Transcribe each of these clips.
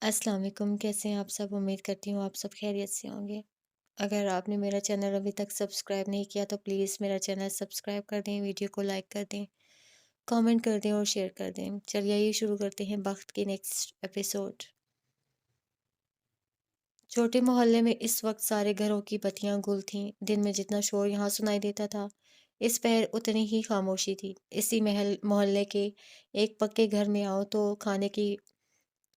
السلام علیکم، کیسے ہیں آپ سب؟ امید کرتی ہوں آپ سب خیریت سے ہوں گے۔ اگر آپ نے میرا چینل ابھی تک سبسکرائب نہیں کیا تو پلیز میرا چینل سبسکرائب کر دیں، ویڈیو کو لائک کر دیں، کامنٹ کر دیں اور شیئر کر دیں۔ چلیے یہ شروع کرتے ہیں بخت کی نیکسٹ ایپیسوڈ۔ چھوٹے محلے میں اس وقت سارے گھروں کی بتیاں گل تھیں۔ دن میں جتنا شور یہاں سنائی دیتا تھا، اس پہر اتنی ہی خاموشی تھی۔ اسی محلے کے ایک پکے گھر میں آؤ تو کھانے کی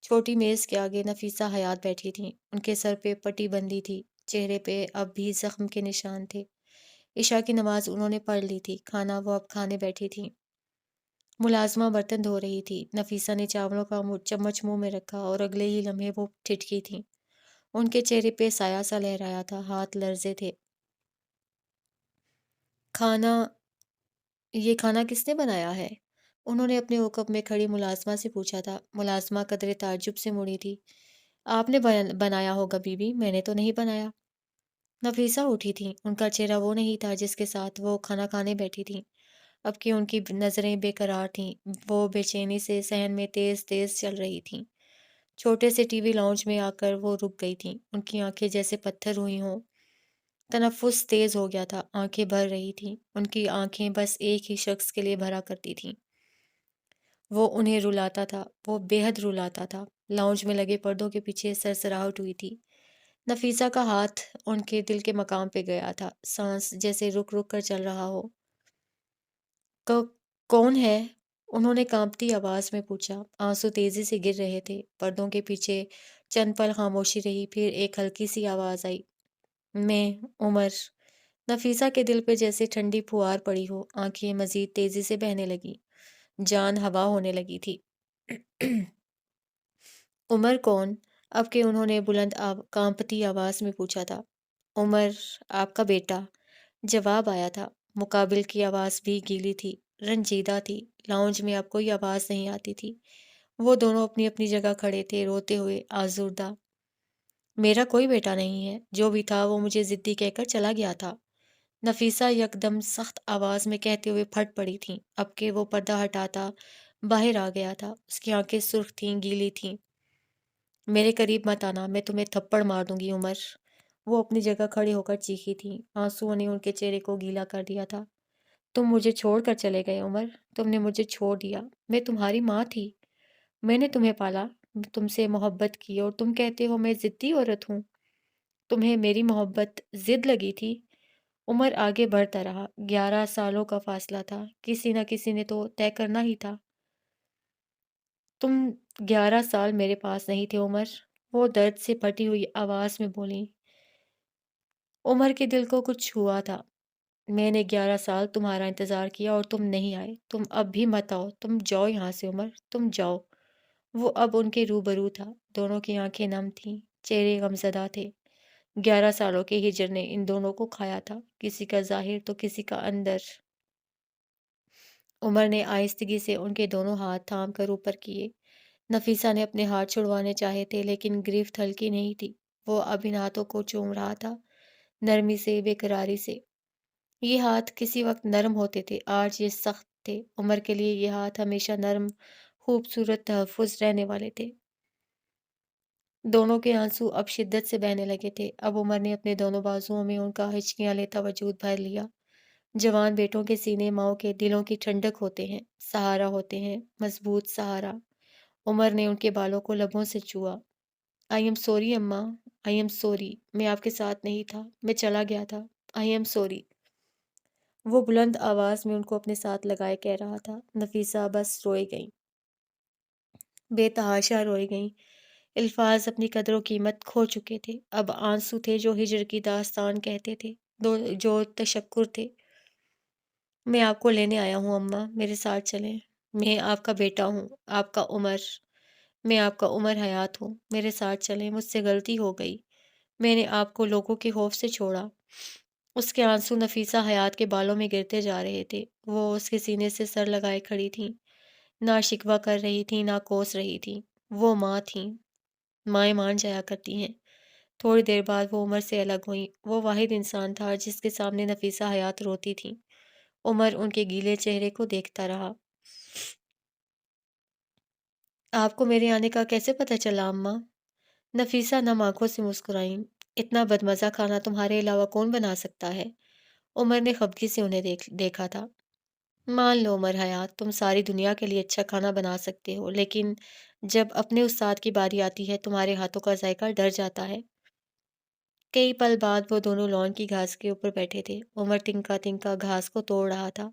چھوٹی میز کے آگے نفیسہ حیات بیٹھی تھیں۔ ان کے سر پہ پٹی بندھی تھی، چہرے پہ اب بھی زخم کے نشان تھے۔ عشاء کی نماز انہوں نے پڑھ لی تھی، کھانا وہ اب کھانے بیٹھی تھیں۔ ملازمہ برتن دھو رہی تھی۔ نفیسہ نے چاولوں کا چمچ منہ میں رکھا اور اگلے ہی لمحے وہ ٹھٹکی تھیں۔ ان کے چہرے پہ سایہ سا لہرایا تھا، ہاتھ لرزے تھے۔ کھانا یہ کھانا کس نے بنایا ہے؟ انہوں نے اپنے وقف میں کھڑی ملازمہ سے پوچھا تھا۔ ملازمہ قدرے تعجب سے مڑی تھی۔ آپ نے بنایا ہوگا بی بی، میں نے تو نہیں بنایا۔ نفیسہ اٹھی تھیں، ان کا چہرہ وہ نہیں تھا جس کے ساتھ وہ کھانا کھانے بیٹھی تھیں۔ اب کہ ان کی نظریں بے قرار تھیں، وہ بے چینی سے صحن میں تیز تیز چل رہی تھیں۔ چھوٹے سے ٹی وی لاؤنج میں آ کر وہ رک گئی تھیں، ان کی آنکھیں جیسے پتھر ہوئی ہوں۔ تنفس تیز ہو گیا تھا، آنکھیں بھر رہی تھیں، ان کی آنکھیں بس ایک ہی شخص کے لیے بھرا کرتی تھیں۔ وہ انہیں رلاتا تھا، وہ بے حد رلاتا تھا۔ لاؤنج میں لگے پردوں کے پیچھے سرسراہٹ ہوئی تھی۔ نفیسہ کا ہاتھ ان کے دل کے مقام پہ گیا تھا، سانس جیسے رک رک کر چل رہا ہو۔ کون ہے؟ انہوں نے کانپتی آواز میں پوچھا۔ آنسو تیزی سے گر رہے تھے۔ پردوں کے پیچھے چند پل خاموشی رہی، پھر ایک ہلکی سی آواز آئی، میں، عمر۔ نفیسہ کے دل پہ جیسے ٹھنڈی پھوار پڑی ہو، آنکھیں مزید تیزی سے بہنے لگیں، جان ہوا ہونے لگی تھی۔ عمر کون؟ اب کہ انہوں نے بلند کانپتی آواز میں پوچھا تھا۔ عمر، آپ کا بیٹا، جواب آیا تھا۔ مقابل کی آواز بھی گیلی تھی، رنجیدہ تھی۔ لاؤنج میں اب کوئی آواز نہیں آتی تھی۔ وہ دونوں اپنی اپنی جگہ کھڑے تھے، روتے ہوئے، آزردہ۔ میرا کوئی بیٹا نہیں ہے، جو بھی تھا وہ مجھے ضدی کہہ کر چلا گیا تھا، نفیسہ یکدم سخت آواز میں کہتے ہوئے پھٹ پڑی تھیں۔ اب کہ وہ پردہ ہٹاتا باہر آ گیا تھا، اس کی آنکھیں سرخ تھیں، گیلی تھیں۔ میرے قریب مت آنا، میں تمہیں تھپڑ مار دوں گی عمر، وہ اپنی جگہ کھڑی ہو کر چیخی تھیں۔ آنسوؤں نے ان کے چہرے کو گیلا کر دیا تھا۔ تم مجھے چھوڑ کر چلے گئے عمر، تم نے مجھے چھوڑ دیا۔ میں تمہاری ماں تھی، میں نے تمہیں پالا، تم سے محبت کی، اور تم کہتے ہو میں ضدی عورت ہوں؟ تمہیں میری محبت ضد لگی تھی؟ عمر آگے بڑھتا رہا۔ 11 سالوں کا فاصلہ تھا، کسی نہ کسی نے تو طے کرنا ہی تھا۔ تم 11 سال میرے پاس نہیں تھے عمر، وہ درد سے پھٹی ہوئی آواز میں بولیں۔ عمر کے دل کو کچھ ہوا تھا۔ میں نے 11 سال تمہارا انتظار کیا اور تم نہیں آئے، تم اب بھی مت آؤ، تم جاؤ یہاں سے عمر، تم جاؤ۔ وہ اب ان کے روبرو تھا، دونوں کی آنکھیں نم تھیں، چہرے غمزدہ تھے۔ 11 سالوں کے ہجر نے ان دونوں کو کھایا تھا، کسی کا ظاہر تو کسی کا اندر۔ عمر نے آہستگی سے ان کے دونوں ہاتھ تھام کر اوپر کیے۔ نفیسہ نے اپنے ہاتھ چھڑوانے چاہے تھے، لیکن گرفت ہلکی نہیں تھی۔ وہ اب ان ہاتھوں کو چوم رہا تھا، نرمی سے، بے قراری سے۔ یہ ہاتھ کسی وقت نرم ہوتے تھے، آج یہ سخت تھے۔ عمر کے لیے یہ ہاتھ ہمیشہ نرم، خوبصورت، تحفظ رہنے والے تھے۔ دونوں کے آنسو اب شدت سے بہنے لگے تھے۔ اب عمر نے اپنے دونوں بازوؤں میں ان کا ہچکیاں لیتا وجود بھر لیا۔ جوان بیٹوں کے سینے ماؤں کے دلوں کی ٹھنڈک ہوتے ہیں، سہارا ہوتے ہیں، مضبوط سہارا۔ عمر نے ان کے بالوں کو لبوں سے چھوا۔ آئی ایم سوری اماں، آئی ایم سوری، میں آپ کے ساتھ نہیں تھا، میں چلا گیا تھا، آئی ایم سوری۔ وہ بلند آواز میں ان کو اپنے ساتھ لگائے کہہ رہا تھا۔ نفیسہ بس روئے گئیں، بے تحاشا روئے گئیں۔ الفاظ اپنی قدر و قیمت کھو چکے تھے۔ اب آنسو تھے جو ہجر کی داستان کہتے تھے، جو تشکر تھے۔ میں آپ کو لینے آیا ہوں اماں، میرے ساتھ چلیں۔ میں آپ کا بیٹا ہوں، آپ کا عمر، میں آپ کا عمر حیات ہوں، میرے ساتھ چلیں، مجھ سے غلطی ہو گئی، میں نے آپ کو لوگوں کے خوف سے چھوڑا۔ اس کے آنسو نفیسہ حیات کے بالوں میں گرتے جا رہے تھے۔ وہ اس کے سینے سے سر لگائے کھڑی تھیں، نہ شکوہ کر رہی تھیں، نہ کوس رہی تھیں۔ وہ ماں تھیں، مائیں مان جایا کرتی ہیں۔ تھوڑی دیر بعد وہ عمر سے الگ ہوئیں۔ وہ واحد انسان تھا جس کے سامنے نفیسہ حیات روتی تھیں۔ عمر ان کے گیلے چہرے کو دیکھتا رہا۔ آپ کو میرے آنے کا کیسے پتہ چلا اماں؟ نفیسہ نم آنکھوں سے مسکرائیں۔ اتنا بدمزہ کھانا تمہارے علاوہ کون بنا سکتا ہے؟ عمر نے خفگی سے انہیں دیکھا تھا۔ مان لو عمر حیات، تم ساری دنیا کے لیے اچھا کھانا بنا سکتے ہو، لیکن جب اپنے استاد کی باری آتی ہے تمہارے ہاتھوں کا ذائقہ ڈر جاتا ہے۔ کئی پل بعد وہ دونوں لان کی گھاس کے اوپر بیٹھے تھے۔ عمر تنکا تنکا گھاس کو توڑ رہا تھا،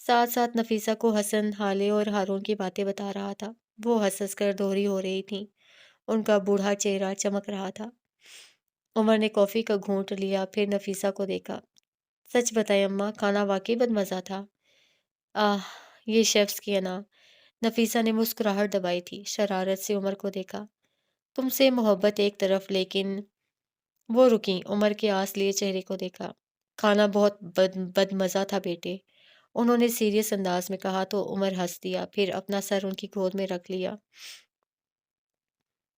ساتھ ساتھ نفیسہ کو حسن، حالے اور ہارون کی باتیں بتا رہا تھا۔ وہ ہنس ہنس کر دوہری ہو رہی تھیں، ان کا بوڑھا چہرہ چمک رہا تھا۔ عمر نے کافی کا گھونٹ لیا، پھر نفیسہ کو دیکھا۔ سچ بتائیں اماں، کھانا واقعی بدمزہ تھا۔ آہ، یہ شیفز کی انا۔ نفیسہ نے مسکراہٹ دبائی تھی، شرارت سے عمر کو دیکھا۔ تم سے محبت ایک طرف، لیکن وہ رکیں، عمر کے آس لیے چہرے کو دیکھا۔ کھانا بہت بدمزہ تھا بیٹے، انہوں نے سیریس انداز میں کہا تو عمر ہنس دیا، پھر اپنا سر ان کی گود میں رکھ لیا۔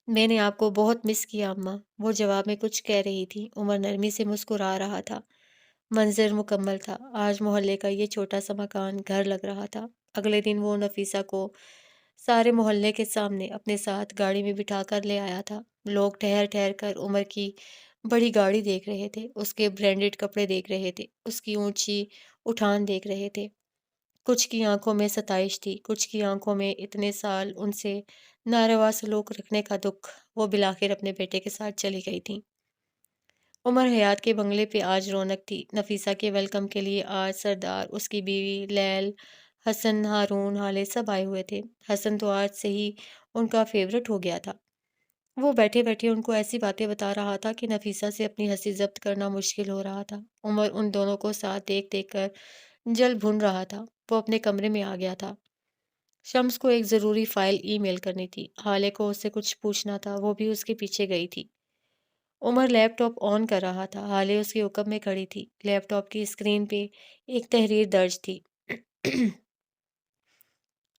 میں نے آپ کو بہت مس کیا اماں، وہ جواب میں کچھ کہہ رہی تھی۔ عمر نرمی سے مسکرا رہا تھا۔ منظر مکمل تھا۔ آج محلے کا یہ چھوٹا سا مکان گھر لگ رہا تھا۔ اگلے دن وہ نفیسہ کو سارے محلے کے سامنے اپنے ساتھ گاڑی میں بٹھا کر لے آیا تھا۔ لوگ ٹھہر ٹھہر کر عمر کی بڑی گاڑی دیکھ رہے تھے، اس کے برانڈڈ کپڑے دیکھ رہے تھے، اس کی اونچی اٹھان دیکھ رہے تھے۔ کچھ کی آنکھوں میں ستائش تھی، کچھ کی آنکھوں میں اتنے سال ان سے ناروا سلوک رکھنے کا دکھ۔ وہ بالآخر اپنے بیٹے کے ساتھ چلی گئی تھیں۔ عمر حیات کے بنگلے پہ آج رونق تھی۔ نفیسہ کے ویلکم کے لیے آج سردار، اس کی بیوی، لیل، حسن، ہارون، حالے سب آئے ہوئے تھے۔ حسن تو آج سے ہی ان کا فیورٹ ہو گیا تھا۔ وہ بیٹھے بیٹھے ان کو ایسی باتیں بتا رہا تھا کہ نفیسہ سے اپنی ہنسی ضبط کرنا مشکل ہو رہا تھا۔ عمر ان دونوں کو ساتھ دیکھ دیکھ کر جل بھن رہا تھا۔ وہ اپنے کمرے میں آ گیا تھا۔ شمس کو ایک ضروری فائل ای میل کرنی تھی، حالے کو اس سے کچھ پوچھنا تھا، وہ بھی اس کے پیچھے گئی تھی۔ عمر لیپ ٹاپ آن کر رہا تھا، حالے اس کے حکم میں کھڑی تھی۔ لیپ ٹاپ کی اسکرین پہ ایک تحریر درج تھی۔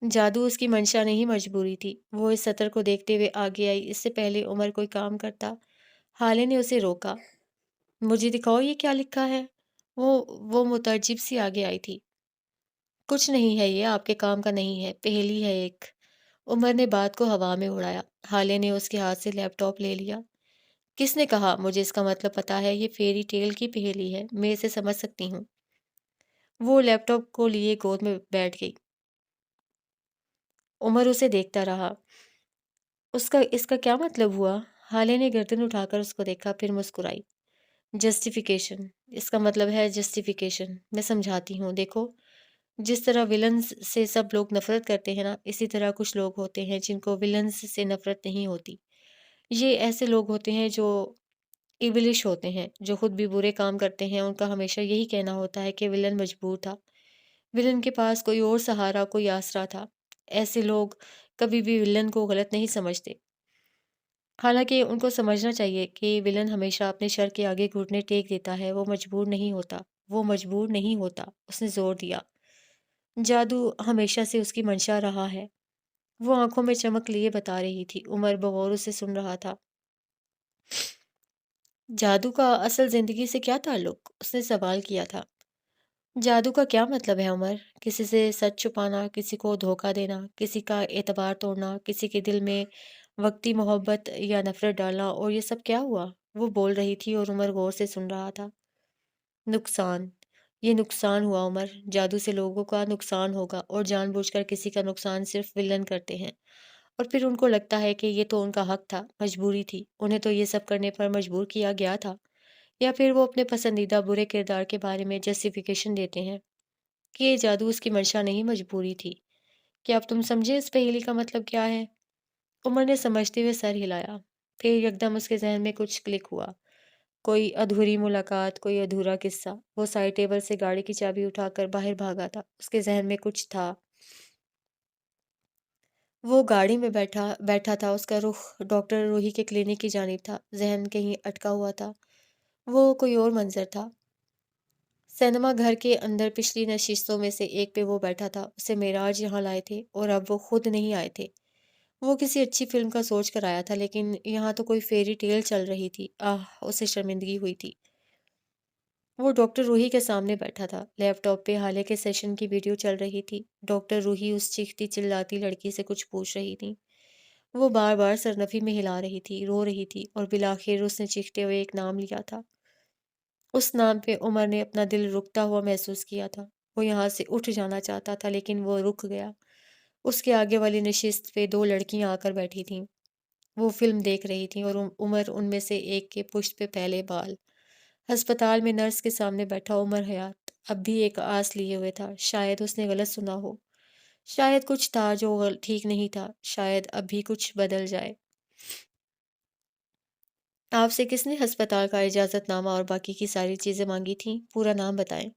جادو اس کی منشا نہیں، مجبوری تھی۔ وہ اس سطر کو دیکھتے ہوئے آگے آئی۔ اس سے پہلے عمر کوئی کام کرتا، حالے نے اسے روکا۔ مجھے دکھاؤ یہ کیا لکھا ہے۔ وہ متعجب سی آگے آئی تھی۔ کچھ نہیں ہے، یہ آپ کے کام کا نہیں ہے، پہیلی ہے ایک۔ عمر نے بات کو ہوا میں اڑایا۔ حالے نے اس کے ہاتھ سے لیپ ٹاپ لے لیا۔ کس نے کہا؟ مجھے اس کا مطلب پتا ہے، یہ فیری ٹیل کی پہیلی ہے، میں اسے سمجھ سکتی ہوں۔ وہ لیپ ٹاپ کو لیے گود میں بیٹھ گئی۔ عمر اسے دیکھتا رہا۔ اس کا کیا مطلب ہوا؟ حالے نے گردن اٹھا کر اس کو دیکھا، پھر مسکرائی۔ جسٹیفیکیشن، اس کا مطلب ہے جسٹیفیکیشن۔ میں سمجھاتی ہوں، دیکھو، جس طرح ولنز سے سب لوگ نفرت کرتے ہیں نا، اسی طرح کچھ لوگ ہوتے ہیں جن کو ولنز سے نفرت نہیں ہوتی۔ یہ ایسے لوگ ہوتے ہیں جو ایولش ہوتے ہیں، جو خود بھی برے کام کرتے ہیں۔ ان کا ہمیشہ یہی کہنا ہوتا ہے کہ ولن مجبور تھا، ولن کے پاس کوئی اور سہارا، کوئی آسرا تھا۔ ایسے لوگ کبھی بھی ولن کو غلط نہیں سمجھتے، حالانکہ ان کو سمجھنا چاہیے کہ ولن ہمیشہ اپنے شر کے آگے گھٹنے ٹیک دیتا ہے، وہ مجبور نہیں ہوتا، وہ مجبور نہیں ہوتا۔ اس نے زور دیا۔ جادو ہمیشہ سے اس کی منشا رہا ہے، وہ آنکھوں میں چمک لیے بتا رہی تھی۔ عمر بغور اسے سن رہا تھا۔ جادو کا اصل زندگی سے کیا تعلق؟ اس نے سوال کیا تھا۔ جادو کا کیا مطلب ہے عمر؟ کسی سے سچ چھپانا، کسی کو دھوکہ دینا، کسی کا اعتبار توڑنا، کسی کے دل میں وقتی محبت یا نفرت ڈالنا، اور یہ سب کیا ہوا؟ وہ بول رہی تھی اور عمر غور سے سن رہا تھا۔ نقصان، یہ نقصان ہوا عمر، جادو سے لوگوں کا نقصان ہوگا، اور جان بوجھ کر کسی کا نقصان صرف ولن کرتے ہیں، اور پھر ان کو لگتا ہے کہ یہ تو ان کا حق تھا، مجبوری تھی، انہیں تو یہ سب کرنے پر مجبور کیا گیا تھا، یا پھر وہ اپنے پسندیدہ برے کردار کے بارے میں جسٹیفیکیشن دیتے ہیں کہ یہ جادو اس کی منشا نہیں، مجبوری تھی۔ کیا اب تم سمجھے اس پہیلی کا مطلب کیا ہے؟ عمر نے سمجھتے ہوئے سر ہلایا، پھر یکدم اس کے ذہن میں کچھ کلک ہوا۔ کوئی ادھوری ملاقات، کوئی ادھورا قصہ۔ وہ سائڈ ٹیبل سے گاڑی کی چابی اٹھا کر باہر بھاگا تھا، اس کے ذہن میں کچھ تھا۔ وہ گاڑی میں بیٹھا تھا، اس کا رخ ڈاکٹر روحی کے کلینک کی جانب تھا، ذہن کہیں اٹکا ہوا تھا، وہ کوئی اور منظر تھا۔ سینما گھر کے اندر پچھلی نشستوں میں سے ایک پہ وہ بیٹھا تھا، اسے معراج یہاں لائے تھے، اور اب وہ خود نہیں آئے تھے، وہ کسی اچھی فلم کا سوچ کر آیا تھا، لیکن یہاں تو کوئی فیری ٹیل چل رہی تھی۔ اسے شرمندگی ہوئی تھی۔ وہ ڈاکٹر روحی کے سامنے بیٹھا تھا، لیپ ٹاپ پہ حالے کے سیشن کی ویڈیو چل رہی تھی۔ ڈاکٹر روحی اس چیختی چلاتی لڑکی سے کچھ پوچھ رہی تھی۔ وہ بار بار سرنفی میں ہلا رہی تھی، رو رہی تھی، اور بالآخر اس نے چیختے ہوئے ایک نام لیا تھا۔ اس نام پہ عمر نے اپنا دل رکتا ہوا محسوس کیا تھا۔ وہ یہاں سے اٹھ جانا چاہتا تھا لیکن وہ رک گیا۔ اس کے آگے والی نشست پہ دو لڑکیاں آ کر بیٹھی تھیں۔ وہ فلم دیکھ رہی تھیں اور عمر ان میں سے ایک کے پشت پہ پھیلے بال۔ ہسپتال میں نرس کے سامنے بیٹھا عمر حیات اب بھی ایک آس لیے ہوئے تھا، شاید اس نے غلط سنا ہو، شاید کچھ تھا جو ٹھیک نہیں تھا، شاید اب بھی کچھ بدل جائے۔ آپ سے کس نے ہسپتال کا اجازت نامہ اور باقی کی ساری چیزیں مانگی تھیں؟ پورا نام بتائیں۔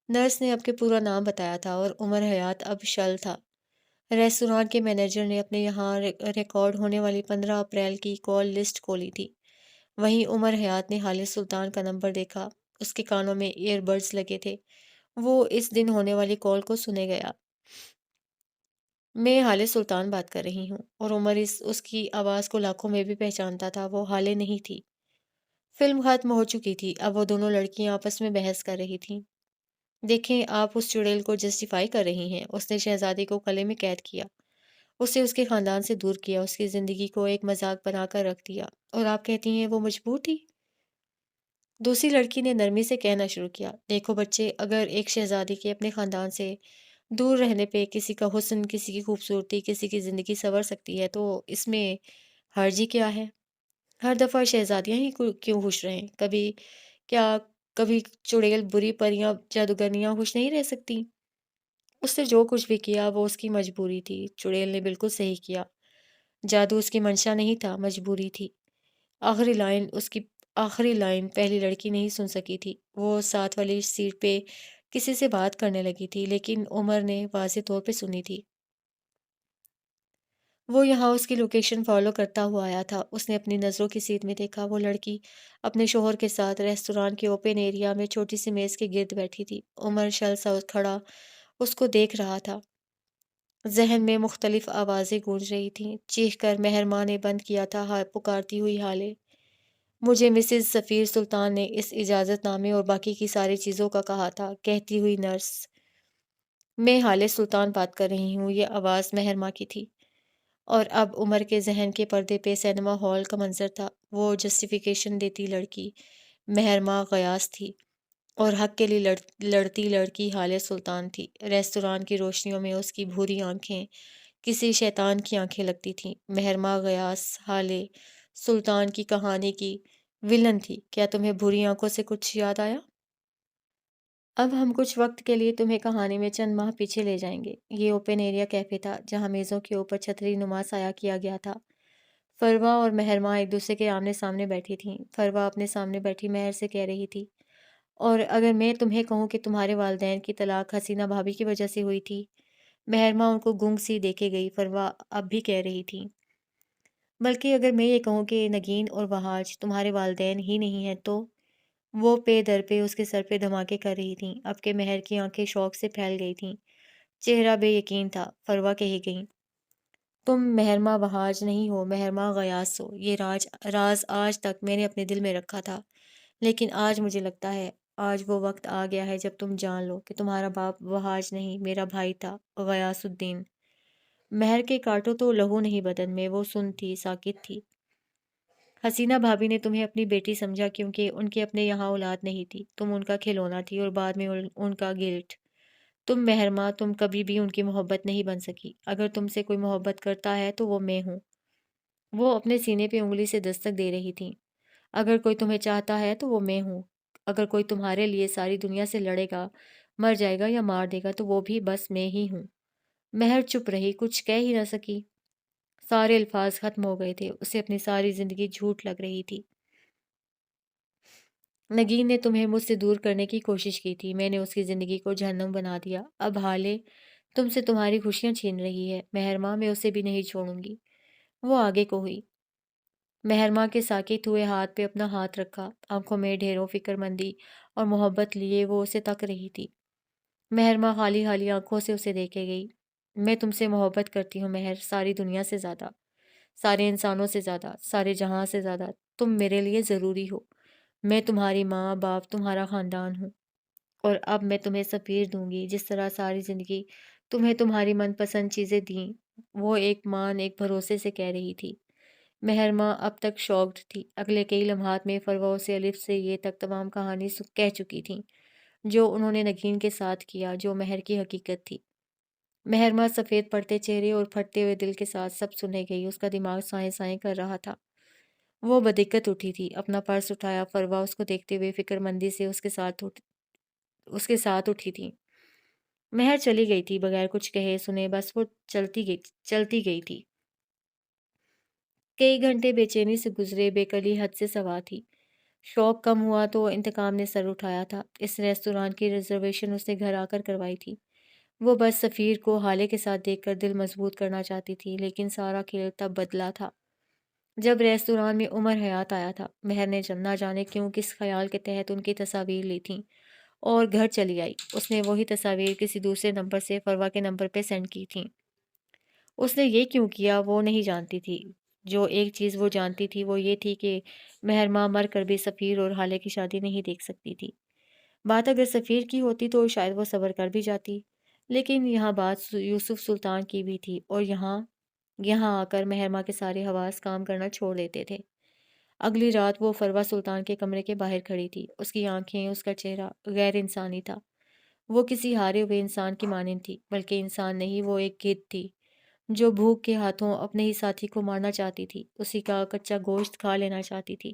نرس نے اب کے پورا نام بتایا تھا اور عمر حیات اب شل تھا۔ ریستوران کے مینیجر نے اپنے یہاں ریکارڈ ہونے والی 15 اپریل کی کال لسٹ کھولی تھی۔ وہیں عمر حیات نے حال سلطان کا نمبر دیکھا۔ اس کے کانوں میں ایئر بڈز لگے تھے۔ وہ اس دن ہونے والی کال کو سنے گیا۔ میں حال سلطان بات کر رہی ہوں، اور عمر اس کی آواز کو لاکھوں میں بھی پہچانتا تھا۔ وہ حالے نہیں تھی۔ فلم ختم ہو چکی تھی۔ اب وہ دونوں لڑکیاں آپس میں بحث کر رہی تھیں۔ دیکھیں، آپ اس چڑیل کو جسٹیفائی کر رہی ہیں۔ اس نے شہزادی کو قلعے میں قید کیا، اسے اس کے خاندان سے دور کیا، اس کی زندگی کو ایک مذاق بنا کر رکھ دیا، اور آپ کہتی ہیں وہ مجبور تھی؟ دوسری لڑکی نے نرمی سے کہنا شروع کیا، دیکھو بچے، اگر ایک شہزادی کے اپنے خاندان سے دور رہنے پہ کسی کا حسن، کسی کی خوبصورتی، کسی کی زندگی سنور سکتی ہے تو اس میں حرج ہی کیا ہے؟ ہر دفعہ شہزادیاں ہی کیوں خوش رہیں؟ کیا کبھی چڑیل، بری پریاں، جادوگرنیاں خوش نہیں رہ سکتی؟ اس نے جو کچھ بھی کیا وہ اس کی مجبوری تھی۔ چڑیل نے بالکل صحیح کیا۔ جادو اس کی منشا نہیں تھا، مجبوری تھی۔ آخری لائن پہلی لڑکی نہیں سن سکی تھی۔ وہ ساتھ والی سیٹ پہ کسی سے بات کرنے لگی تھی، لیکن عمر نے واضح طور پہ سنی تھی۔ وہ یہاں اس کی لوکیشن فالو کرتا ہوا آیا تھا۔ اس نے اپنی نظروں کی سیدھ میں دیکھا، وہ لڑکی اپنے شوہر کے ساتھ ریستوران کے اوپن ایریا میں چھوٹی سی میز کے گرد بیٹھی تھی۔ عمر شل سا کھڑا اس کو دیکھ رہا تھا۔ ذہن میں مختلف آوازیں گونج رہی تھیں۔ چیخ کر مہر ماں نے بند کیا تھا پکارتی ہوئی حالے۔ مجھے مسز سفیر سلطان نے اس اجازت نامے اور باقی کی ساری چیزوں کا کہا تھا، کہتی ہوئی نرس۔ میں حال سلطان بات کر رہی ہوں، یہ آواز مہر ماں کی تھی۔ اور اب عمر کے ذہن کے پردے پہ سینما ہال کا منظر تھا۔ وہ جسٹیفیکیشن دیتی لڑکی مہر ماں غیاث تھی، اور حق کے لیے لڑتی لڑکی حال سلطان تھی۔ ریستوران کی روشنیوں میں اس کی بھوری آنکھیں کسی شیطان کی آنکھیں لگتی تھیں۔ مہر ماں غیاث حال سلطان کی کہانی کی ولن تھی۔ کیا تمہیں بھوری آنکھوں سے کچھ یاد آیا؟ اب ہم کچھ وقت کے لیے تمہیں کہانی میں چند ماہ پیچھے لے جائیں گے۔ یہ اوپن ایریا کیفے تھا جہاں میزوں کے اوپر چھتری نما سایہ کیا گیا تھا۔ فروا اور مہر ماں ایک دوسرے کے آمنے سامنے بیٹھی تھیں۔ فروا اپنے سامنے بیٹھی مہر سے کہہ رہی تھی، اور اگر میں تمہیں کہوں کہ تمہارے والدین کی طلاق حسینہ بھابھی کی وجہ سے ہوئی تھی؟ مہر ماں ان کو گنگ سی دیکھے گئی۔ فروا اب بھی کہہ رہی تھی، بلکہ اگر میں یہ کہوں کہ نگین اور وہاج تمہارے والدین ہی نہیں ہیں تو؟ وہ پے در پہ اس کے سر پہ دھماکے کر رہی تھیں۔ اب کہ مہر کی آنکھیں شوق سے پھیل گئی تھیں، چہرہ بے یقین تھا۔ فروا کہی گئی، تم مہرماں وہاج نہیں ہو، مہرماں غیاث ہو۔ یہ راز آج تک میں نے اپنے دل میں رکھا تھا، لیکن آج مجھے لگتا ہے آج وہ وقت آ گیا ہے جب تم جان لو کہ تمہارا باپ وہاج نہیں، میرا بھائی تھا، غیاث الدین۔ مہر کے کاٹو تو لہو نہیں بدن میں، وہ سن تھی، ساکت تھی۔ حسینہ بھابھی نے تمہیں اپنی بیٹی سمجھا کیونکہ ان کے اپنے یہاں اولاد نہیں تھی، تم ان کا کھلونا تھی، اور بعد میں ان کا گلٹ۔ تم مہرماں، تم کبھی بھی ان کی محبت نہیں بن سکی۔ اگر تم سے کوئی محبت کرتا ہے تو وہ میں ہوں۔ وہ اپنے سینے پہ انگلی سے دستک دے رہی تھیں۔ اگر کوئی تمہیں چاہتا ہے تو وہ میں ہوں۔ اگر کوئی تمہارے لیے ساری دنیا سے لڑے گا، مر جائے گا یا مار دے گا تو وہ بھی بس میں ہی ہوں۔ مہر چپ رہی، کچھ کہہ ہی نہ سکی۔ سارے الفاظ ختم ہو گئے تھے، اسے اپنی ساری زندگی جھوٹ لگ رہی تھی۔ نگین نے تمہیں مجھ سے دور کرنے کی کوشش کی تھی، میں نے اس کی زندگی کو جہنم بنا دیا۔ اب حالے تم سے تمہاری خوشیاں چھین رہی ہے۔ مہرماں، میں اسے بھی نہیں چھوڑوں گی۔ وہ آگے کو ہوئی۔ مہرماں کے ساکت ہوئے ہاتھ پہ اپنا ہاتھ رکھا، آنکھوں میں ڈھیروں فکر مندی اور محبت لیے وہ اسے تک رہی تھی۔ مہرماں خالی خالی آنکھوں سے اسے دیکھے گئی۔ میں تم سے محبت کرتی ہوں مہر، ساری دنیا سے زیادہ، سارے انسانوں سے زیادہ، سارے جہاں سے زیادہ۔ تم میرے لیے ضروری ہو۔ میں تمہاری ماں، باپ، تمہارا خاندان ہوں، اور اب میں تمہیں سفیر دوں گی، جس طرح ساری زندگی تمہیں تمہاری من پسند چیزیں دیں۔ وہ ایک مان ایک بھروسے سے کہہ رہی تھی۔ مہرماں اب تک شاکڈ تھی۔ اگلے کئی لمحات میں فروا اسے الف سے یہ تک تمام کہانی کہہ چکی تھیں جو انہوں نے نگین کے ساتھ کیا، جو مہر کی حقیقت تھی۔ مہرماں سفید پڑتے چہرے اور پھٹتے ہوئے دل کے ساتھ سب سنے گئی۔ اس کا دماغ سائیں سائیں کر رہا تھا۔ وہ بدقت اٹھی تھی، اپنا پرس اٹھایا۔ فروا اس کو دیکھتے ہوئے فکر مندی سے اس کے ساتھ اٹھی تھی۔ مہر چلی گئی تھی بغیر کچھ کہے سنے، بس وہ چلتی گئی تھی۔ کئی گھنٹے بے چینی سے گزرے، بے کلی حد سے سوا تھی۔ شوق کم ہوا تو انتقام نے سر اٹھایا تھا۔ اس ریستوران کی ریزرویشن اس نے گھر آ کر کروائی تھی۔ وہ بس سفیر کو حالے کے ساتھ دیکھ کر دل مضبوط کرنا چاہتی تھی، لیکن سارا کھیل تب بدلا تھا جب ریستوران میں عمر حیات آیا تھا۔ مہر نے نہ جانے کیوں کس خیال کے تحت ان کی تصاویر لی تھیں اور گھر چلی آئی۔ اس نے وہی تصاویر کسی دوسرے نمبر سے فروا کے نمبر پہ سینڈ کی تھیں۔ اس نے یہ کیوں کیا وہ نہیں جانتی تھی۔ جو ایک چیز وہ جانتی تھی وہ یہ تھی کہ مہرماں مر کر بھی سفیر اور حالے کی شادی نہیں دیکھ سکتی تھی۔ بات اگر سفیر کی ہوتی تو شاید وہ صبر کر بھی جاتی، لیکن یہاں بات یوسف سلطان کی بھی تھی، اور یہاں آ کر مہرماں کے سارے حواس کام کرنا چھوڑ دیتے تھے۔ اگلی رات وہ فروا سلطان کے کمرے کے باہر کھڑی تھی۔ اس کی آنکھیں، اس کا چہرہ غیر انسانی تھا۔ وہ کسی ہارے ہوئے انسان کی مانند تھی، بلکہ انسان نہیں، وہ ایک گدھ تھی جو بھوک کے ہاتھوں اپنے ہی ساتھی کو مارنا چاہتی تھی، اسی کا کچا گوشت کھا لینا چاہتی تھی۔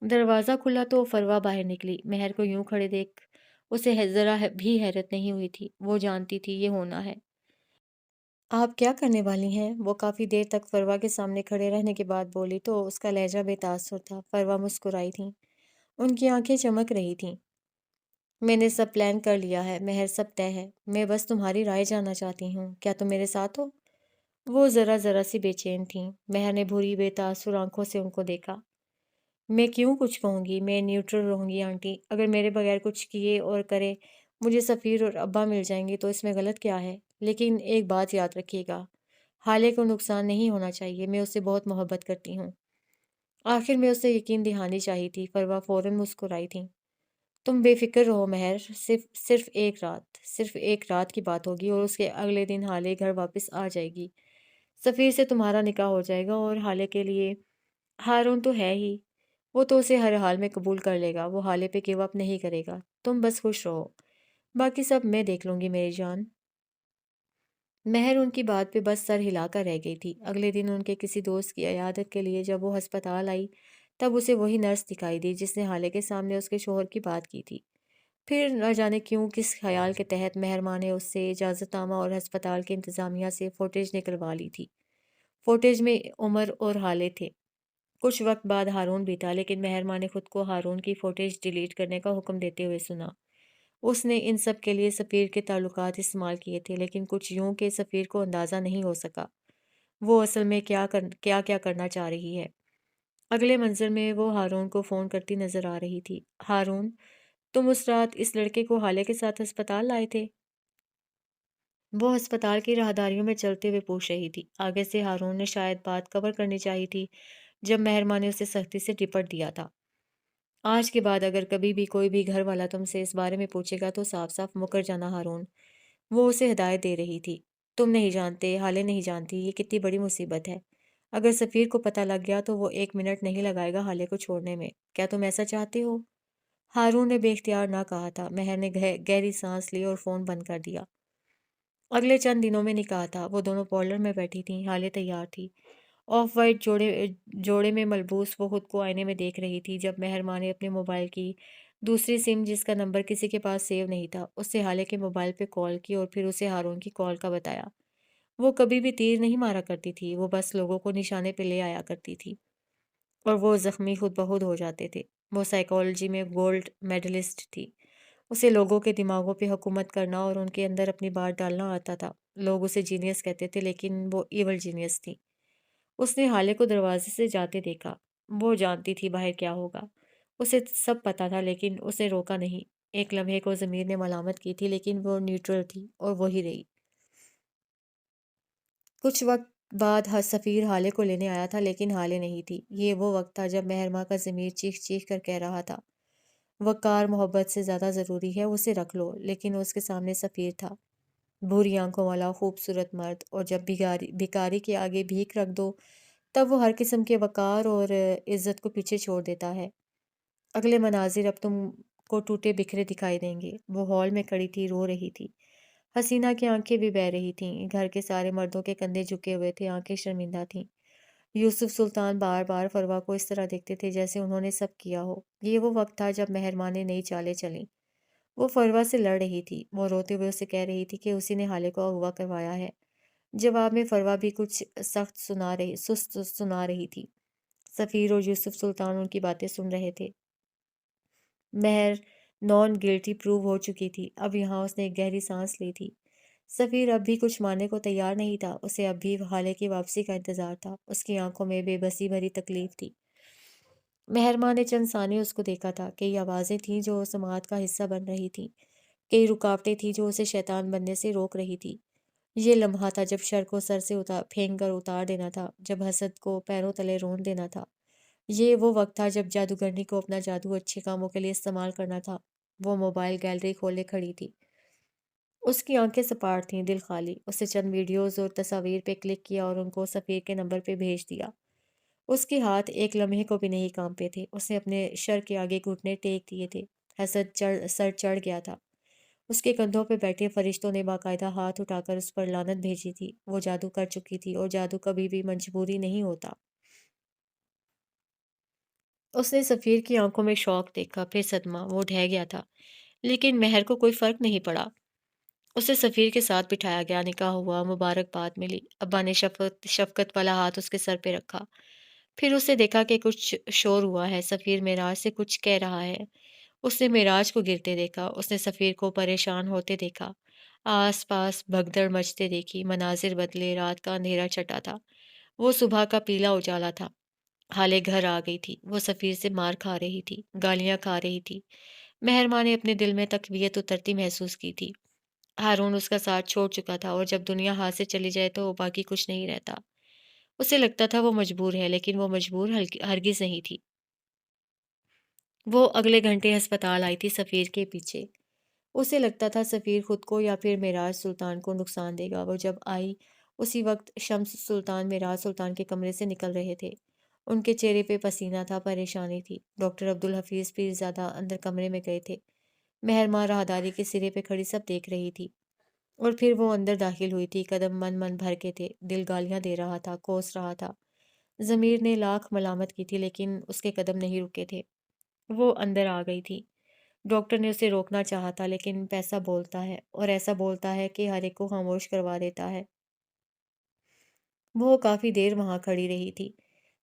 دروازہ کھلا تو فروا باہر نکلی۔ مہر کو یوں کھڑے دیکھ اسے ذرا بھی حیرت نہیں ہوئی تھی۔ وہ جانتی تھی یہ ہونا ہے۔ آپ کیا کرنے والی ہیں؟ وہ کافی دیر تک فروا کے سامنے کھڑے رہنے کے بعد بولی تو اس کا لہجہ بے تاثر تھا۔ فروا مسکرائی تھیں، ان کی آنکھیں چمک رہی تھیں۔ میں نے سب پلان کر لیا ہے مہر، سب طے ہے۔ میں بس تمہاری رائے جاننا چاہتی ہوں، کیا تم میرے ساتھ ہو؟ وہ ذرا سی بے چین تھیں۔ مہر نے بھوری بے تاثر آنکھوں سے ان کو دیکھا۔ میں کیوں کچھ کہوں گی؟ میں نیوٹرل رہوں گی آنٹی۔ اگر میرے بغیر کچھ کیے اور کرے مجھے سفیر اور ابا مل جائیں گے تو اس میں غلط کیا ہے؟ لیکن ایک بات یاد رکھیے گا، حالے کو نقصان نہیں ہونا چاہیے۔ میں اس سے بہت محبت کرتی ہوں۔ آخر میں اسے یقین دہانی چاہی تھی۔ فروا فوراً مسکرائی تھیں۔ تم بے فکر رہو مہر، صرف ایک رات کی بات ہوگی اور اس کے اگلے دن حالے گھر واپس آ جائے گی۔ سفیر سے تمہارا نکاح ہو جائے گا، اور حالے کے لیے ہارون تو ہے ہی، وہ تو اسے ہر حال میں قبول کر لے گا۔ وہ حالے پہ گیو اپ نہیں کرے گا۔ تم بس خوش رہو، باقی سب میں دیکھ لوں گی میری جان۔ مہر ان کی بات پہ بس سر ہلا کر رہ گئی تھی۔ اگلے دن ان کے کسی دوست کی عیادت کے لیے جب وہ ہسپتال آئی تب اسے وہی نرس دکھائی دی جس نے حالے کے سامنے اس کے شوہر کی بات کی تھی۔ پھر نہ جانے کیوں کس خیال کے تحت مہرماں نے اس سے اجازت نامہ اور ہسپتال کی انتظامیہ سے فوٹیج نکلوا لی تھی۔ فوٹیج میں عمر اور حالے تھے۔ کچھ وقت بعد ہارون بھی تھا، لیکن مہرماں نے خود کو ہارون کی فوٹیج ڈیلیٹ کرنے کا حکم دیتے ہوئے سنا۔ اس نے ان سب کے لیے سفیر کے تعلقات استعمال کیے تھے، لیکن کچھ یوں کہ سفیر کو اندازہ نہیں ہو سکا وہ اصل میں کیا کرنا چاہ رہی ہے۔ اگلے منظر میں وہ ہارون کو فون کرتی نظر آ رہی تھی۔ ہارون، تم اس رات اس لڑکے کو حالے کے ساتھ ہسپتال لائے تھے؟ وہ ہسپتال کی راہداریوں میں چلتے ہوئے پوچھ رہی تھی۔ آگے سے ہارون نے شاید بات کور کرنی چاہی تھی جب مہرماں نے اسے سختی سے ڈپٹ دیا تھا۔ آج کے بعد اگر کبھی بھی کوئی بھی گھر والا تم سے اس بارے میں پوچھے گا تو صاف صاف مکر جانا ہارون۔ وہ اسے ہدایت دے رہی تھی۔ تم نہیں جانتے، حالے نہیں جانتی، یہ کتنی بڑی مصیبت ہے۔ اگر سفیر کو پتہ لگ گیا تو وہ 1 منٹ نہیں لگائے گا حالے کو چھوڑنے میں۔ کیا تم ایسا چاہتے ہو؟ ہارون نے بے اختیار نہ کہا تھا۔ مہر نے گہری سانس لی اور فون بند کر دیا۔ اگلے چند دنوں میں نکاح تھا۔ وہ دونوں پارلر میں بیٹھی تھیں، حالے تیار تھی۔ آف وائٹ جوڑے میں ملبوس وہ خود کو آئینے میں دیکھ رہی تھی جب مہرماں نے اپنے موبائل کی دوسری سم، جس کا نمبر کسی کے پاس سیو نہیں تھا، اس سے حالے کے موبائل پہ کال کی اور پھر اسے ہارون کی کال کا بتایا۔ وہ کبھی بھی تیر نہیں مارا کرتی تھی، وہ بس لوگوں کو نشانے پہ لے آیا کرتی تھی اور وہ زخمی خود بخود ہو جاتے تھے۔ وہ سائیکالوجی میں گولڈ میڈلسٹ تھی۔ اسے لوگوں کے دماغوں پہ حکومت کرنا اور ان کے اندر اپنی بات ڈالنا آتا تھا۔ لوگ اسے جینیس کہتے تھے، لیکن وہ ایول جینیس تھی۔ اس نے حالے کو دروازے سے جاتے دیکھا۔ وہ جانتی تھی باہر کیا ہوگا، اسے سب پتا تھا، لیکن اسے روکا نہیں۔ ایک لمحے کو ضمیر نے ملامت کی تھی، لیکن وہ نیوٹرل تھی اور وہی رہی۔ کچھ وقت بعد سفیر حالے کو لینے آیا تھا، لیکن حالے نہیں تھی۔ یہ وہ وقت تھا جب مہرماں کا ضمیر چیخ چیخ کر کہہ رہا تھا، وقار محبت سے زیادہ ضروری ہے، اسے رکھ لو، لیکن اس کے سامنے سفیر تھا۔ بھوری آنکھوں والا خوبصورت مرد، اور جب بھکاری کے آگے بھیک رکھ دو تب وہ ہر قسم کے وقار اور عزت کو پیچھے چھوڑ دیتا ہے۔ اگلے مناظر اب تم کو ٹوٹے بکھرے دکھائی دیں گے۔ وہ ہال میں کھڑی تھی، رو رہی تھی۔ حسینہ کی آنکھیں بھی بہہ رہی تھیں۔ گھر کے سارے مردوں کے کندھے جھکے ہوئے تھے، آنکھیں شرمندہ تھیں۔ یوسف سلطان بار بار فروا کو اس طرح دیکھتے تھے جیسے انہوں نے سب کیا ہو۔ یہ وہ وقت تھا جب مہرماں نے نئی چالیں چلیں۔ وہ فروا سے لڑ رہی تھی۔ وہ روتے ہوئے اسے کہہ رہی تھی کہ اسی نے حالے کو اغوا کروایا ہے۔ جواب میں فروا بھی کچھ سست سنا رہی تھی۔ سفیر اور یوسف سلطان ان کی باتیں سن رہے تھے۔ مہر نان گلٹی پروو ہو چکی تھی۔ اب یہاں اس نے ایک گہری سانس لی تھی۔ سفیر اب بھی کچھ ماننے کو تیار نہیں تھا۔ اسے اب بھی حالے کی واپسی کا انتظار تھا۔ اس کی آنکھوں میں بے بسی بھری تکلیف تھی۔ مہرماں نے چند ثانیے اس کو دیکھا تھا۔ کئی آوازیں تھیں جو سماعت کا حصہ بن رہی تھیں۔ کئی رکاوٹیں تھیں جو اسے شیطان بننے سے روک رہی تھی۔ یہ لمحہ تھا جب شر کو سر سے پھینک کر اتار دینا تھا، جب حسد کو پیروں تلے رون دینا تھا۔ یہ وہ وقت تھا جب جادوگرنی کو اپنا جادو اچھے کاموں کے لیے استعمال کرنا تھا۔ وہ موبائل گیلری کھولے کھڑی تھی۔ اس کی آنکھیں سپاٹ تھیں، دل خالی۔ اسے چند ویڈیوز اور تصاویر پہ کلک کیا اور ان کو سفیر کے نمبر پہ بھیج دیا۔ اس کے ہاتھ ایک لمحے کو بھی نہیں کانپے تھے۔ اس نے اپنے شر کے آگے گھٹنے ٹیک دیے تھے۔ حسد سر چڑھ گیا تھا۔ اس کے کندھوں پہ بیٹھے فرشتوں نے باقاعدہ ہاتھ اٹھا کر اس پر لعنت بھیجی تھی۔ وہ جادو کر چکی تھی، اور جادو کبھی بھی مجبوری نہیں ہوتا۔ اس نے سفیر کی آنکھوں میں شوق دیکھا، پھر صدمہ۔ وہ ڈھہ گیا تھا، لیکن مہر کو کوئی فرق نہیں پڑا۔ اسے سفیر کے ساتھ بٹھایا گیا، نکاح ہوا، مبارکباد ملی۔ ابا نے شفقت والا ہاتھ اس کے سر پہ رکھا۔ پھر اس نے دیکھا کہ کچھ شور ہوا ہے۔ سفیر معراج سے کچھ کہہ رہا ہے۔ اس نے معراج کو گرتے دیکھا۔ اس نے سفیر کو پریشان ہوتے دیکھا۔ آس پاس بھگدڑ مچتے دیکھی۔ مناظر بدلے، رات کا اندھیرا چھٹا تھا۔ وہ صبح کا پیلا اجالا تھا۔ حالے گھر آ گئی تھی۔ وہ سفیر سے مار کھا رہی تھی، گالیاں کھا رہی تھی۔ مہرماں نے اپنے دل میں تقویت اترتی محسوس کی تھی۔ ہارون اس کا ساتھ چھوڑ چکا تھا، اور جب دنیا ہاتھ سے چلی جائے تو باقی کچھ نہیں رہتا۔ اسے لگتا تھا وہ مجبور ہے، لیکن وہ مجبور ہرگز نہیں تھی۔ وہ اگلے گھنٹے ہسپتال آئی تھی سفیر کے پیچھے۔ اسے لگتا تھا سفیر خود کو یا پھر معراج سلطان کو نقصان دے گا۔ وہ جب آئی اسی وقت شمس سلطان معراج سلطان کے کمرے سے نکل رہے تھے۔ ان کے چہرے پہ پسینہ تھا، پریشانی تھی۔ ڈاکٹر عبدالحفیظ پیر زیادہ اندر کمرے میں گئے تھے۔ مہرماں راہداری کے سرے پہ کھڑی سب دیکھ رہی تھی، اور پھر وہ اندر داخل ہوئی تھی۔ قدم من بھر کے تھے، دل گالیاں دے رہا تھا، کوس رہا تھا۔ ضمیر نے لاکھ ملامت کی تھی، لیکن اس کے قدم نہیں رکے تھے۔ وہ اندر آ گئی تھی۔ ڈاکٹر نے اسے روکنا چاہا تھا، لیکن پیسہ بولتا ہے، اور ایسا بولتا ہے کہ ہر ایک کو خاموش کروا دیتا ہے۔ وہ کافی دیر وہاں کھڑی رہی تھی،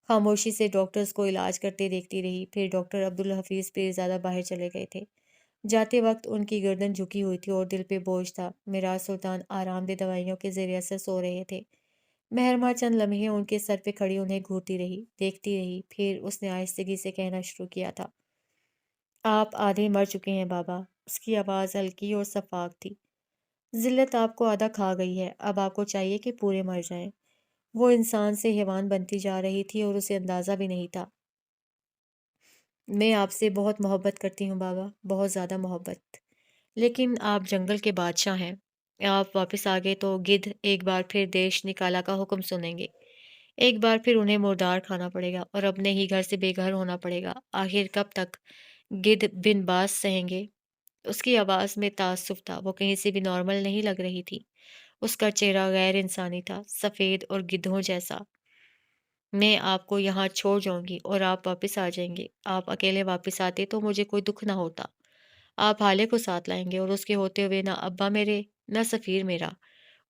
خاموشی سے ڈاکٹرز کو علاج کرتے دیکھتی رہی۔ پھر ڈاکٹر عبدالحفیظ پیرزادہ باہر چلے گئے تھے۔ جاتے وقت ان کی گردن جھکی ہوئی تھی اور دل پہ بوجھ تھا۔ معراج سلطان آرام دہ دوائیوں کے ذریعے سے سو رہے تھے۔ مہرماں چند لمحے ان کے سر پہ کھڑی انہیں گھورتی رہی، دیکھتی رہی۔ پھر اس نے آہستگی سے کہنا شروع کیا تھا، آپ آدھے مر چکے ہیں بابا۔ اس کی آواز ہلکی اور شفاف تھی۔ ذلت آپ کو آدھا کھا گئی ہے، اب آپ کو چاہیے کہ پورے مر جائیں۔ وہ انسان سے حیوان بنتی جا رہی تھی، اور اسے اندازہ بھی نہیں تھا۔ میں آپ سے بہت محبت کرتی ہوں بابا، بہت زیادہ محبت، لیکن آپ جنگل کے بادشاہ ہیں۔ آپ واپس آ گئے تو گدھ ایک بار پھر دیش نکالا کا حکم سنیں گے۔ ایک بار پھر انہیں مردار کھانا پڑے گا، اور اپنے ہی گھر سے بے گھر ہونا پڑے گا۔ آخر کب تک گدھ بن باز سہیں گے؟ اس کی آواز میں تعصب تھا، وہ کہیں سے بھی نارمل نہیں لگ رہی تھی۔ اس کا چہرہ غیر انسانی تھا، سفید اور گدھوں جیسا۔ میں آپ کو یہاں چھوڑ جاؤں گی اور آپ واپس آ جائیں گے۔ آپ اکیلے واپس آتے تو مجھے کوئی دکھ نہ ہوتا۔ آپ حالے کو ساتھ لائیں گے، اور اس کے ہوتے ہوئے نہ ابا میرے، نہ سفیر میرا۔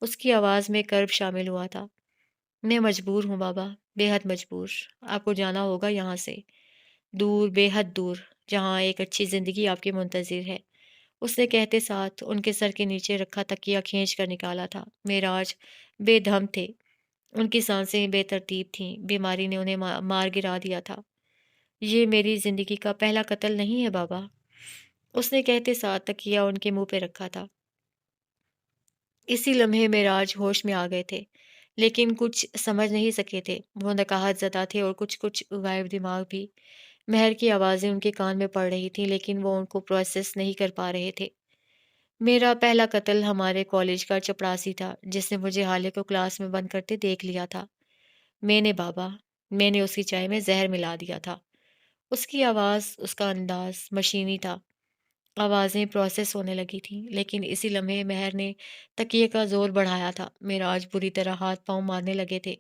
اس کی آواز میں کرب شامل ہوا تھا۔ میں مجبور ہوں بابا، بے حد مجبور۔ آپ کو جانا ہوگا یہاں سے، دور، بے حد دور، جہاں ایک اچھی زندگی آپ کے منتظر ہے۔ اس نے کہتے ساتھ ان کے سر کے نیچے رکھا تکیہ کھینچ کر نکالا تھا۔ معراج بے دھم تھے، ان کی سانسیں بے ترتیب تھیں، بیماری نے انہیں مار گرا دیا تھا۔ یہ میری زندگی کا پہلا قتل نہیں ہے بابا، اس نے کہتے ساتھ تکیہ ان کے منہ پہ رکھا تھا۔ اسی لمحے معراج ہوش میں آ گئے تھے، لیکن کچھ سمجھ نہیں سکے تھے۔ وہ نکاہت زدہ تھے، اور کچھ غائب دماغ بھی۔ مہر کی آوازیں ان کے کان میں پڑ رہی تھیں، لیکن وہ ان کو پروسیس نہیں کر پا رہے تھے۔ میرا پہلا قتل ہمارے کالج کا چپڑاسی تھا جس نے مجھے حالے کو کلاس میں بند کرتے دیکھ لیا تھا۔ میں نے بابا میں نے اس کی چائے میں زہر ملا دیا تھا۔ اس کی آواز، اس کا انداز مشینی تھا۔ آوازیں پروسیس ہونے لگی تھیں، لیکن اسی لمحے مہر نے تکیے کا زور بڑھایا تھا۔ میرا آج بری طرح ہاتھ پاؤں مارنے لگے تھے۔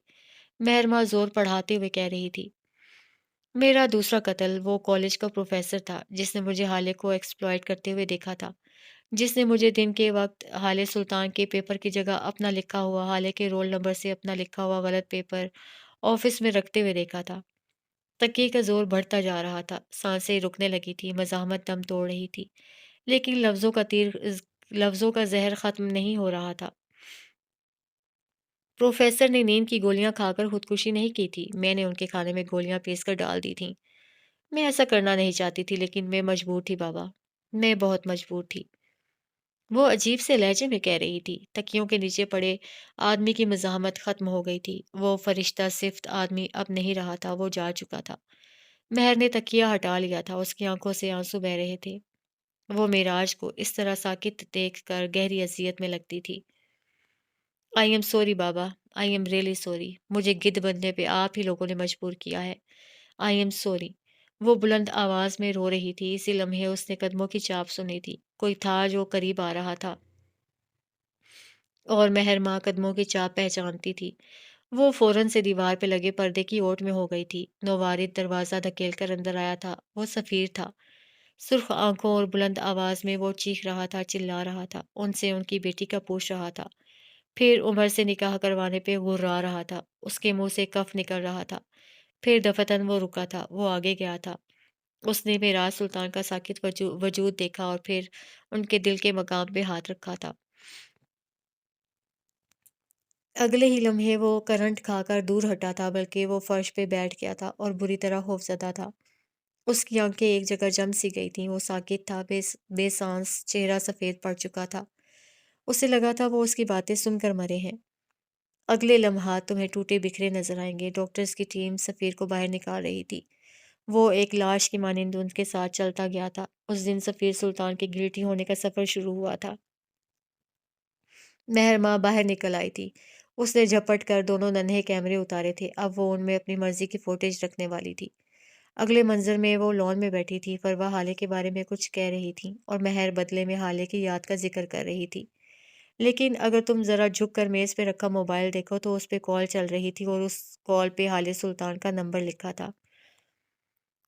مہر ماں زور پڑھاتے ہوئے کہہ رہی تھی۔ میرا دوسرا قتل وہ کالج کا پروفیسر تھا جس نے مجھے حالے کو ایکسپلائٹ کرتے ہوئے دیکھا تھا، جس نے مجھے دن کے وقت حالے سلطان کے پیپر کی جگہ اپنا لکھا ہوا، حالے کے رول نمبر سے اپنا لکھا ہوا غلط پیپر آفس میں رکھتے ہوئے دیکھا تھا۔ تکیے کا زور بڑھتا جا رہا تھا، سانسیں رکنے لگی تھی، مزاحمت دم توڑ رہی تھی، لیکن لفظوں کا زہر ختم نہیں ہو رہا تھا۔ پروفیسر نے نیند کی گولیاں کھا کر خودکشی نہیں کی تھی، میں نے ان کے کھانے میں گولیاں پیس کر ڈال دی تھیں۔ میں ایسا کرنا نہیں چاہتی تھی لیکن میں مجبور تھی بابا، میں بہت مجبور تھی۔ وہ عجیب سے لہجے میں کہہ رہی تھی۔ تکیوں کے نیچے پڑے آدمی کی مزاحمت ختم ہو گئی تھی۔ وہ فرشتہ صفت آدمی اب نہیں رہا تھا، وہ جا چکا تھا۔ مہر نے تکیہ ہٹا لیا تھا، اس کی آنکھوں سے آنسو بہہ رہے تھے۔ وہ معراج کو اس طرح ساکت دیکھ کر گہری اذیت میں لگتی تھی۔ آئی ایم سوری بابا، آئی ایم ریئلی سوری، مجھے گدھ بننے پہ آپ ہی لوگوں نے مجبور کیا ہے۔ I am sorry. وہ بلند آواز میں رو رہی تھی۔ اسی لمحے اس نے قدموں کی چاپ سنی تھی، کوئی تھا جو قریب آ رہا تھا، اور مہر ماں قدموں کی چاپ پہچانتی تھی۔ وہ فوراً سے دیوار پہ لگے پردے کی اوٹ میں ہو گئی تھی۔ نوارد دروازہ دھکیل کر اندر آیا تھا۔ وہ سفیر تھا۔ سرخ آنکھوں اور بلند آواز میں وہ چیخ رہا تھا، چلا رہا تھا، ان سے ان کی بیٹی کا پوچھ رہا تھا، پھر عمر سے نکاح کروانے پہ غرا رہا تھا۔ اس کے منہ سے کف نکل رہا تھا۔ پھر دفتن وہ رکا تھا، وہ آگے گیا تھا۔ اس نے میراج سلطان کا ساکت وجود دیکھا اور پھر ان کے دل کے مقام پہ ہاتھ رکھا تھا۔ اگلے ہی لمحے وہ کرنٹ کھا کر دور ہٹا تھا، بلکہ وہ فرش پہ بیٹھ گیا تھا اور بری طرح خوفزدہ تھا۔ اس کی آنکھیں ایک جگہ جم سی گئی تھیں۔ وہ ساکت تھا، بے سانس، چہرہ سفید پڑ چکا تھا۔ اسے لگا تھا وہ اس کی باتیں سن کر مرے ہیں۔ اگلے لمحات تمہیں ٹوٹے بکھرے نظر آئیں گے۔ ڈاکٹرز کی ٹیم سفیر کو باہر نکال رہی تھی۔ وہ ایک لاش کی مانند ان کے ساتھ چلتا گیا تھا۔ اس دن سفیر سلطان کے گلٹی ہونے کا سفر شروع ہوا تھا۔ مہر ماں باہر نکل آئی تھی۔ اس نے جھپٹ کر دونوں ننھے کیمرے اتارے تھے۔ اب وہ ان میں اپنی مرضی کی فوٹیج رکھنے والی تھی۔ اگلے منظر میں وہ لان میں بیٹھی تھی۔ فروا حالے کے بارے میں کچھ کہہ رہی تھی اور مہر بدلے میں حالے کی یاد کا ذکر کر رہی تھی۔ لیکن اگر تم ذرا جھک کر میز پہ رکھا موبائل دیکھو تو اس پہ کال چل رہی تھی اور اس کال پہ حالے سلطان کا نمبر لکھا تھا۔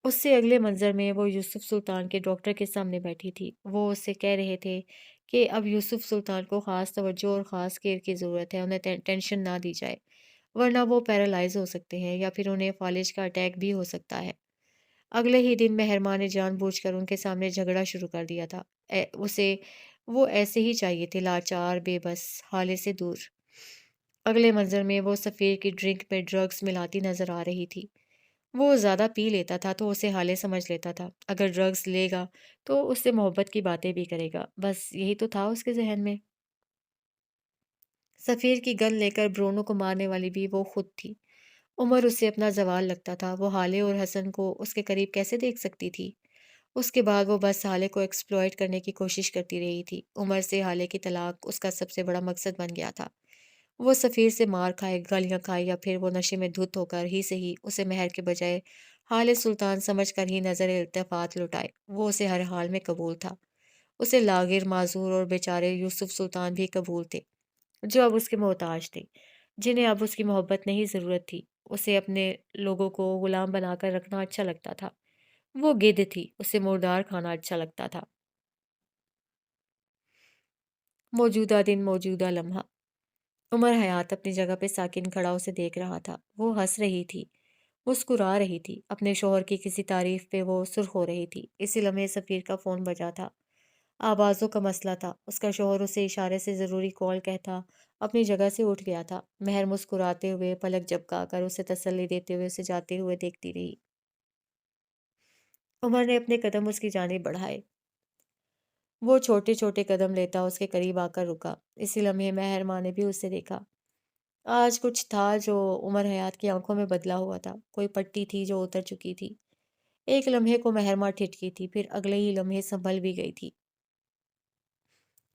اس سے اگلے منظر میں وہ یوسف سلطان کے ڈاکٹر کے سامنے بیٹھی تھی۔ وہ اس سے کہہ رہے تھے کہ اب یوسف سلطان کو خاص توجہ اور خاص کیئر کی ضرورت ہے، انہیں ٹینشن نہ دی جائے ورنہ وہ پیرالائز ہو سکتے ہیں یا پھر انہیں فالج کا اٹیک بھی ہو سکتا ہے۔ اگلے ہی دن مہرماں نے جان بوجھ کر ان کے سامنے جھگڑا شروع کر دیا تھا۔ اسے وہ ایسے ہی چاہیے تھے، لاچار، بے بس، حالے سے دور۔ اگلے منظر میں وہ سفیر کی ڈرنک میں ڈرگز ملاتی نظر آ رہی تھی۔ وہ زیادہ پی لیتا تھا تو اسے حالے سمجھ لیتا تھا، اگر ڈرگز لے گا تو اس سے محبت کی باتیں بھی کرے گا، بس یہی تو تھا اس کے ذہن میں۔ سفیر کی گن لے کر برونو کو مارنے والی بھی وہ خود تھی۔ عمر اس سے اپنا زوال لگتا تھا۔ وہ حالے اور حسن کو اس کے قریب کیسے دیکھ سکتی تھی؟ اس کے بعد وہ بس حالے کو ایکسپلائٹ کرنے کی کوشش کرتی رہی تھی۔ عمر سے حالے کی طلاق اس کا سب سے بڑا مقصد بن گیا تھا۔ وہ سفیر سے مار کھائے، گالیاں کھائے یا پھر وہ نشے میں دھت ہو کر ہی صحیح اسے مہر کے بجائے حال سلطان سمجھ کر ہی نظر التفات لٹائے، وہ اسے ہر حال میں قبول تھا۔ اسے لاغر، معذور اور بیچارے یوسف سلطان بھی قبول تھے، جو اب اس کے محتاج تھے، جنہیں اب اس کی محبت نہیں ضرورت تھی۔ اسے اپنے لوگوں کو غلام بنا کر رکھنا اچھا لگتا تھا۔ وہ گدھ تھی، اسے مردار کھانا اچھا لگتا تھا۔ موجودہ دن، موجودہ لمحہ۔ عمر حیات اپنی جگہ پہ ساکن کھڑا اسے دیکھ رہا تھا۔ وہ ہنس رہی تھی، مسکرا رہی تھی، اپنے شوہر کی کسی تعریف پہ وہ سرخ ہو رہی تھی۔ اسی لمحے سفیر کا فون بجا تھا۔ آوازوں کا مسئلہ تھا۔ اس کا شوہر اسے اشارے سے ضروری کال کہتا اپنی جگہ سے اٹھ گیا تھا۔ مہر مسکراتے ہوئے، پلک جھپکا کر اسے تسلی دیتے ہوئے اسے جاتے ہوئے دیکھتی رہی۔ عمر نے اپنے قدم اس کی جانب بڑھائے۔ وہ چھوٹے چھوٹے قدم لیتا اس کے قریب آ کر رکا۔ اسی لمحے مہر ماں نے بھی اسے دیکھا۔ آج کچھ تھا جو عمر حیات کی آنکھوں میں بدلا ہوا تھا۔ کوئی پٹی تھی جو اتر چکی تھی۔ ایک لمحے کو مہر ماں ٹھٹکی تھی، پھر اگلے ہی لمحے سنبھل بھی گئی تھی۔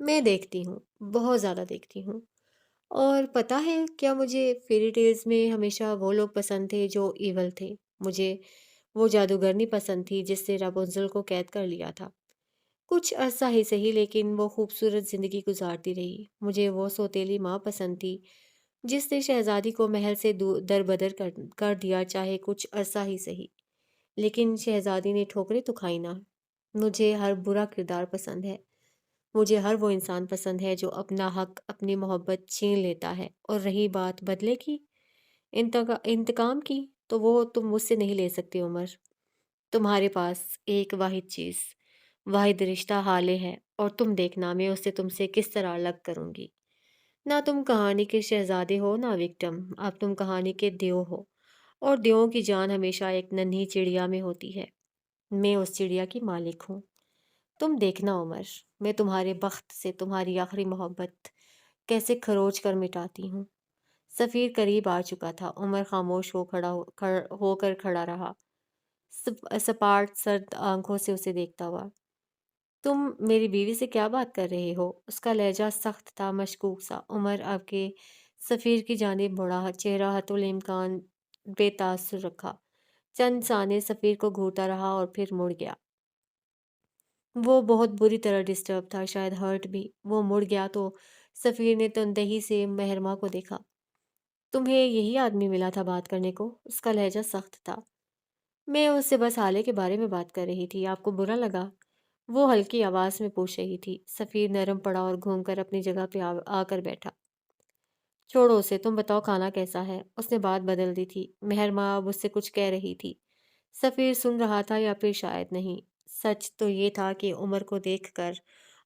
میں دیکھتی ہوں، بہت زیادہ دیکھتی ہوں۔ اور پتہ ہے کیا مجھے فیری ٹیلز میں ہمیشہ وہ لوگ پسند تھے جو ایول تھے۔ مجھے وہ جادوگرنی پسند تھی جس نے رپنزل کو قید کر لیا تھا۔ کچھ عرصہ ہی صحیح لیکن وہ خوبصورت زندگی گزارتی رہی۔ مجھے وہ سوتیلی ماں پسند تھی جس نے شہزادی کو محل سے در بدر کر دیا چاہے کچھ عرصہ ہی صحیح۔ لیکن شہزادی نے ٹھوکریں تو کھائی نہ۔ مجھے ہر برا کردار پسند ہے۔ مجھے ہر وہ انسان پسند ہے جو اپنا حق اپنی محبت چھین لیتا ہے۔ اور رہی بات بدلے کی، انتقام کی، تو وہ تم مجھ سے نہیں لے سکتی عمر۔ تمہارے پاس ایک واحد چیز، واحد رشتہ حالے ہے، اور تم دیکھنا میں اسے تم سے کس طرح الگ کروں گی۔ نہ تم کہانی کے شہزادے ہو نہ وکٹم، اب تم کہانی کے دیو ہو، اور دیووں کی جان ہمیشہ ایک ننھی چڑیا میں ہوتی ہے۔ میں اس چڑیا کی مالک ہوں۔ تم دیکھنا عمر، میں تمہارے بخت سے تمہاری آخری محبت کیسے کھروچ کر مٹاتی ہوں۔ سفیر قریب آ چکا تھا۔ عمر خاموش ہو کر کھڑا رہا، سپاٹ سرد آنکھوں سے اسے دیکھتا ہوا۔ تم میری بیوی سے کیا بات کر رہے ہو؟ اس کا لہجہ سخت تھا، مشکوک سا۔ عمر اب کے سفیر کی جانب مڑا، چہرہ حتی الامکان بے تاثر رکھا۔ چند ثانے سفیر کو گھورتا رہا اور پھر مڑ گیا۔ وہ بہت بری طرح ڈسٹرب تھا، شاید ہرٹ بھی۔ وہ مڑ گیا تو سفیر نے تندہی سے مہرما کو دیکھا۔ تمہیں یہی آدمی ملا تھا بات کرنے کو؟ اس کا لہجہ سخت تھا۔ میں اس سے بس حالے کے بارے میں بات کر رہی تھی، آپ کو برا لگا؟ وہ ہلکی آواز میں پوچھ رہی تھی۔ سفیر نرم پڑا اور گھوم کر اپنی جگہ پہ آ کر بیٹھا۔ چھوڑو اسے، تم بتاؤ کھانا کیسا ہے؟ اس نے بات بدل دی تھی۔ مہرما اب اس سے کچھ کہہ رہی تھی۔ سفیر سن رہا تھا یا پھر شاید نہیں۔ سچ تو یہ تھا کہ عمر کو دیکھ کر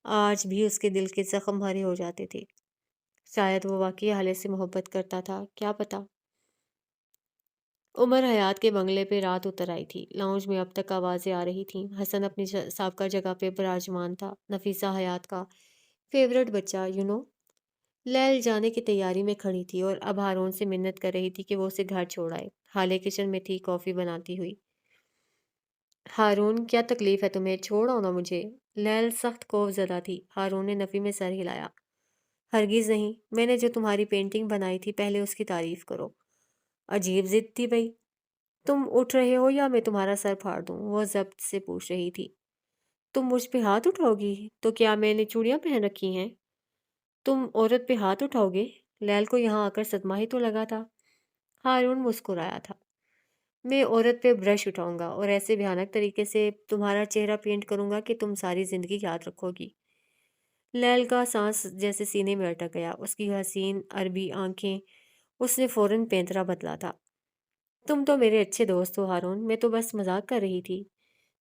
آج بھی اس کے دل کے زخم بھرے ہو جاتے تھے۔ شاید وہ واقعی حالے سے محبت کرتا تھا، کیا پتا۔ عمر حیات کے بنگلے پہ رات اتر آئی تھی۔ لاؤنج میں اب تک آوازیں آ رہی تھیں۔ حسن اپنی سابقہ جگہ پہ براجمان تھا، نفیسہ حیات کا فیورٹ بچہ، لیل جانے کی تیاری میں کھڑی تھی اور اب ہارون سے منت کر رہی تھی کہ وہ اسے گھر چھوڑ آئے۔ حالے کچن میں تھی، کافی بناتی ہوئی۔ ہارون، کیا تکلیف ہے تمہیں؟ چھوڑ آؤ نا مجھے۔ لیل سخت خوف زدہ تھی۔ ہارون نے نفی میں سر ہلایا۔ ہرگز نہیں، میں نے جو تمہاری پینٹنگ بنائی تھی پہلے اس کی تعریف کرو۔ عجیب ضد تھی بھئی۔ تم اٹھ رہے ہو یا میں تمہارا سر پھاڑ دوں؟ وہ ضبط سے پوچھ رہی تھی۔ تم مجھ پہ ہاتھ اٹھاؤ گی؟ تو کیا میں نے چوڑیاں پہن رکھی ہیں؟ تم عورت پہ ہاتھ اٹھاؤ گے؟ لیل کو یہاں آ کر صدمہ ہی تو لگا تھا۔ ہارون مسکرایا تھا۔ میں عورت پہ برش اٹھاؤں گا اور ایسے بھیانک طریقے سے تمہارا چہرہ پینٹ کروں گا کہ تم ساری زندگی یاد رکھو گی۔ لیل کا سانس جیسے سینے میں اٹک گیا۔ اس کی حسین عربی آنکھیں، اس نے فوراً پینترا بدلا تھا۔ تم تو میرے اچھے دوست ہو ہارون، میں تو بس مذاق کر رہی تھی۔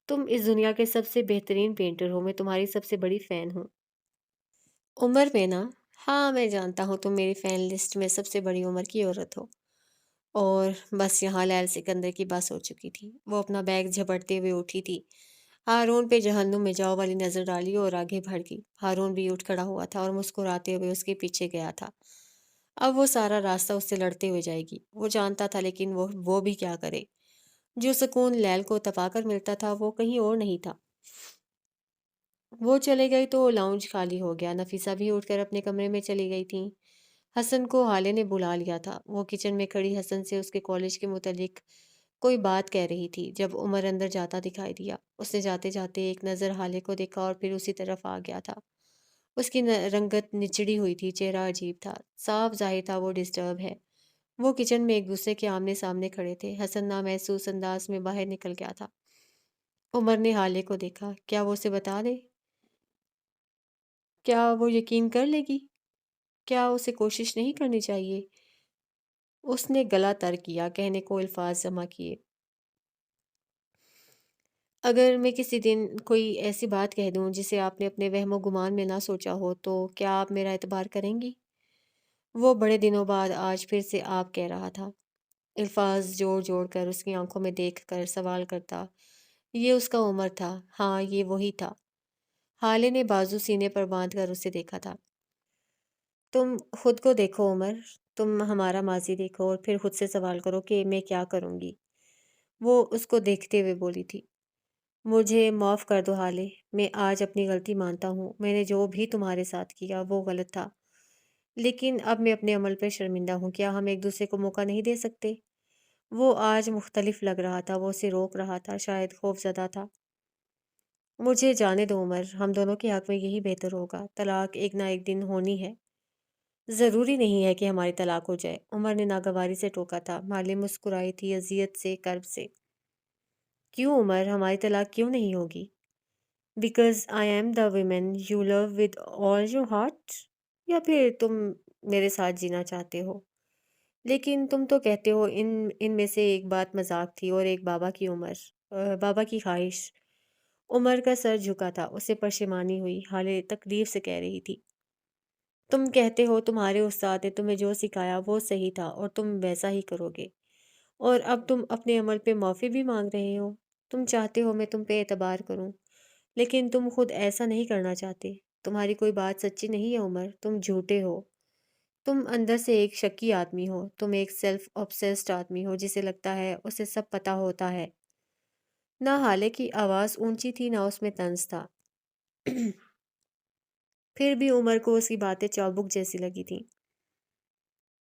تم اس دنیا کے سب سے بہترین پینٹر ہو، میں تمہاری سب سے بڑی فین ہوں۔ عمر میں نا؟ ہاں میں جانتا ہوں تم میری فین لسٹ میں سب سے بڑی عمر کی عورت ہو۔ اور بس یہاں لیل سکندر کی بس ہو چکی تھی۔ وہ اپنا بیگ جھپٹتے ہوئے اٹھی تھی۔ ہارون پہ جہنم میں جاؤ والی نظر ڈالی اور آگے بڑھ گئی۔ ہارون بھی اٹھ کھڑا ہوا تھا اور مسکراتے ہوئے اس کے پیچھے گیا تھا۔ اب وہ سارا راستہ اس سے لڑتے ہوئے جائے گی، وہ جانتا تھا، لیکن وہ بھی کیا کرے۔ جو سکون لیل کو تپا کر ملتا تھا وہ کہیں اور نہیں تھا۔ وہ چلے گئی تو لاؤنج خالی ہو گیا۔ نفیسہ بھی اٹھ کر اپنے کمرے میں چلی گئی تھیں۔ حسن کو حالے نے بلا لیا تھا۔ وہ کچن میں کھڑی حسن سے اس کے کالج کے متعلق کوئی بات کہہ رہی تھی جب عمر اندر جاتا دکھائی دیا۔ اس نے جاتے جاتے ایک نظر حالے کو دیکھا اور پھر اسی طرف آ گیا تھا۔ اس کی رنگت نچڑی ہوئی تھی، چہرہ عجیب تھا، صاف ظاہر تھا وہ ڈسٹرب ہے۔ وہ کچن میں ایک دوسرے کے آمنے سامنے کھڑے تھے۔ حسن نامحسوس انداز میں باہر نکل گیا تھا۔ عمر نے حالے کو دیکھا۔ کیا وہ اسے بتا دے؟ کیا وہ یقین کر لے گی؟ کیا اسے کوشش نہیں کرنی چاہیے؟ اس نے گلا تر کیا، کہنے کو الفاظ جمع کیے۔ اگر میں کسی دن کوئی ایسی بات کہہ دوں جسے آپ نے اپنے وہم و گمان میں نہ سوچا ہو تو کیا آپ میرا اعتبار کریں گی؟ وہ بڑے دنوں بعد آج پھر سے آپ کہہ رہا تھا، الفاظ جوڑ جوڑ کر اس کی آنکھوں میں دیکھ کر سوال کرتا۔ یہ اس کا عمر تھا، ہاں یہ وہی تھا۔ حالے نے بازو سینے پر باندھ کر اسے دیکھا تھا۔ تم خود کو دیکھو عمر، تم ہمارا ماضی دیکھو اور پھر خود سے سوال کرو کہ میں کیا کروں گی۔ وہ اس کو دیکھتے ہوئے بولی تھی۔ مجھے معاف کر دو حالے، میں آج اپنی غلطی مانتا ہوں، میں نے جو بھی تمہارے ساتھ کیا وہ غلط تھا، لیکن اب میں اپنے عمل پہ شرمندہ ہوں، کیا ہم ایک دوسرے کو موقع نہیں دے سکتے؟ وہ آج مختلف لگ رہا تھا، وہ اسے روک رہا تھا، شاید خوف زدہ تھا۔ مجھے جانے دو عمر، ہم دونوں کے حق میں یہی بہتر ہوگا، طلاق ایک نہ ایک دن ہونی ہے۔ ضروری نہیں ہے کہ ہماری طلاق ہو جائے، عمر نے ناگواری سے ٹوکا تھا۔ مالم مسکرائی تھی، اذیت سے، کرب سے۔ کیوں عمر، ہماری طلاق کیوں نہیں ہوگی؟ Because I am the women you love with all your heart, یا پھر تم میرے ساتھ جینا چاہتے ہو؟ لیکن تم تو کہتے ہو ان میں سے ایک بات مذاق تھی اور ایک بابا کی بابا کی خواہش۔ عمر کا سر جھکا تھا، اسے پشیمانی ہوئی، حالے تکلیف سے کہہ رہی تھی۔ تم کہتے ہو تمہارے استاد نے تمہیں جو سکھایا وہ صحیح تھا اور تم ویسا ہی کرو گے، اور اب تم اپنے عمل پہ معافی بھی مانگ رہے ہو۔ تم چاہتے ہو میں تم پہ اعتبار کروں، لیکن تم خود ایسا نہیں کرنا چاہتے۔ تمہاری کوئی بات سچی نہیں ہے عمر، تم جھوٹے ہو۔ تم اندر سے ایک شکی آدمی ہو، تم ایک سیلف obsessed آدمی ہو جسے لگتا ہے اسے سب پتہ ہوتا ہے۔ نہ حالے کی آواز اونچی تھی، نہ اس میں طنز تھا۔ پھر بھی عمر کو اس کی باتیں چابک جیسی لگی تھیں۔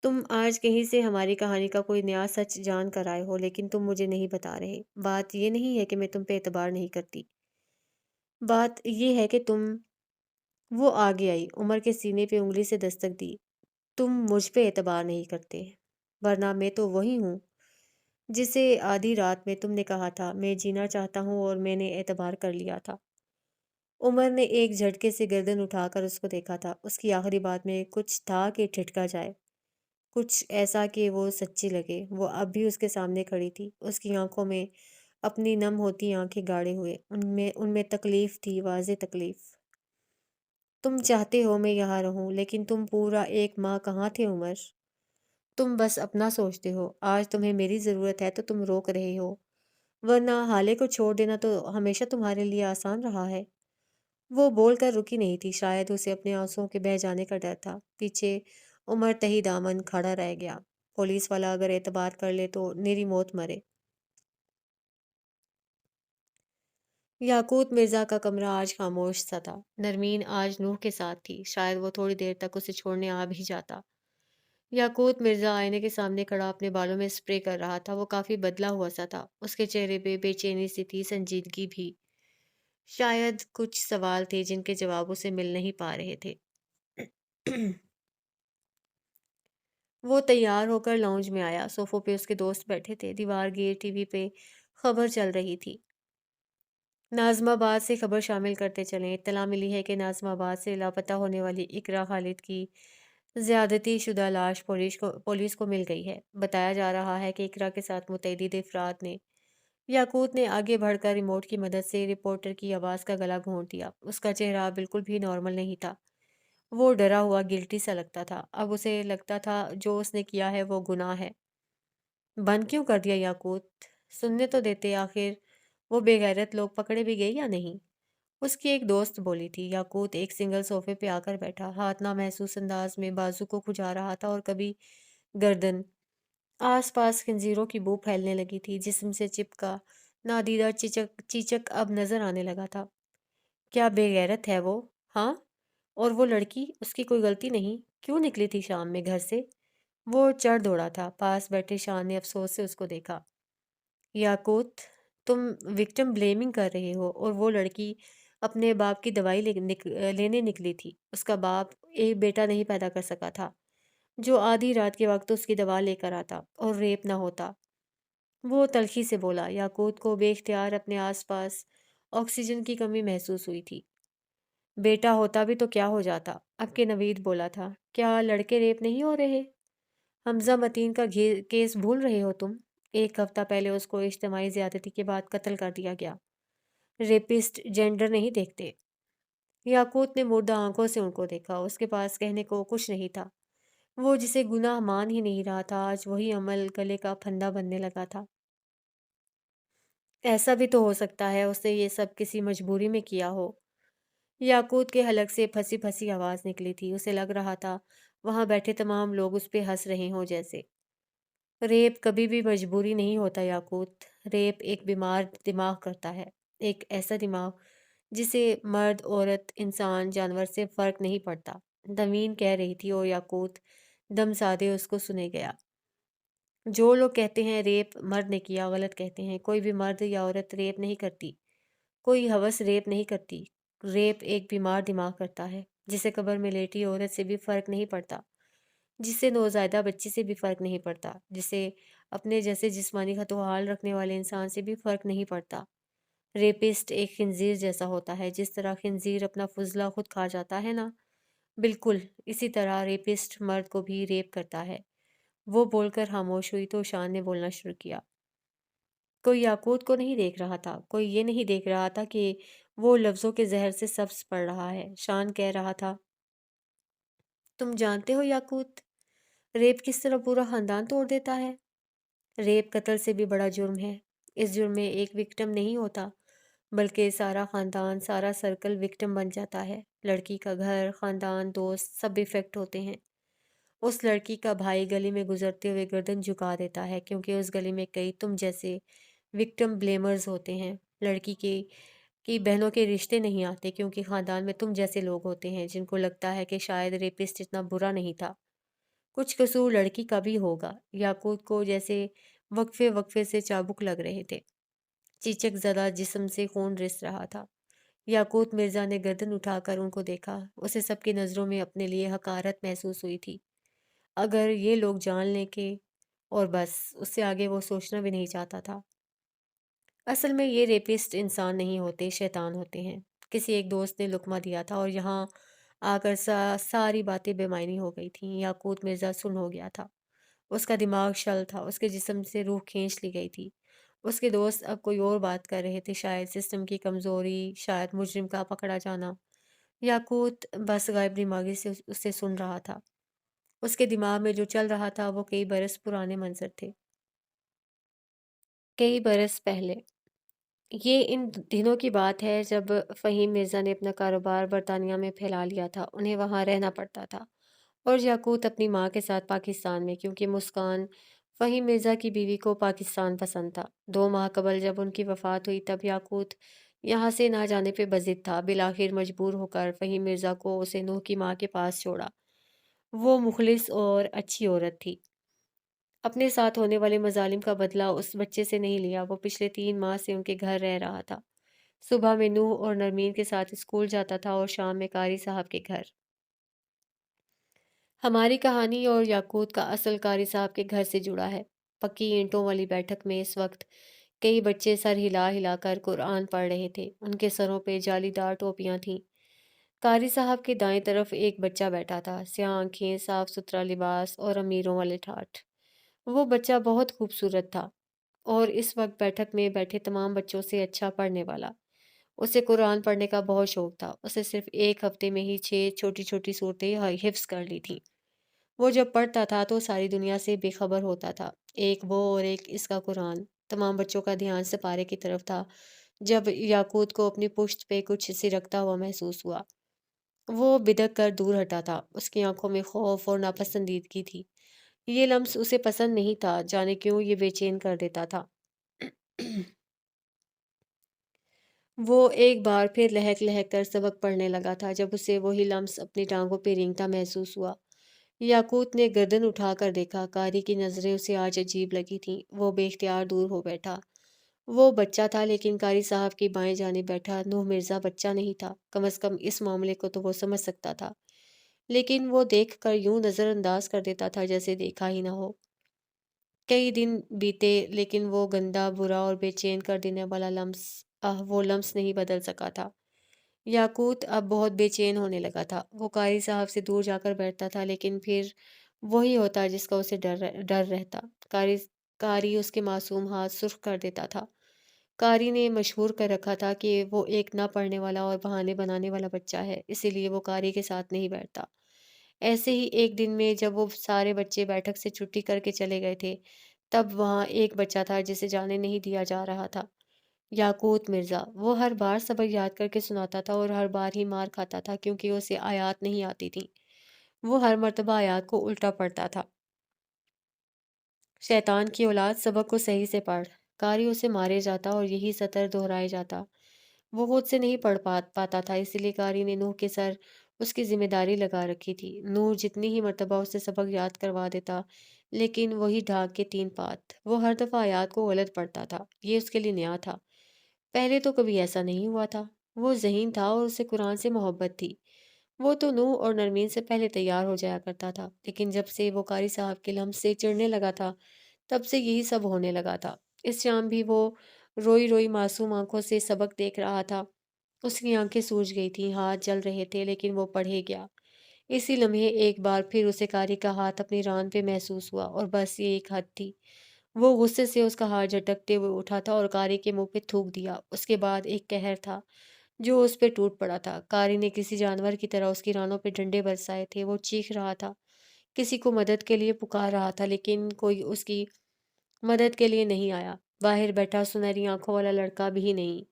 تم آج کہیں سے ہماری کہانی کا کوئی نیا سچ جان کر آئے ہو، لیکن تم مجھے نہیں بتا رہے۔ بات یہ نہیں ہے کہ میں تم پہ اعتبار نہیں کرتی، بات یہ ہے کہ تم… وہ آگے آئی، عمر کے سینے پہ انگلی سے دستک دی۔ تم مجھ پہ اعتبار نہیں کرتے، ورنہ میں تو وہی ہوں جسے آدھی رات میں تم نے کہا تھا میں جینا چاہتا ہوں، اور میں نے اعتبار کر لیا تھا۔ عمر نے ایک جھٹکے سے گردن اٹھا کر اس کو دیکھا تھا۔ اس کی آخری بات میں کچھ تھا کہ ٹھٹکا جائے، کچھ ایسا کہ وہ سچی لگے۔ وہ اب بھی اس کے سامنے کھڑی تھی، اس کی آنکھوں میں اپنی نم ہوتی آنکھیں گاڑے ہوئے، ان میں تکلیف تھی، واضح تکلیف۔ تم چاہتے ہو میں یہاں رہوں، لیکن تم پورا ایک ماہ کہاں تھے عمر؟ تم بس اپنا سوچتے ہو، آج تمہیں میری ضرورت ہے تو تم روک رہے ہو، ورنہ حالے کو چھوڑ دینا تو ہمیشہ تمہارے لیے آسان رہا ہے۔ وہ بول کر رکی نہیں تھی، شاید اسے اپنے آنسوؤں کے بہہ جانے کا ڈر تھا۔ پیچھے عمر تہی دامن کھڑا رہ گیا۔ پولیس والا اگر اعتبار کر لے تو میری موت مرے۔ یاقوت مرزا کا کمرہ آج خاموش سا تھا۔ نرمین آج نوح کے ساتھ تھی، شاید وہ تھوڑی دیر تک اسے چھوڑنے آ بھی جاتا۔ یاقوت مرزا آئینے کے سامنے کھڑا اپنے بالوں میں اسپرے کر رہا تھا۔ وہ کافی بدلا ہوا سا تھا، اس کے چہرے پہ بے چینی سی تھی، سنجیدگی بھی۔ شاید کچھ سوال تھے جن کے جواب اسے مل نہیں پا رہے تھے۔ وہ تیار ہو کر لاؤنج میں آیا، صوفوں پہ اس کے دوست بیٹھے تھے، دیوار گیر ٹی وی پہ خبر چل رہی تھی۔ ناظم آباد سے خبر شامل کرتے چلیں، اطلاع ملی ہے کہ ناظم آباد سے لاپتہ ہونے والی اقرا خالد کی زیادتی شدہ لاش پولیس کو مل گئی ہے۔ بتایا جا رہا ہے کہ اقرا کے ساتھ متعدد افراد نے… یاقوت نے آگے بڑھ کر ریموٹ کی مدد سے رپورٹر کی آواز کا گلا گھونٹ دیا۔ اس کا چہرہ بالکل بھی نارمل نہیں تھا، وہ ڈرا ہوا گلٹی سا لگتا تھا۔ اب اسے لگتا تھا جو اس نے کیا ہے وہ گناہ ہے۔ بند کیوں کر دیا یاقوت؟ سننے تو دیتے، آخر وہ بے غیرت لوگ پکڑے بھی گئے یا نہیں؟ اس کی ایک دوست بولی تھی۔ یاقوت ایک سنگل صوفے پہ آ کر بیٹھا، ہاتھ نامحسوس انداز میں بازو کو کھجا رہا تھا اور کبھی گردن۔ آس پاس خنزیروں کی بو پھیلنے لگی تھی، جسم سے چپکا نادیدہ چیچک اب نظر آنے لگا تھا۔ کیا بے غیرت ہے وہ؟ ہاں؟ اور وہ لڑکی، اس کی کوئی غلطی نہیں؟ کیوں نکلی تھی شام میں گھر سے؟ وہ چڑھ دوڑا تھا۔ پاس بیٹھے شان نے افسوس سے اس کو دیکھا۔ یاقوت، تم وکٹم بلیمنگ کر رہے ہو، اور وہ لڑکی اپنے باپ کی دوائی لینے نکلی تھی۔ اس کا باپ ایک بیٹا نہیں پیدا کر سکا تھا جو آدھی رات کے وقت اس کی دوا لے کر آتا اور ریپ نہ ہوتا۔ وہ تلخی سے بولا۔ یاقوت کو بے اختیار اپنے آس پاس آکسیجن کی کمی محسوس ہوئی تھی۔ بیٹا ہوتا بھی تو کیا ہو جاتا؟ اب کے نوید بولا تھا۔ کیا لڑکے ریپ نہیں ہو رہے؟ حمزہ متین کا کیس بھول رہے ہو تم؟ ایک ہفتہ پہلے اس کو اجتماعی زیادتی کے بعد قتل کر دیا گیا۔ ریپسٹ جینڈر نہیں دیکھتے۔ یاقوت نے مردہ آنکھوں سے ان کو دیکھا۔ اس کے پاس کہنے کو کچھ نہیں تھا۔ وہ جسے گناہ مان ہی نہیں رہا تھا، آج وہی عمل گلے کا پھندا بننے لگا تھا۔ ایسا بھی تو ہو سکتا ہے اس نے یہ سب کسی مجبوری میں کیا ہو۔ یاقوت کے حلق سے پھنسی پھنسی آواز نکلی تھی، اسے لگ رہا تھا وہاں بیٹھے تمام لوگ اس پہ ہنس رہے ہوں جیسے۔ ریپ کبھی بھی مجبوری نہیں ہوتا یاقوت، ریپ ایک بیمار دماغ کرتا ہے۔ ایک ایسا دماغ جسے مرد عورت انسان جانور سے فرق نہیں پڑتا، نوین کہہ رہی تھی، اور یاقوت دم سادے اس کو سنے گیا۔ جو لوگ کہتے ہیں ریپ مرد نے کیا، غلط کہتے ہیں۔ کوئی بھی مرد یا عورت ریپ نہیں کرتی، کوئی ہوس ریپ نہیں کرتی۔ ریپ ایک بیمار دماغ کرتا ہے، جسے قبر میں لیٹی عورت سے بھی فرق نہیں پڑتا، جس سے نوزائیدہ بچی سے بھی فرق نہیں پڑتا، جسے اپنے جیسے جسمانی خط و حال رکھنے والے انسان سے بھی فرق نہیں پڑتا۔ ریپسٹ ایک خنزیر جیسا ہوتا ہے، جس طرح خنزیر اپنا فضلہ خود کھا جاتا ہے نا، بالکل اسی طرح ریپسٹ مرد کو بھی ریپ کرتا ہے۔ وہ بول کر خاموش ہوئی تو شان نے بولنا شروع کیا۔ کوئی یاقوت کو نہیں دیکھ رہا تھا، کوئی یہ نہیں دیکھ رہا تھا کہ وہ لفظوں کے زہر سے سبز پڑ رہا ہے۔ شان کہہ رہا تھا، تم جانتے ہو یاقوت، ریپ کس طرح پورا خاندان توڑ دیتا ہے؟ ریپ قتل سے بھی بڑا جرم ہے۔ اس جرم میں ایک وکٹم نہیں ہوتا، بلکہ سارا خاندان، سارا سرکل وکٹم بن جاتا ہے۔ لڑکی کا گھر، خاندان، دوست سب افیکٹ ہوتے ہیں۔ اس لڑکی کا بھائی گلی میں گزرتے ہوئے گردن جھکا دیتا ہے، کیونکہ اس گلی میں کئی تم جیسے وکٹم بلیمرز ہوتے ہیں۔ لڑکی کی بہنوں کے رشتے نہیں آتے، کیونکہ خاندان میں تم جیسے لوگ ہوتے ہیں جن کو لگتا ہے کہ شاید ریپسٹ اتنا برا نہیں تھا، کچھ قصور لڑکی کا بھی ہوگا۔ یاقوت کو جیسے وقفے وقفے سے چابک لگ رہے تھے، چیچک زدہ جسم سے خون رس رہا تھا۔ یاقوت مرزا نے گردن اٹھا کر ان کو دیکھا، اسے سب کی نظروں میں اپنے لیے حقارت محسوس ہوئی تھی۔ اگر یہ لوگ جان لیں کہ، اور بس، اس سے آگے وہ سوچنا بھی نہیں چاہتا تھا۔ اصل میں یہ ریپسٹ انسان نہیں ہوتے، شیطان ہوتے ہیں۔ کسی ایک دوست نے لقمہ دیا تھا اور یہاں آ کر ساری باتیں بے معنی ہو گئی تھیں۔ یاقوت مرزا سن ہو گیا تھا، اس کا دماغ شل تھا، اس کے جسم سے روح کھینچ لی گئی تھی۔ اس کے دوست اب کوئی اور بات کر رہے تھے، شاید سسٹم کی کمزوری، شاید مجرم کا پکڑا جانا۔ یاقوت بس غائب دماغی سے اسے سن رہا تھا۔ اس کے دماغ میں جو چل رہا تھا وہ کئی برس پرانے منظر تھے، کئی برس پہلے۔ یہ ان دنوں کی بات ہے جب فہیم مرزا نے اپنا کاروبار برطانیہ میں پھیلا لیا تھا، انہیں وہاں رہنا پڑتا تھا، اور یاقوت اپنی ماں کے ساتھ پاکستان میں، کیونکہ مسکان فہیم مرزا کی بیوی کو پاکستان پسند تھا۔ 2 ماہ قبل جب ان کی وفات ہوئی تب یاقوت یہاں سے نہ جانے پہ بضد تھا۔ بالآخر مجبور ہو کر فہیم مرزا کو اسے نوح کی ماں کے پاس چھوڑا۔ وہ مخلص اور اچھی عورت تھی۔ اپنے ساتھ ہونے والے مظالم کا بدلہ اس بچے سے نہیں لیا۔ وہ پچھلے 3 ماہ سے ان کے گھر رہ رہا تھا۔ صبح میں نوح اور نرمین کے ساتھ اسکول جاتا تھا اور شام میں قاری صاحب کے گھر۔ ہماری کہانی اور یاقوت کا اصل قاری صاحب کے گھر سے جڑا ہے۔ پکی اینٹوں والی بیٹھک میں اس وقت کئی بچے سر ہلا ہلا کر قرآن پڑھ رہے تھے۔ ان کے سروں پہ جالی دار ٹوپیاں تھیں۔ قاری صاحب کے دائیں طرف ایک بچہ بیٹھا تھا، سیاہ آنکھیں، صاف ستھرا لباس اور امیروں والے ٹھاٹھ۔ وہ بچہ بہت خوبصورت تھا اور اس وقت بیٹھک میں بیٹھے تمام بچوں سے اچھا پڑھنے والا۔ اسے قرآن پڑھنے کا بہت شوق تھا۔ اسے صرف ایک ہفتے میں ہی 6 چھوٹی چھوٹی صورتیں حفظ کر لی تھیں۔ وہ جب پڑھتا تھا تو ساری دنیا سے بے خبر ہوتا تھا۔ ایک وہ اور ایک اس کا قرآن۔ تمام بچوں کا دھیان سپارے کی طرف تھا جب یاقوت کو اپنی پشت پہ کچھ سرکتا ہوا محسوس ہوا۔ وہ بدک کر دور ہٹا تھا۔ اس کی آنکھوں میں خوف اور ناپسندیدگی تھی۔ یہ لمس اسے پسند نہیں تھا، جانے کیوں یہ بے چین کر دیتا تھا۔ وہ ایک بار پھر لہک لہک کر سبق پڑھنے لگا تھا جب اسے وہی لمس اپنی ٹانگوں پہ رینگتا محسوس ہوا۔ یاقوت نے گردن اٹھا کر دیکھا، قاری کی نظریں اسے آج عجیب لگی تھیں۔ وہ بے اختیار دور ہو بیٹھا۔ وہ بچہ تھا، لیکن قاری صاحب کی بائیں جانب بیٹھا نوح مرزا بچہ نہیں تھا، کم از کم اس معاملے کو تو وہ سمجھ سکتا تھا، لیکن وہ دیکھ کر یوں نظر انداز کر دیتا تھا جیسے دیکھا ہی نہ ہو۔ کئی دن بیتے، لیکن وہ گندا، برا اور بے چین کر دینے والا لمس، وہ لمس نہیں بدل سکا تھا۔ یاقوت اب بہت بے چین ہونے لگا تھا۔ وہ قاری صاحب سے دور جا کر بیٹھتا تھا، لیکن پھر وہی ہوتا جس کا اسے ڈر رہتا۔ قاری اس کے معصوم ہاتھ سرخ کر دیتا تھا۔ قاری نے مشہور کر رکھا تھا کہ وہ ایک نہ پڑھنے والا اور بہانے بنانے والا بچہ ہے، اسی لیے وہ قاری کے ساتھ نہیں بیٹھتا۔ ایسے ہی ایک دن میں جب وہ سارے بچے بیٹھک سے چھٹی کر کے چلے گئے تھے، تب وہاں ایک بچہ تھا جسے جانے نہیں دیا جا رہا تھا، یاقوت مرزا۔ وہ ہر بار سبق یاد کر کے سناتا تھا اور ہر بار ہی مار کھاتا تھا کیونکہ اسے آیات نہیں آتی تھیں۔ وہ ہر مرتبہ آیات کو الٹا پڑھتا تھا۔ شیطان کی اولاد، سبق کو صحیح سے پڑھ۔ قاری اسے مارے جاتا اور یہی سطر دہرائے جاتا۔ وہ خود سے نہیں پڑھ پاتا تھا، اسی لیے قاری نے نوح کے سر اس کی ذمہ داری لگا رکھی تھی۔ نوح جتنی ہی مرتبہ اسے سبق یاد کروا دیتا، لیکن وہی ڈھاک کے 3 پات۔ وہ ہر دفعہ آیات کو غلط پڑھتا تھا۔ یہ اس کے لیے نیا تھا۔ پہلے تو کبھی ایسا نہیں ہوا تھا۔ وہ ذہین تھا اور اسے قرآن سے محبت تھی۔ وہ تو نوح اور نرمین سے پہلے تیار ہو جایا کرتا تھا، لیکن جب سے وہ قاری صاحب کے لمس سے چڑھنے لگا تھا، تب سے یہی سب ہونے لگا تھا۔ اس شام بھی وہ روئی روئی معصوم آنکھوں سے سبق دیکھ رہا تھا۔ اس کی آنکھیں سوج گئی تھیں، ہاتھ جل رہے تھے، لیکن وہ پڑھے گیا۔ اسی لمحے ایک بار پھر اسے قاری کا ہاتھ اپنی ران پہ محسوس ہوا، اور بس یہ ایک حد تھی۔ وہ غصے سے اس کا ہاتھ جھٹکتے ہوئے اٹھا تھا اور قاری کے منہ پہ تھوک دیا۔ اس کے بعد ایک قہر تھا جو اس پہ ٹوٹ پڑا تھا۔ قاری نے کسی جانور کی طرح اس کی رانوں پہ ڈنڈے برسائے تھے۔ وہ چیخ رہا تھا، کسی کو مدد کے لیے پکار رہا تھا، لیکن کوئی اس کی مدد کے لیے نہیں آیا۔ باہر بیٹھا سنہری آنکھوں والا لڑکا بھی نہیں۔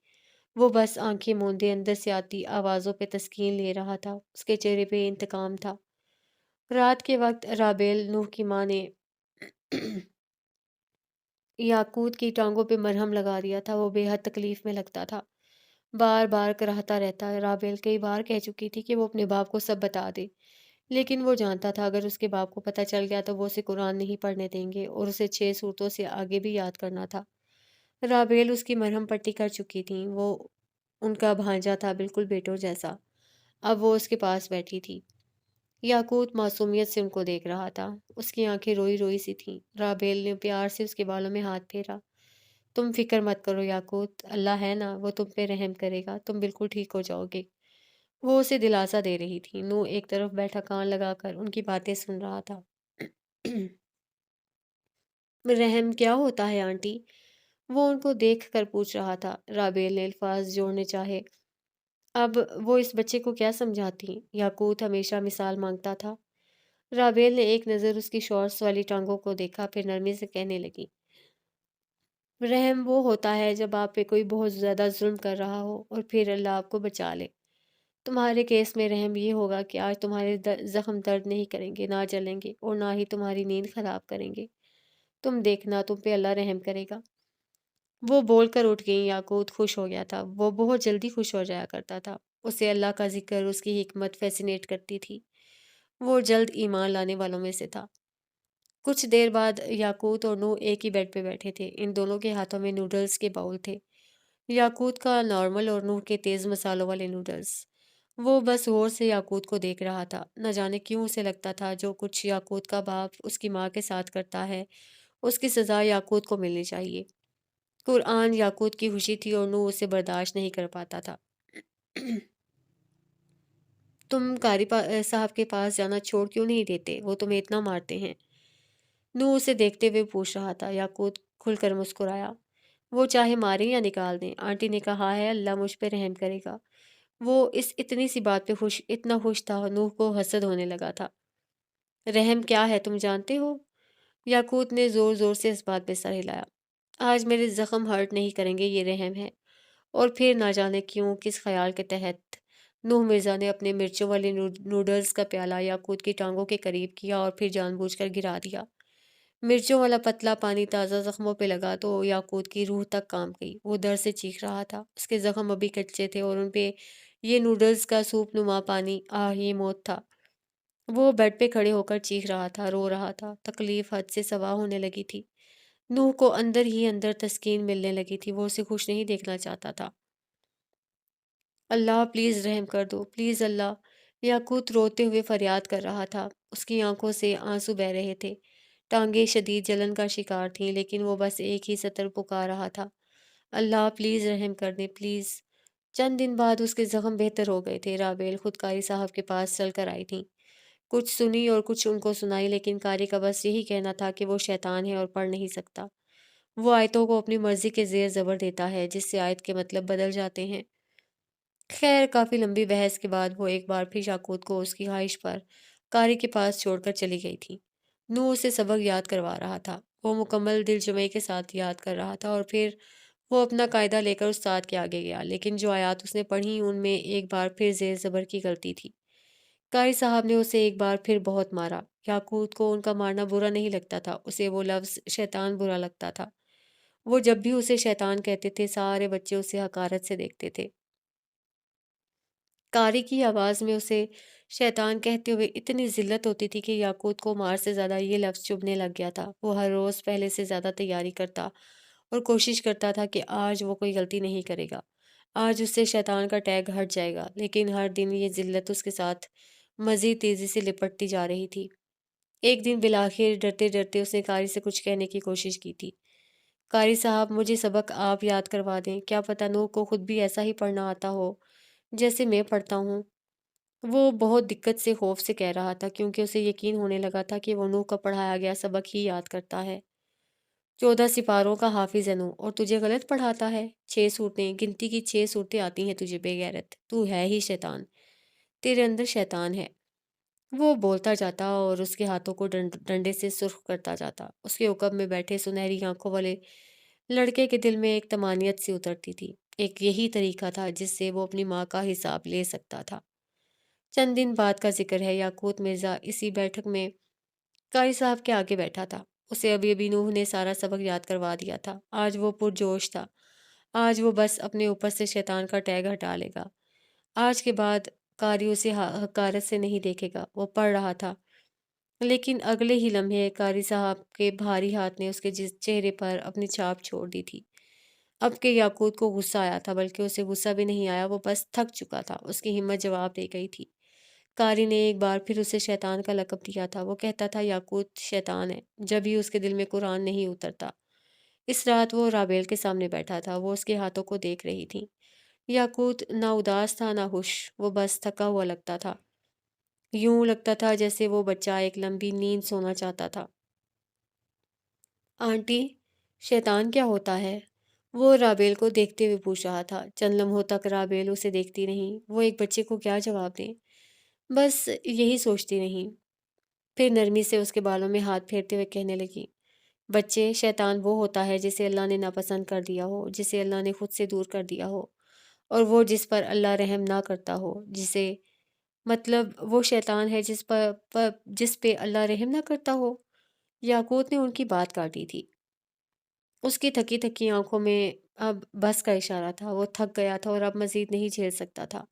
وہ بس آنکھیں موندے اندر سے آتی آوازوں پہ تسکین لے رہا تھا۔ اس کے چہرے پہ انتقام تھا۔ رات کے وقت رابیل، نوح کی ماں نے یاقوت کی ٹانگوں پہ مرہم لگا دیا تھا۔ وہ بے حد تکلیف میں لگتا تھا، بار بار کراہتا رہتا۔ رابیل کئی بار کہہ چکی تھی کہ وہ اپنے باپ کو سب بتا دے، لیکن وہ جانتا تھا اگر اس کے باپ کو پتہ چل گیا تو وہ اسے قرآن نہیں پڑھنے دیں گے، اور اسے 6 صورتوں سے آگے بھی یاد کرنا تھا۔ رابیل اس کی مرہم پٹی کر چکی تھیں۔ وہ ان کا بھانجا تھا، بالکل بیٹوں جیسا۔ اب وہ اس کے پاس بیٹھی تھی۔ یاقوت معصومیت سے ان کو دیکھ رہا تھا۔ اس کی آنکھیں روئی روئی سی تھیں۔ رابیل نے پیار سے اس کے بالوں میں ہاتھ پھیرا۔ تم فکر مت کرو یاقوت، اللہ ہے نا، وہ تم پہ رحم کرے گا، تم بالکل ٹھیک ہو جاؤ گے۔ وہ اسے دلاسا دے رہی تھی۔ نوح ایک طرف بیٹھا کان لگا کر ان کی باتیں سن رہا تھا۔ رحم کیا ہوتا ہے آنٹی؟ وہ ان کو دیکھ کر پوچھ رہا تھا۔ رابیل نے الفاظ جوڑنے چاہے، اب وہ اس بچے کو کیا سمجھاتی؟ یاقوت ہمیشہ مثال مانگتا تھا۔ رابیل نے ایک نظر اس کی شارٹس والی ٹانگوں کو دیکھا، پھر نرمی سے کہنے لگی، رحم وہ ہوتا ہے جب آپ پہ کوئی بہت زیادہ ظلم کر رہا ہو اور پھر اللہ آپ کو بچا لے۔ تمہارے کیس میں رحم یہ ہوگا کہ آج تمہارے زخم درد نہیں کریں گے، نہ جلیں گے، اور نہ ہی تمہاری نیند خراب کریں گے۔ تم دیکھنا، تم پہ اللہ رحم کرے گا۔ وہ بول کر اٹھ گئیں۔ یاقوت خوش ہو گیا تھا۔ وہ بہت جلدی خوش ہو جایا کرتا تھا۔ اسے اللہ کا ذکر، اس کی حکمت فیسینیٹ کرتی تھی۔ وہ جلد ایمان لانے والوں میں سے تھا۔ کچھ دیر بعد یاقوت اور نوح ایک ہی بیڈ پہ بیٹھے تھے۔ ان دونوں کے ہاتھوں میں نوڈلز کے باؤل تھے، یاقوت کا نارمل اور نوح کے تیز مسالوں والے نوڈلز۔ وہ بس غور سے یاقوت کو دیکھ رہا تھا۔ نہ جانے کیوں اسے لگتا تھا جو کچھ یاقوت کا باپ اس کی ماں کے ساتھ کرتا ہے، اس کی سزا یاقوت کو ملنی چاہیے۔ قرآن یاقوت کی خوشی تھی اور نوح اسے برداشت نہیں کر پاتا تھا۔ تم قاری صاحب کے پاس جانا چھوڑ کیوں نہیں دیتے؟ وہ تمہیں اتنا مارتے ہیں۔ نوح اسے دیکھتے ہوئے پوچھ رہا تھا۔ یاقوت کھل کر مسکرایا۔ وہ چاہے ماریں یا نکال دیں، آنٹی نے کہا ہے اللہ مجھ پہ رحم کرے گا۔ وہ اس اتنی سی بات پہ اتنا خوش تھا، نوح کو حسد ہونے لگا تھا۔ رحم کیا ہے تم جانتے ہو؟ یاقوت نے زور زور سے اس بات پہ سر ہلایا۔ آج میرے زخم ہرٹ نہیں کریں گے، یہ رحم ہے۔ اور پھر نہ جانے کیوں، کس خیال کے تحت، نوح مرزا نے اپنے مرچوں والے نوڈلز کا پیالہ یاقوت کی ٹانگوں کے قریب کیا اور پھر جان بوجھ کر گرا دیا۔ مرچوں والا پتلا پانی تازہ زخموں پہ لگا تو یاقوت کی روح تک کام گئی۔ وہ درد سے چیخ رہا تھا۔ اس کے زخم ابھی کچے تھے اور ان پہ یہ نوڈلز کا سوپ نما پانی، آہ یہ موت تھا۔ وہ بیڈ پہ کھڑے ہو کر چیخ رہا تھا، رو رہا تھا۔ تکلیف حد سے سوا ہونے لگی تھی۔ نوح کو اندر ہی اندر تسکین ملنے لگی تھی۔ وہ اسے خوش نہیں دیکھنا چاہتا تھا۔ اللہ پلیز رحم کر دو، پلیز اللہ، یاقوت روتے ہوئے فریاد کر رہا تھا۔ اس کی آنکھوں سے آنسو بہہ رہے تھے۔ ٹانگیں شدید جلن کا شکار تھیں، لیکن وہ بس ایک ہی سطر پکار رہا تھا، اللہ پلیز رحم کر دیں، پلیز۔ چند دن بعد اس کے زخم بہتر ہو گئے تھے۔ رابیل خود قاری صاحب کے پاس چل کر آئی تھیں۔ کچھ سنی اور کچھ ان کو سنائی، لیکن قاری کا بس یہی کہنا تھا کہ وہ شیطان ہے اور پڑھ نہیں سکتا۔ وہ آیتوں کو اپنی مرضی کے زیر زبر دیتا ہے، جس سے آیت کے مطلب بدل جاتے ہیں۔ خیر، کافی لمبی بحث کے بعد وہ ایک بار پھر یاقوت کو اس کی خواہش پر قاری کے پاس چھوڑ کر چلی گئی تھی۔ نوح اسے سبق یاد کروا رہا تھا۔ وہ مکمل دل جمعی کے ساتھ یاد کر رہا تھا، اور پھر وہ اپنا قاعدہ لے کر استاد کے آگے گیا، لیکن جو آیات اس نے پڑھی ان میں ایک بار پھر زیر زبر کی غلطی تھی۔ قاری صاحب نے اسے ایک بار پھر بہت مارا۔ یاقوت کو ان کا مارنا برا نہیں لگتا تھا، اسے وہ لفظ شیطان برا لگتا تھا۔ وہ جب بھی اسے شیطان کہتے تھے، سارے بچے اسے حقارت سے دیکھتے تھے۔ قاری کی آواز میں اسے شیطان کہتے ہوئے اتنی ذلت ہوتی تھی کہ یاقوت کو مار سے زیادہ یہ لفظ چبھنے لگ گیا تھا۔ وہ ہر روز پہلے سے زیادہ تیاری کرتا اور کوشش کرتا تھا کہ آج وہ کوئی غلطی نہیں کرے گا، آج اس سے شیطان کا ٹیگ ہٹ جائے گا، لیکن ہر دن یہ ذلت اس کے ساتھ مزید تیزی سے لپٹتی جا رہی تھی۔ ایک دن بالآخر ڈرتے ڈرتے اس نے قاری سے کچھ کہنے کی کوشش کی تھی۔ قاری صاحب، مجھے سبق آپ یاد کروا دیں، کیا پتہ نور کو خود بھی ایسا ہی پڑھنا آتا ہو جیسے میں پڑھتا ہوں۔ وہ بہت دقت سے خوف سے کہہ رہا تھا، کیونکہ اسے یقین ہونے لگا تھا کہ وہ نوح کا پڑھایا گیا سبق ہی یاد کرتا ہے۔ 14 سپاروں کا حافظ ہے نوح، اور تجھے غلط پڑھاتا ہے؟ 6 صورتیں، گنتی کی 6 صورتیں آتی ہیں تجھے بے غیرت، تو ہے ہی شیطان، تیرے اندر شیطان ہے۔ وہ بولتا جاتا اور اس کے ہاتھوں کو ڈنڈے سے سرخ کرتا جاتا۔ اس کے عقب میں بیٹھے سنہری آنکھوں والے لڑکے کے دل میں ایک طمانیت سی اترتی تھی۔ ایک یہی طریقہ تھا جس سے وہ اپنی ماں کا حساب لے سکتا تھا۔ چند دن بعد کا ذکر ہے، یاقوت مرزا اسی بیٹھک میں قاری صاحب کے آگے بیٹھا تھا۔ اسے ابھی ابھی نوح نے سارا سبق یاد کروا دیا تھا۔ آج وہ پرجوش تھا۔ آج وہ بس اپنے اوپر سے شیطان کا ٹیگ ہٹا لے گا۔ آج کے بعد قاری اسے حقارت سے نہیں دیکھے گا۔ وہ پڑھ رہا تھا، لیکن اگلے ہی لمحے قاری صاحب کے بھاری ہاتھ نے اس کے چہرے پر اپنی چھاپ چھوڑ دی تھی۔ اب کہ یاقوت کو غصہ آیا تھا، بلکہ اسے غصہ بھی نہیں آیا، وہ بس تھک چکا تھا۔ اس کی ہمت جواب دے گئی تھی۔ قاری نے ایک بار پھر اسے شیطان کا لقب دیا تھا۔ وہ کہتا تھا یاقوت شیطان ہے، جب ہی اس کے دل میں قرآن نہیں اترتا۔ اس رات وہ رابیل کے سامنے بیٹھا تھا۔ وہ اس کے ہاتھوں کو دیکھ رہی تھی۔ یاقوت نہ اداس تھا نہ خوش، وہ بس تھکا ہوا لگتا تھا۔ یوں لگتا تھا جیسے وہ بچہ ایک لمبی نیند سونا چاہتا تھا۔ آنٹی، شیطان کیا ہوتا ہے؟ وہ رابیل کو دیکھتے ہوئے پوچھ رہا تھا۔ چند لمحوں تک رابیل اسے دیکھتی نہیں۔ وہ ایک بچے کو کیا جواب دیں؟ بس یہی سوچتی نہیں۔ پھر نرمی سے اس کے بالوں میں ہاتھ پھیرتے ہوئے کہنے لگی، بچے، شیطان وہ ہوتا ہے جسے اللہ نے ناپسند کر دیا ہو، جسے اللہ نے خود سے دور کر دیا ہو، اور وہ جس پر اللہ رحم نہ کرتا ہو، جسے مطلب وہ شیطان ہے جس پہ اللہ رحم نہ کرتا ہو۔ یاقوت نے ان کی بات کاٹی تھی۔ اس کی تھکی تھکی آنکھوں میں اب بس کا اشارہ تھا۔ وہ تھک گیا تھا اور اب مزید نہیں جھیل سکتا تھا۔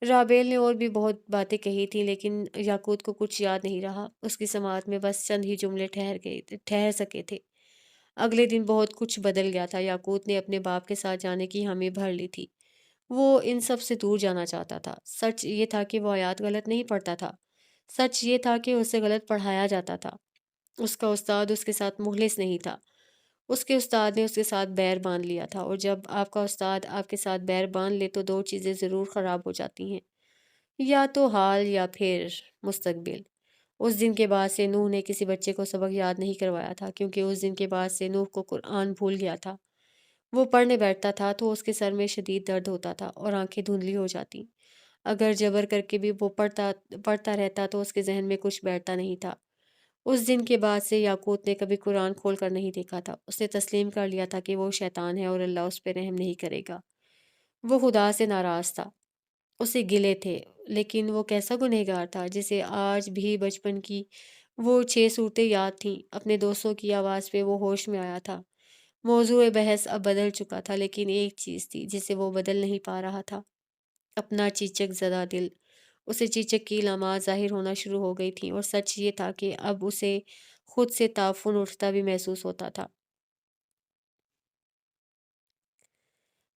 رابیل نے اور بھی بہت باتیں کہی تھیں، لیکن یاقوت کو کچھ یاد نہیں رہا۔ اس کی سماعت میں بس چند ہی جملے ٹھہر سکے تھے۔ اگلے دن بہت کچھ بدل گیا تھا۔ یاقوت نے اپنے باپ کے ساتھ جانے کی حامی بھر لی تھی۔ وہ ان سب سے دور جانا چاہتا تھا۔ سچ یہ تھا کہ وہ آیات غلط نہیں پڑھتا تھا۔ سچ یہ تھا کہ اسے غلط پڑھایا جاتا تھا۔ اس کا استاد اس کے ساتھ مخلص نہیں تھا۔ اس کے استاد نے اس کے ساتھ بیر باندھ لیا تھا، اور جب آپ کا استاد آپ کے ساتھ بیر باندھ لے تو دو چیزیں ضرور خراب ہو جاتی ہیں، یا تو حال یا پھر مستقبل۔ اس دن کے بعد سے نوح نے کسی بچے کو سبق یاد نہیں کروایا تھا، کیونکہ اس دن کے بعد سے نوح کو قرآن بھول گیا تھا۔ وہ پڑھنے بیٹھتا تھا تو اس کے سر میں شدید درد ہوتا تھا اور آنکھیں دھندلی ہو جاتی۔ اگر جبر کر کے بھی وہ پڑھتا رہتا تو اس کے ذہن میں کچھ بیٹھتا نہیں تھا۔ اس دن کے بعد سے یاقوت نے کبھی قرآن کھول کر نہیں دیکھا تھا۔ اس نے تسلیم کر لیا تھا کہ وہ شیطان ہے اور اللہ اس پہ رحم نہیں کرے گا۔ وہ خدا سے ناراض تھا، اسے گلے تھے، لیکن وہ کیسا گنہگار تھا جسے آج بھی بچپن کی وہ 6 صورتیں یاد تھیں۔ اپنے دوستوں کی آواز پہ وہ ہوش میں آیا تھا۔ موضوع بحث اب بدل چکا تھا، لیکن ایک چیز تھی جسے وہ بدل نہیں پا رہا تھا، اپنا چیچک زدہ دل۔ اسے چیچک کی علامات ظاہر ہونا شروع ہو گئی تھیں، اور سچ یہ تھا کہ اب اسے خود سے تعفن اٹھتا بھی محسوس ہوتا تھا۔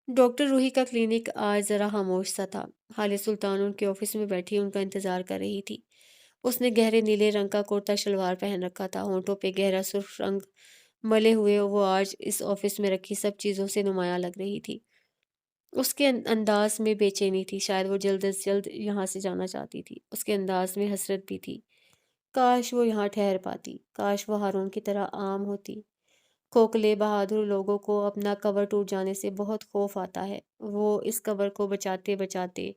ڈاکٹر روحی کا کلینک آج ذرا خاموش سا تھا۔ حال سلطان ان کے آفس میں بیٹھی ان کا انتظار کر رہی تھی۔ اس نے گہرے نیلے رنگ کا کرتا شلوار پہن رکھا تھا، ہونٹوں پہ گہرا سرخ رنگ ملے ہوئے وہ آج اس آفس میں رکھی سب چیزوں سے نمایاں لگ رہی تھی۔ اس کے انداز میں بے چینی تھی، شاید وہ جلد از جلد یہاں سے جانا چاہتی تھی۔ اس کے انداز میں حسرت بھی تھی، کاش وہ یہاں ٹھہر پاتی، کاش وہ ہارون کی طرح عام ہوتی۔ کھوکھلے بہادر لوگوں کو اپنا کور ٹوٹ جانے سے بہت خوف آتا ہے، وہ اس کور کو بچاتے بچاتے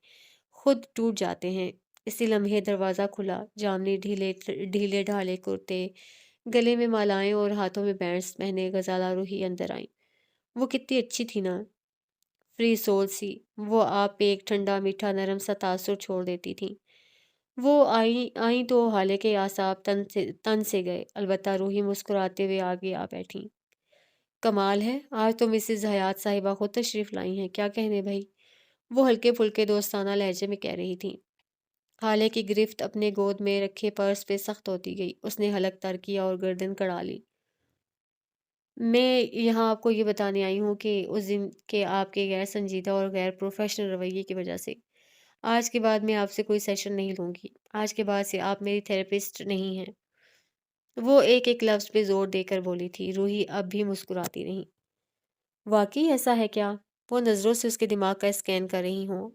خود ٹوٹ جاتے ہیں۔ اسی لمحے دروازہ کھلا، جامنی ڈھیلے ڈھالے کرتے، گلے میں مالائیں اور ہاتھوں میں بینڈز پہنے غزالہ روحی اندر آئیں۔ وہ کتنی اچھی تھی نا، فری سول سی۔ وہ آپ پہ ایک ٹھنڈا میٹھا نرم سا تاثر چھوڑ دیتی تھیں۔ وہ آئیں تو حالے کے اعصاب تن سے گئے، البتہ روحی مسکراتے ہوئے آگے آ بیٹھیں۔ کمال ہے، آج تو مسز حیات صاحبہ خود تشریف لائی ہیں، کیا کہنے بھائی؟ وہ ہلکے پھلکے دوستانہ لہجے میں کہہ رہی تھی۔ ہالے کی گرفت اپنے گود میں رکھے پرس پہ سخت ہوتی گئی۔ اس نے حلق تر کیا اور گردن کڑا لی۔ میں یہاں آپ کو یہ بتانے آئی ہوں کہ اس دن کے آپ کے غیر سنجیدہ اور غیر پروفیشنل رویے کی وجہ سے آج کے بعد میں آپ سے کوئی سیشن نہیں لوں گی۔ آج کے بعد سے آپ میری تھراپسٹ نہیں ہیں۔ وہ ایک ایک لفظ پہ زور دے کر بولی تھی۔ روحی اب بھی مسکراتی رہی۔ واقعی ایسا ہے کیا؟ وہ نظروں سے اس کے دماغ کا اسکین کر رہی ہوں،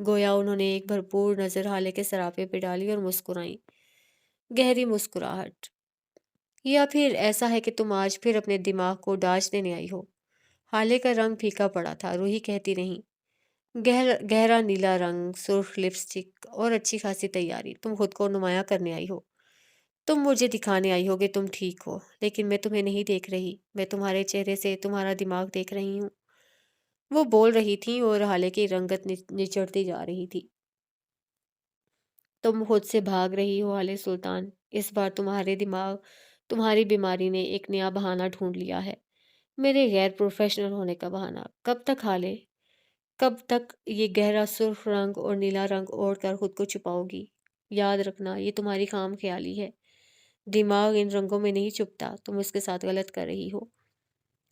گویا انہوں نے ایک بھرپور نظر حالے کے سراپے پہ ڈالی اور مسکرائیں، گہری مسکراہٹ۔ یا پھر ایسا ہے کہ تم آج پھر اپنے دماغ کو ڈانچ دینے آئی ہو؟ حالے کا رنگ پھیکا پڑا تھا۔ روحی کہتی رہی، گہرا نیلا رنگ، سرخ لپسٹک اور اچھی خاصی تیاری۔ تم خود کو نمایاں کرنے آئی ہو۔ تم مجھے دکھانے آئی ہو کہ تم ٹھیک ہو، لیکن میں تمہیں نہیں دیکھ رہی۔ میں تمہارے چہرے سے تمہارا دماغ دیکھ رہی ہوں۔ وہ بول رہی تھیں اور حالے کی رنگت نچڑتی جا رہی تھی۔ تم خود سے بھاگ رہی ہو حالے سلطان۔ اس بار تمہارے دماغ، تمہاری بیماری نے ایک نیا بہانہ ڈھونڈ لیا ہے، میرے غیر پروفیشنل ہونے کا بہانہ۔ کب تک حالے؟ کب تک یہ گہرا سرخ رنگ اور نیلا رنگ اوڑھ کر خود کو چھپاؤ گی؟ یاد رکھنا، یہ تمہاری خام خیالی ہے۔ دماغ ان رنگوں میں نہیں چھپتا۔ تم اس کے ساتھ غلط کر رہی ہو۔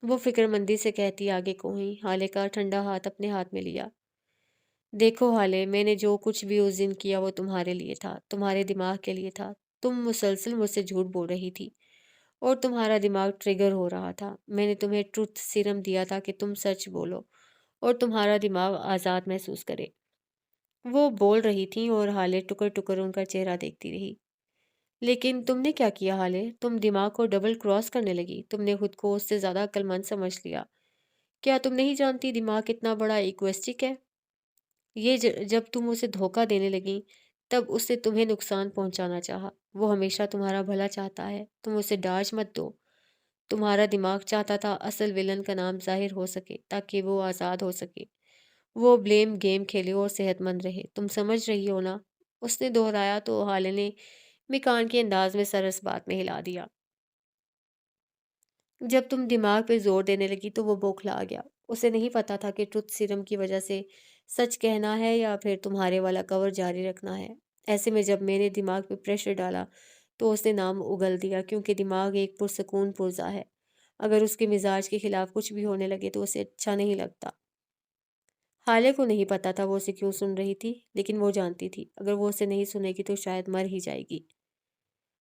وہ فکر مندی سے کہتی آگے کو ہوئی۔ حالے کا ٹھنڈا ہاتھ اپنے ہاتھ میں لیا۔ دیکھو حالے، میں نے جو کچھ بھی اس دن کیا وہ تمہارے لیے تھا، تمہارے دماغ کے لیے تھا۔ تم مسلسل مجھ سے جھوٹ بول رہی تھی اور تمہارا دماغ ٹریگر ہو رہا تھا۔ میں نے تمہیں ٹروتھ سیرم دیا تھا کہ تم سچ بولو اور تمہارا دماغ آزاد محسوس کرے۔ وہ بول رہی تھیں اور حالے ٹکر ٹکر ان کا چہرہ دیکھتی رہی۔ لیکن تم نے کیا کیا حالے؟ تم دماغ کو ڈبل کراس کرنے لگی۔ تم نے خود کو اس سے زیادہ عقل مند سمجھ لیا۔ کیا تم نہیں جانتی دماغ کتنا بڑا ایگوئسٹک ہے؟ جب تم اسے دھوکہ دینے لگی تب اس نے تمہیں نقصان پہنچانا چاہا۔ وہ ہمیشہ تمہارا بھلا چاہتا ہے۔ تم اسے ڈانچ مت دو۔ تمہارا دماغ چاہتا تھا اصل ویلن کا نام ظاہر ہو سکے تاکہ وہ آزاد ہو سکے۔ وہ بلیم گیم کھیلے اور صحت مند رہے۔ تم سمجھ رہی ہو نا؟ اس نے دہرایا تو حالے نے مکان کے انداز میں سر اس بات میں ہلا دیا۔ جب تم دماغ پہ زور دینے لگی تو وہ بوکھلا آ گیا۔ اسے نہیں پتا تھا کہ ٹروتھ سیرم کی وجہ سے سچ کہنا ہے یا پھر تمہارے والا کور جاری رکھنا ہے۔ ایسے میں جب میں نے دماغ پہ پریشر ڈالا تو اس نے نام اگل دیا، کیونکہ دماغ ایک پرسکون پرزا ہے۔ اگر اس کے مزاج کے خلاف کچھ بھی ہونے لگے تو اسے اچھا نہیں لگتا۔ حالے کو نہیں پتا تھا وہ اسے کیوں سن رہی تھی، لیکن وہ جانتی تھی اگر وہ اسے نہیں سنے گی تو شاید مر ہی جائے گی۔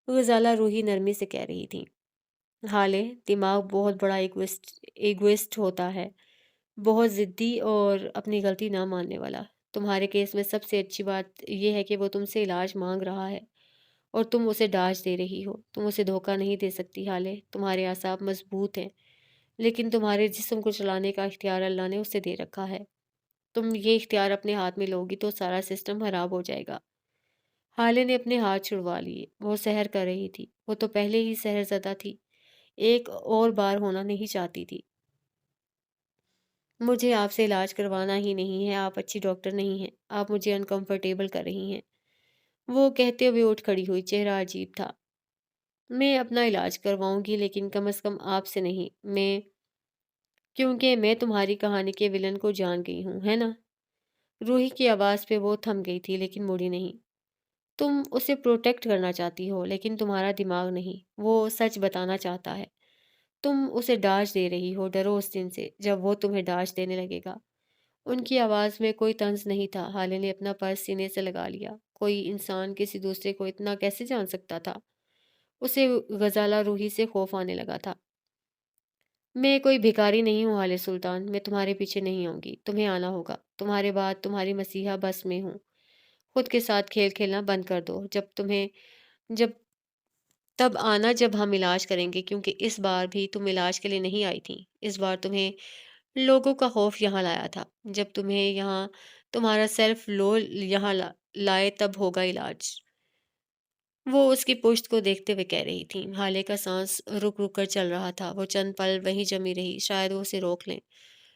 غزالہ روحی نرمی سے کہہ رہی تھی، حالے، دماغ بہت بڑا ایگوئسٹ ہوتا ہے، بہت ضدی اور اپنی غلطی نہ ماننے والا۔ تمہارے کیس میں سب سے اچھی بات یہ ہے کہ وہ تم سے علاج مانگ رہا ہے اور تم اسے ڈانچ دے رہی ہو۔ تم اسے دھوکہ نہیں دے سکتی حالے۔ تمہارے اعصاب مضبوط ہیں، لیکن تمہارے جسم کو چلانے کا اختیار اللہ نے اسے دے رکھا ہے۔ تم یہ اختیار اپنے ہاتھ میں لوگی تو سارا سسٹم خراب ہو جائے گا۔ حالے نے اپنے ہاتھ چھڑوا لیے۔ وہ سحر کر رہی تھی۔ وہ تو پہلے ہی سحر زدہ تھی، ایک اور بار ہونا نہیں چاہتی تھی۔ مجھے آپ سے علاج کروانا ہی نہیں ہے، آپ اچھی ڈاکٹر نہیں ہیں، آپ مجھے انکمفرٹیبل کر رہی ہیں۔ وہ کہتے ہوئے اٹھ کھڑی ہوئی، چہرہ عجیب تھا۔ میں اپنا علاج کرواؤں گی، لیکن کم از کم آپ سے نہیں، کیونکہ میں تمہاری کہانی کے ولن کو جان گئی ہوں، ہے نا؟ روحی کی آواز پہ وہ تھم گئی تھی لیکن مڑی نہیں۔ تم اسے پروٹیکٹ کرنا چاہتی ہو، لیکن تمہارا دماغ نہیں، وہ سچ بتانا چاہتا ہے۔ تم اسے ڈانچ دے رہی ہو۔ ڈرو اس دن سے جب وہ تمہیں ڈانچ دینے لگے گا۔ ان کی آواز میں کوئی طنز نہیں تھا۔ حالے نے اپنا پرس سینے سے لگا لیا۔ کوئی انسان کسی دوسرے کو اتنا کیسے جان سکتا تھا؟ اسے غزالہ روحی سے خوف آنے لگا تھا۔ میں کوئی بھکاری نہیں ہوں حالے سلطان، میں تمہارے پیچھے نہیں آؤں گی، تمہیں آنا ہوگا۔ تمہارے بعد تمہاری مسیحا بس میں ہوں۔ خود کے ساتھ کھیل کھیلنا بند کر دو۔ جب تب آنا جب ہم علاج کریں گے، کیونکہ اس بار بھی تم علاج کے لیے نہیں آئی تھی۔ اس بار تمہیں لوگوں کا خوف یہاں لایا تھا۔ جب تمہیں یہاں تمہارا سیلف لو یہاں لائے تب ہوگا علاج۔ وہ اس کی پشت کو دیکھتے ہوئے کہہ رہی تھی۔ حالے کا سانس رک رک کر چل رہا تھا۔ وہ چند پل وہیں جمی رہی، شاید وہ اسے روک لیں،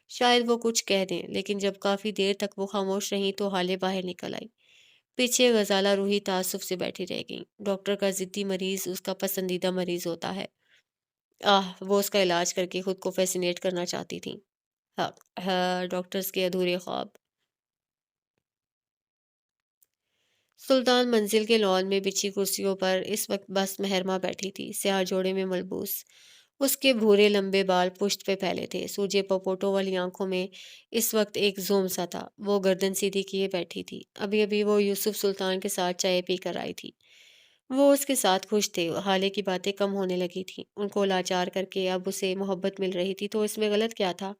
شاید وہ کچھ کہہ دیں، لیکن جب کافی دیر تک وہ خاموش رہیں تو حالے باہر نکل آئی۔ پیچھے غزالہ روحی تعصب سے بیٹھی رہ گئی۔ ڈاکٹر کا ضدی مریض اس کا پسندیدہ مریض ہوتا ہے۔ وہ اس کا علاج کر کے خود کو فیسینیٹ کرنا چاہتی تھیں۔ ہاں، ڈاکٹرز کے ادھورے خواب۔ سلطان منزل کے لان میں بچھی کرسیوں پر اس وقت بس مہرمہ بیٹھی تھی، سیاہ جوڑے میں ملبوس۔ اس کے بھورے لمبے بال پشت پہ پھیلے تھے، سوجے پپوٹوں والی آنکھوں میں اس وقت ایک زوم سا تھا۔ وہ گردن سیدھی کیے بیٹھی تھی۔ ابھی ابھی وہ یوسف سلطان کے ساتھ چائے پی کر آئی تھی۔ وہ اس کے ساتھ خوش تھے، حالے کی باتیں کم ہونے لگی تھیں، ان کو لاچار کر کے اب اسے محبت مل رہی تھی تو اس میں غلط کیا تھا؟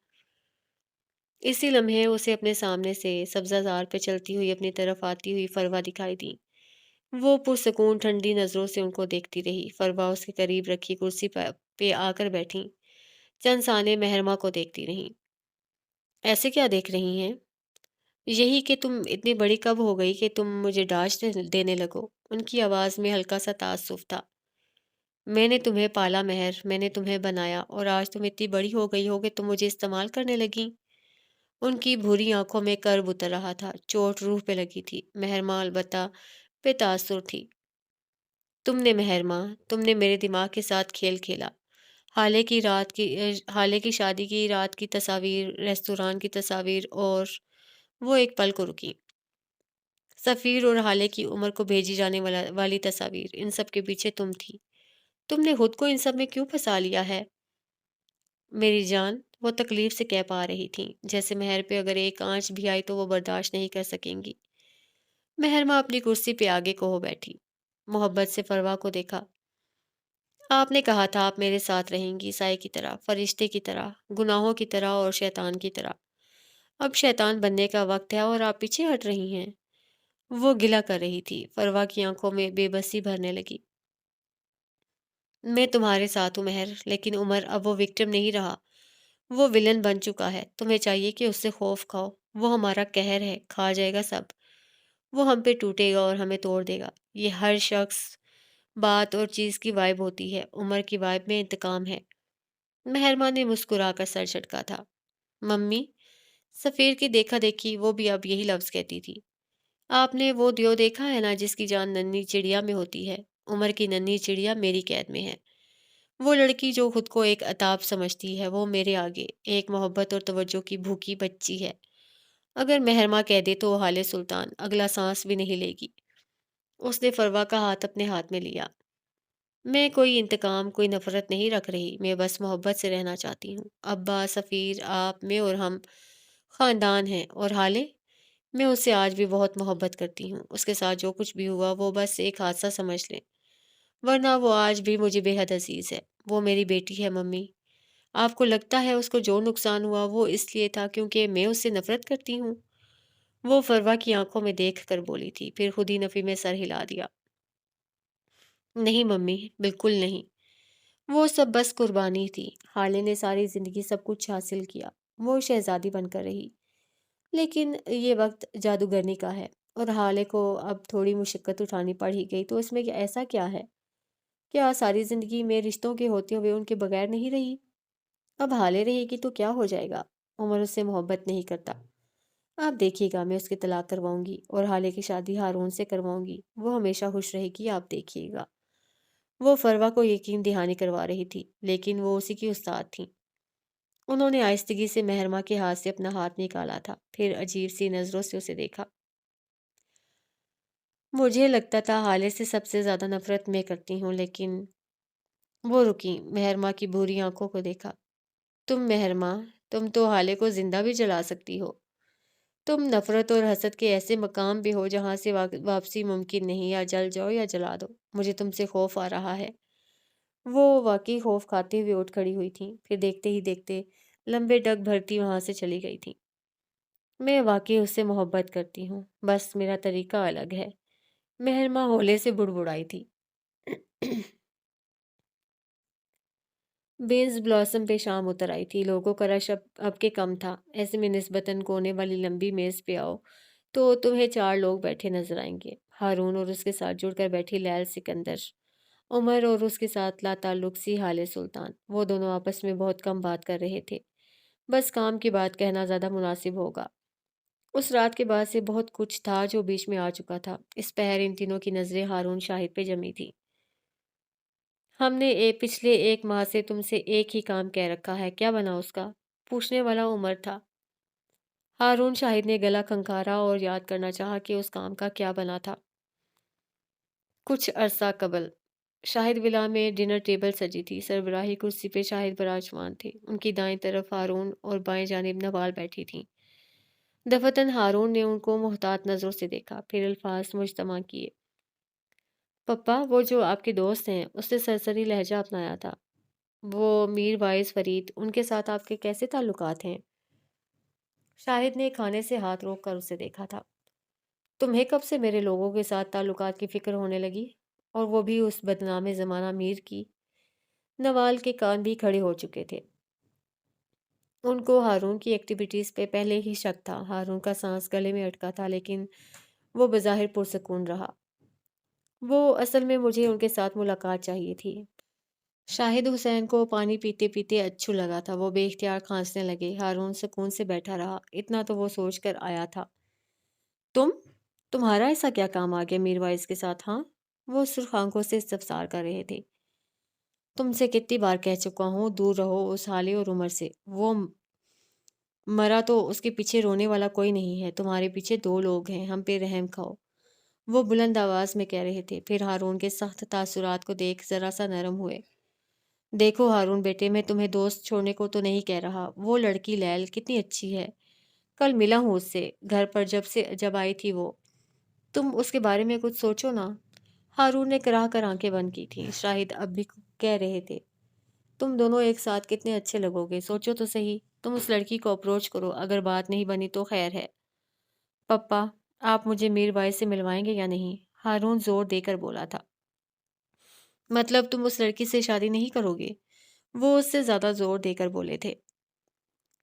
اسی لمحے اسے اپنے سامنے سے سبزہ زار پہ چلتی ہوئی اپنی طرف آتی ہوئی فروا دکھائی دی۔ وہ پرسکون ٹھنڈی نظروں سے ان کو دیکھتی رہی۔ فروا اس کے قریب رکھی کرسی پہ آ کر بیٹھیں، چند ثانیے مہرماں کو دیکھتی رہیں۔ ایسے کیا دیکھ رہی ہیں؟ یہی کہ تم اتنی بڑی کب ہو گئی کہ تم مجھے ڈانٹ دینے لگو؟ ان کی آواز میں ہلکا سا تعصب تھا۔ میں نے تمہیں پالا مہر، میں نے تمہیں بنایا، اور آج تم اتنی بڑی ہو گئی ہو کہ تم مجھے استعمال کرنے لگیں۔ ان کی بھوری آنکھوں میں کرب اتر رہا تھا، چوٹ روح پہ لگی تھی۔ مہرماں البتہ بے تاثر تھی۔ تم نے مہرماں، تم نے میرے دماغ کے ساتھ کھیل کھیلا۔ حالے کی شادی کی رات کی تصاویر، ریستوران کی تصاویر، اور وہ ایک پل کو رکی۔ سفیر اور حالے کی عمر کو بھیجی جانے والی تصاویر، ان سب کے پیچھے تم تھی۔ تم نے خود کو ان سب میں کیوں پھنسا لیا ہے؟ میری جان، وہ تکلیف سے کہہ پا رہی تھیں، جیسے مہر پہ اگر ایک آنچ بھی آئی تو وہ برداشت نہیں کر سکیں گی۔ مہرماں اپنی کرسی پہ آگے کو ہو بیٹھی، محبت سے فروا کو دیکھا۔ آپ نے کہا تھا آپ میرے ساتھ رہیں گی، سائے کی طرح، فرشتے کی طرح، گناہوں کی طرح اور شیطان کی طرح۔ اب شیطان بننے کا وقت ہے اور آپ پیچھے ہٹ رہی ہیں۔ وہ گلہ کر رہی تھی۔ فروا کی آنکھوں میں بے بسی بھرنے لگی۔ میں تمہارے ساتھ ہوں مہر، لیکن عمر اب وہ وکٹم نہیں رہا، وہ ولن بن چکا ہے۔ تمہیں چاہیے کہ اس سے خوف کھاؤ۔ وہ ہمارا قہر ہے، کھا جائے گا سب۔ وہ ہم پہ ٹوٹے گا اور ہمیں توڑ دے گا۔ یہ ہر شخص، بات اور چیز کی وائب ہوتی ہے۔ عمر کی وائب میں انتقام ہے۔ مہرماں نے مسکرا کر سر جھٹکا تھا۔ ممی، سفیر کی دیکھا دیکھی وہ بھی اب یہی لفظ کہتی تھی۔ آپ نے وہ دیو دیکھا ہے نا جس کی جان ننھی چڑیا میں ہوتی ہے؟ عمر کی ننھی چڑیا میری قید میں ہے۔ وہ لڑکی جو خود کو ایک عتاب سمجھتی ہے، وہ میرے آگے ایک محبت اور توجہ کی بھوکی بچی ہے۔ اگر مہرماں کہہ دے تو حالے سلطان اگلا سانس بھی نہیں لے گی۔ اس نے فروا کا ہاتھ اپنے ہاتھ میں لیا۔ میں کوئی انتقام، کوئی نفرت نہیں رکھ رہی، میں بس محبت سے رہنا چاہتی ہوں۔ ابا، سفیر، آپ، میں اور ہم خاندان ہیں، اور حالے، میں اس سے آج بھی بہت محبت کرتی ہوں۔ اس کے ساتھ جو کچھ بھی ہوا وہ بس ایک حادثہ سمجھ لیں، ورنہ وہ آج بھی مجھے بے حد عزیز ہے۔ وہ میری بیٹی ہے ممی۔ آپ کو لگتا ہے اس کو جو نقصان ہوا وہ اس لیے تھا کیونکہ میں اس سے نفرت کرتی ہوں؟ وہ فروا کی آنکھوں میں دیکھ کر بولی تھی، پھر خود ہی نفی میں سر ہلا دیا۔ نہیں ممی، بالکل نہیں۔ وہ سب بس قربانی تھی۔ حالے نے ساری زندگی سب کچھ حاصل کیا، وہ شہزادی بن کر رہی، لیکن یہ وقت جادوگرنی کا ہے، اور حالے کو اب تھوڑی مشقت اٹھانی پڑ ہی گئی تو اس میں ایسا کیا ہے؟ کیا ساری زندگی میں رشتوں کے ہوتے ہوئے ان کے بغیر نہیں رہی؟ اب حالے رہے گی تو کیا ہو جائے گا؟ عمر اس سے محبت نہیں کرتا۔ آپ دیکھیے گا، میں اس کی طلاق کرواؤں گی اور حالے کی شادی ہارون سے کرواؤں گی، وہ ہمیشہ خوش رہے گی، آپ دیکھیے گا۔ وہ فروا کو یقین دہانی کروا رہی تھی، لیکن وہ اسی کی استاد تھیں۔ انہوں نے آہستگی سے مہرماں کے ہاتھ سے اپنا ہاتھ نکالا تھا، پھر عجیب سی نظروں سے اسے دیکھا۔ مجھے لگتا تھا حالے سے سب سے زیادہ نفرت میں کرتی ہوں، لیکن… وہ رکی، مہرماں کی بھوری آنکھوں کو دیکھا۔ تم مہرماں، تم تو حالے کو زندہ بھی جلا سکتی ہو۔ تم نفرت اور حسد کے ایسے مقام پہ ہو جہاں سے واپسی ممکن نہیں، یا جل جاؤ یا جلا دو۔ مجھے تم سے خوف آ رہا ہے۔ وہ واقعی خوف کھاتے ہوئے اٹھ کھڑی ہوئی تھیں، پھر دیکھتے ہی دیکھتے لمبے ڈگ بھرتی وہاں سے چلی گئی تھیں۔ میں واقعی اس سے محبت کرتی ہوں، بس میرا طریقہ الگ ہے، مہرماں ہولے سے بڑبڑائی تھی۔ بینز بلاسم پہ شام اتر آئی تھی، لوگوں کا رش اب کے کم تھا۔ ایسے میں نسبتاً کونے والی لمبی میز پہ آؤ تو تمہیں 4 لوگ بیٹھے نظر آئیں گے۔ ہارون اور اس کے ساتھ جڑ کر بیٹھی لیل سکندر، عمر اور اس کے ساتھ لا تعلق سی حالے سلطان۔ وہ دونوں آپس میں بہت کم بات کر رہے تھے، بس کام کی بات کہنا زیادہ مناسب ہوگا۔ اس رات کے بعد سے بہت کچھ تھا جو بیچ میں آ چکا تھا۔ اس پہر ان تینوں کی نظریں ہارون شاہد پہ جمی تھی۔ ہم نے پچھلے 1 ماہ سے تم سے ایک ہی کام کہہ رکھا ہے، کیا بنا اس کا؟ پوچھنے والا عمر تھا۔ ہارون شاہد نے گلا کھنکھارا اور یاد کرنا چاہا کہ اس کام کا کیا بنا تھا۔ کچھ عرصہ قبل شاہد ولا میں ڈنر ٹیبل سجی تھی۔ سربراہی کرسی پہ شاہد براجمان تھے، ان کی دائیں طرف ہارون اور بائیں جانب نوال بیٹھی تھیں۔ دفتن ہارون نے ان کو محتاط نظروں سے دیکھا، پھر الفاظ مجتمع کیے۔ پپا، وہ جو آپ کے دوست ہیں، اس نے سرسری لہجہ اپنایا تھا، وہ میر وائز فرید، ان کے ساتھ آپ کے کیسے تعلقات ہیں؟ شاہد نے کھانے سے ہاتھ روک کر اسے دیکھا تھا۔ تمہیں کب سے میرے لوگوں کے ساتھ تعلقات کی فکر ہونے لگی؟ اور وہ بھی اس بدنام زمانہ میر کی؟ نوال کے کان بھی کھڑے ہو چکے تھے۔ ان کو ہارون کی ایکٹیویٹیز پہ پہلے ہی شک تھا۔ ہارون کا سانس گلے میں اٹکا تھا، لیکن وہ بظاہر پرسکون رہا۔ وہ اصل میں مجھے ان کے ساتھ ملاقات چاہیے تھی۔ شاہد حسین کو پانی پیتے پیتے اچھو لگا تھا، وہ بے اختیار کھانسنے لگے۔ ہارون سکون سے بیٹھا رہا، اتنا تو وہ سوچ کر آیا تھا۔ تم تمہارا ایسا کیا کام آ گیا میر وائز کے ساتھ؟ ہاں، وہ سرخ آنکھوں سے استفسار کر رہے تھے۔ تم سے کتنی بار کہہ چکا ہوں دور رہو اس حالے اور عمر سے، وہ مرا تو اس کے پیچھے رونے والا کوئی نہیں ہے، تمہارے پیچھے دو لوگ ہیں، ہم پہ رحم کھاؤ، وہ بلند آواز میں کہہ رہے تھے۔ پھر ہارون کے سخت تاثرات کو دیکھ ذرا سا نرم ہوئے۔ دیکھو ہارون بیٹے، میں تمہیں دوست چھوڑنے کو تو نہیں کہہ رہا، وہ لڑکی لیل کتنی اچھی ہے، کل ملا ہوں اس سے گھر پر جب آئی تھی وہ، تم اس کے بارے میں کچھ سوچو نا۔ ہارون نے کراہ کر آنکھیں بند کی تھیں۔ شاہد اب بھی کہہ رہے تھے، تم دونوں ایک ساتھ کتنے اچھے لگو گے، سوچو تو صحیح، تم اس لڑکی کو اپروچ کرو، اگر بات نہیں بنی تو خیر ہے۔ پپا، آپ مجھے میر بھائی سے ملوائیں گے یا نہیں؟ ہارون زور دے کر بولا تھا۔ مطلب تم اس لڑکی سے شادی نہیں کرو گے؟ وہ اس سے زیادہ زور دے کر بولے تھے۔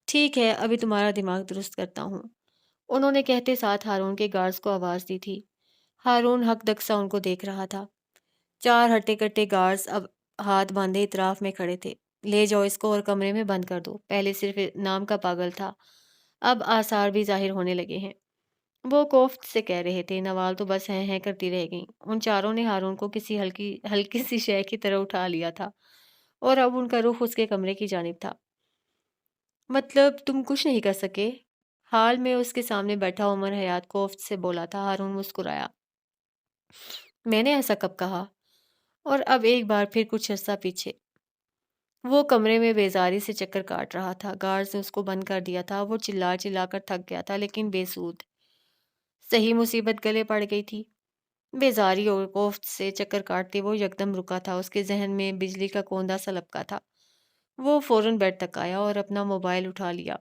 ٹھیک ہے، ابھی تمہارا دماغ درست کرتا ہوں، انہوں نے کہتے ساتھ ہارون کے گارڈز کو آواز دی تھی۔ ہارون حق دکسا ان کو دیکھ رہا تھا۔ چار ہٹے کٹے گارڈز اب ہاتھ باندھے اطراف میں کھڑے تھے۔ لے جاؤ اس کو اور کمرے میں بند کر دو، پہلے صرف نام کا پاگل تھا، اب آثار بھی ظاہر ہونے لگے ہیں، وہ کوفت سے کہہ رہے تھے۔ نوال تو بس ہیں ہیں کرتی رہ گئیں۔ ان چاروں نے ہارون کو کسی ہلکی سی شے کی طرح اٹھا لیا تھا اور اب ان کا رخ اس کے کمرے کی جانب تھا۔ مطلب تم کچھ نہیں کر سکے؟ حال میں اس کے سامنے بیٹھا عمر حیات کوفت سے بولا تھا۔ ہارون مسکرایا۔ میں نے ایسا کب کہا؟ اور اب ایک بار پھر کچھ عرصہ پیچھے وہ کمرے میں بیزاری سے چکر کاٹ رہا تھا۔ گارڈز نے اس کو بند کر دیا تھا، وہ چلا چلا کر تھک گیا تھا، لیکن بے سود۔ صحیح مصیبت گلے پڑ گئی تھی۔ بیزاری اور کوفت سے چکر کاٹتے وہ یکدم رکا تھا، اس کے ذہن میں بجلی کا کوندا سا لپکا تھا۔ وہ فوراً بیڈ تک آیا اور اپنا موبائل اٹھا لیا۔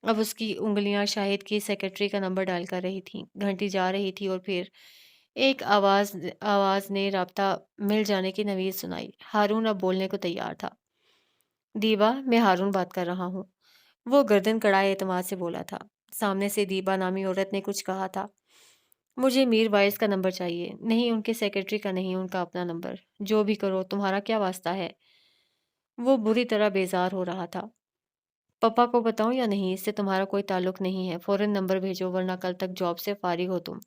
اب اس کی انگلیاں شاہد کی سیکرٹری کا نمبر ڈائل کر رہی تھیں۔ گھنٹی جا رہی تھی اور پھر ایک آواز نے رابطہ مل جانے کی نوید سنائی۔ ہارون اب بولنے کو تیار تھا۔ دیبا، میں ہارون بات کر رہا ہوں، وہ گردن کڑائے اعتماد سے بولا تھا۔ سامنے سے دیبا نامی عورت نے کچھ کہا تھا۔ مجھے میر وائز کا نمبر چاہیے، نہیں ان کے سیکرٹری کا، نہیں ان کا اپنا نمبر، جو بھی کرو، تمہارا کیا واسطہ ہے؟ وہ بری طرح بیزار ہو رہا تھا۔ پپا کو بتاؤں یا نہیں؟ اس سے تمہارا کوئی تعلق نہیں ہے، فوراً نمبر بھیجو ورنہ کل تک جاب سے فارغ ہو تم،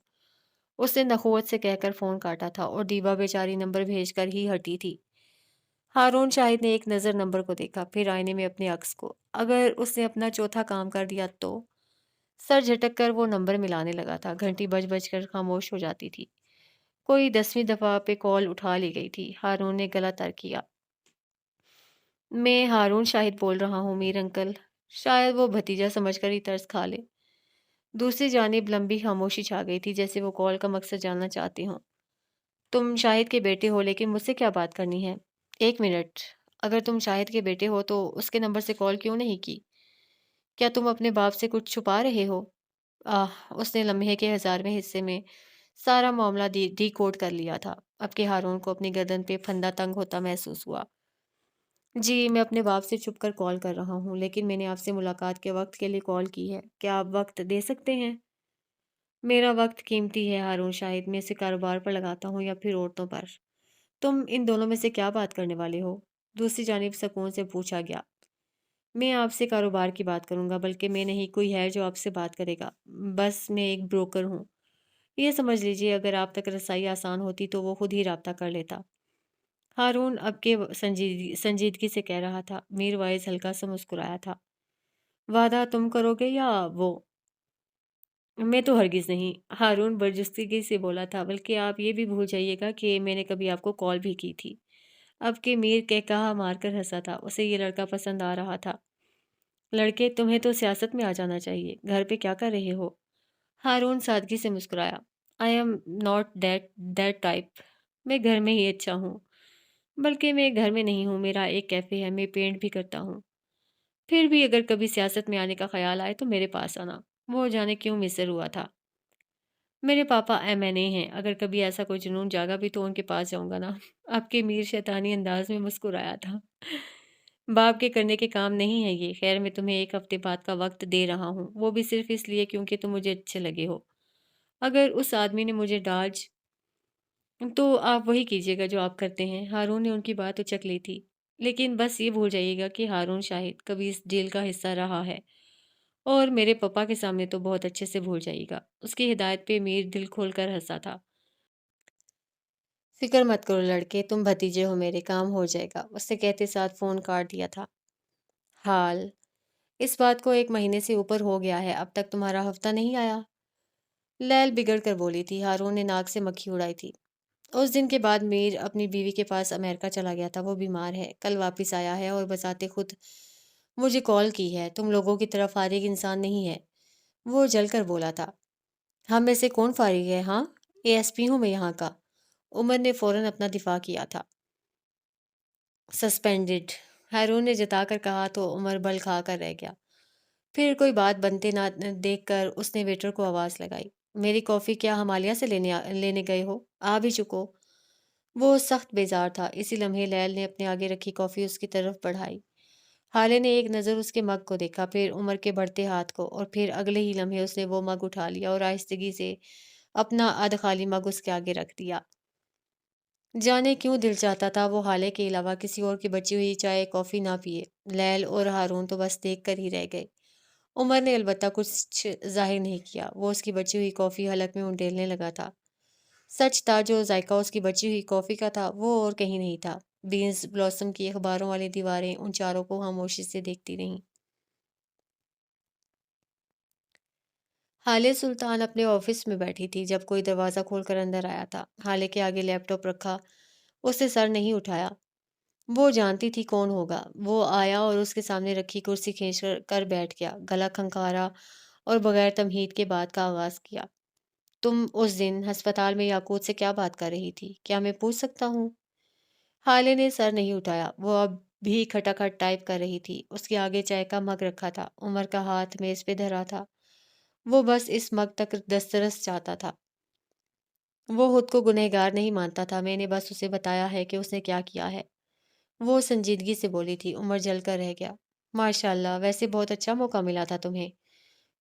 اس نے نخوت سے کہہ کر فون کاٹا تھا اور دیبا بیچاری نمبر بھیج کر ہی ہٹی تھی۔ ہارون شاہد نے ایک نظر نمبر کو دیکھا، پھر آئینے میں اپنے عکس کو۔ اگر اس نے اپنا چوتھا کام کر دیا تو؟ سر جھٹک کر وہ نمبر ملانے لگا تھا۔ گھنٹی بج بج کر خاموش ہو جاتی تھی۔ کوئی 10ویں دفعہ پہ کال اٹھا لی گئی تھی۔ ہارون نے گلا تر کیا۔ میں ہارون شاہد بول رہا ہوں میر انکل، شاید وہ بھتیجا سمجھ کر ہی ترس کھا لے۔ دوسری جانب لمبی خاموشی چھا گئی تھی، جیسے وہ کال کا مقصد جاننا چاہتے ہوں۔ تم شاہد کے بیٹے ہو، لیکن مجھ سے کیا بات کرنی ہے؟ ایک منٹ، اگر تم شاہد کے بیٹے ہو تو اس کے نمبر سے کال کیوں نہیں کی؟ کیا تم اپنے باپ سے کچھ چھپا رہے ہو؟ اس نے لمحے کے 1000ویں حصے میں سارا معاملہ ڈی کوڈ کر لیا تھا۔ اب کہ ہارون کو اپنی گردن پہ پھندا تنگ ہوتا محسوس ہوا۔ جی، میں اپنے باپ سے چھپ کر کال کر رہا ہوں، لیکن میں نے آپ سے ملاقات کے وقت کے لیے کال کی ہے، کیا آپ وقت دے سکتے ہیں؟ میرا وقت قیمتی ہے ہارون شاہد، میں اسے کاروبار پر لگاتا ہوں یا پھر عورتوں پر؟ تم ان دونوں میں سے کیا بات کرنے والے ہو؟ دوسری جانب سکون سے پوچھا گیا۔ میں آپ سے کاروبار کی بات کروں گا، بلکہ میں نہیں، کوئی ہے جو آپ سے بات کرے گا، بس میں ایک بروکر ہوں۔ یہ سمجھ لیجئے اگر آپ تک رسائی آسان ہوتی تو وہ خود ہی رابطہ کر لیتا۔ ہارون اب کے سنجیدگی سے کہہ رہا تھا۔ میر وائز ہلکا سا مسکرایا تھا۔ وعدہ تم کرو گے یا وہ؟ میں تو ہرگز نہیں، ہارون برجستگی سے بولا تھا، بلکہ آپ یہ بھی بھول جائیے گا کہ میں نے کبھی آپ کو کال بھی کی تھی۔ اب کہ میر کہا مار کر ہنسا تھا، اسے یہ لڑکا پسند آ رہا تھا۔ لڑکے تمہیں تو سیاست میں آ جانا چاہیے، گھر پہ کیا کر رہے ہو؟ ہارون سادگی سے مسکرایا۔ I am not that type, میں گھر میں ہی اچھا ہوں، بلکہ میں گھر میں نہیں ہوں، میرا ایک کیفے ہے، میں پینٹ بھی کرتا ہوں۔ پھر بھی اگر کبھی سیاست میں آنے کا خیال آئے تو میرے پاس آنا۔ وہ جانے کیوں مصر ہوا تھا۔ میرے پاپا ایم این اے ہیں، اگر کبھی ایسا کوئی جنون جاگا بھی تو ان کے پاس جاؤں گا نا۔ آپ کے میر شیطانی انداز میں مسکرایا تھا۔ باپ کے کرنے کے کام نہیں ہے یہ، خیر میں تمہیں ایک ہفتے بعد کا وقت دے رہا ہوں، وہ بھی صرف اس لیے کیونکہ تم مجھے اچھے لگے ہو۔ اگر اس آدمی نے مجھے ڈاج تو آپ وہی کیجیے گا جو آپ کرتے ہیں۔ ہارون نے ان کی بات اچک لی تھی، لیکن بس یہ بھول جائیے گا کہ ہارون شاہد کبھی اس جیل کا حصہ رہا ہے، اور میرے پپا کے سامنے تو بہت اچھے سے بھول جائیے گا۔ اس کی ہدایت پہ میر دل کھول کر ہنسا تھا۔ فکر مت کرو لڑکے، تم بھتیجے ہو میرے، کام ہو جائے گا، اس نے کہتے ساتھ فون کاٹ دیا تھا۔ حال اس بات کو 1 مہینے سے اوپر ہو گیا ہے، اب تک تمہارا ہفتہ نہیں آیا؟ لیل بگڑ کر بولی تھی۔ ہارون نے ناک سے مکھی اڑائی تھی۔ اس دن کے بعد میر اپنی بیوی کے پاس امریکہ چلا گیا تھا، وہ بیمار ہے، کل واپس آیا ہے اور بذات خود مجھے کال کی ہے۔ تم لوگوں کی طرح فارغ انسان نہیں ہے، وہ جل کر بولا تھا۔ ہم میں سے کون فارغ ہے ہاں؟ اے ایس پی ہوں میں یہاں کا۔ عمر نے فوراً اپنا دفاع کیا تھا۔ سسپینڈڈ، ہارون نے جتا کر کہا تو عمر بل کھا کر رہ گیا۔ پھر کوئی بات بنتے نہ دیکھ کر اس نے ویٹر کو آواز لگائی۔ میری کافی کیا ہمالیہ سے لینے گئے ہو؟ آ بھی چکو۔ وہ سخت بیزار تھا، اسی لمحے لیل نے اپنے آگے رکھی کافی اس کی طرف بڑھائی۔ حالے نے ایک نظر اس کے مگ کو دیکھا، پھر عمر کے بڑھتے ہاتھ کو، اور پھر اگلے ہی لمحے اس نے وہ مگ اٹھا لیا اور آہستگی سے اپنا آدھ خالی مگ اس کے آگے رکھ دیا۔ جانے کیوں دل چاہتا تھا وہ حالے کے علاوہ کسی اور کی بچی ہوئی چائے کافی نہ پیے۔ لیل اور ہارون تو بس دیکھ کر ہی رہ گئے۔ عمر نے البتہ کچھ ظاہر نہیں کیا، وہ اس کی بچی ہوئی کافی حلق میں انڈیلنے لگا تھا۔ سچ تھا، جو ذائقہ اس کی بچی ہوئی کافی کا تھا وہ اور کہیں نہیں تھا۔ بینز بلاسم کی اخباروں والی دیواریں ان چاروں کو خاموشی سے دیکھتی رہیں۔ حالے سلطان اپنے آفس میں بیٹھی تھی جب کوئی دروازہ کھول کر اندر آیا تھا۔ حالے کے آگے لیپ ٹاپ رکھا، اس نے سر نہیں اٹھایا۔ وہ جانتی تھی کون ہوگا۔ وہ آیا اور اس کے سامنے رکھی کرسی کھینچ کر بیٹھ گیا، گلا کھنکھارا اور بغیر تمہید کے بات کا آغاز کیا۔ تم اس دن ہسپتال میں یاقوت سے کیا بات کر رہی تھی، کیا میں پوچھ سکتا ہوں؟ حالے نے سر نہیں اٹھایا، وہ اب بھی کھٹاکھٹ ٹائپ کر رہی تھی۔ اس کے آگے چائے کا مگ رکھا تھا، عمر کا ہاتھ میز پہ دھرا تھا۔ وہ بس اس مگ تک دسترس چاہتا تھا۔ وہ خود کو گنہگار نہیں مانتا تھا، میں نے بس اسے بتایا ہے کہ اس نے کیا کیا ہے۔ وہ سنجیدگی سے بولی تھی۔ عمر جل کر رہ گیا۔ ماشاء اللہ، ویسے بہت اچھا موقع ملا تھا تمہیں،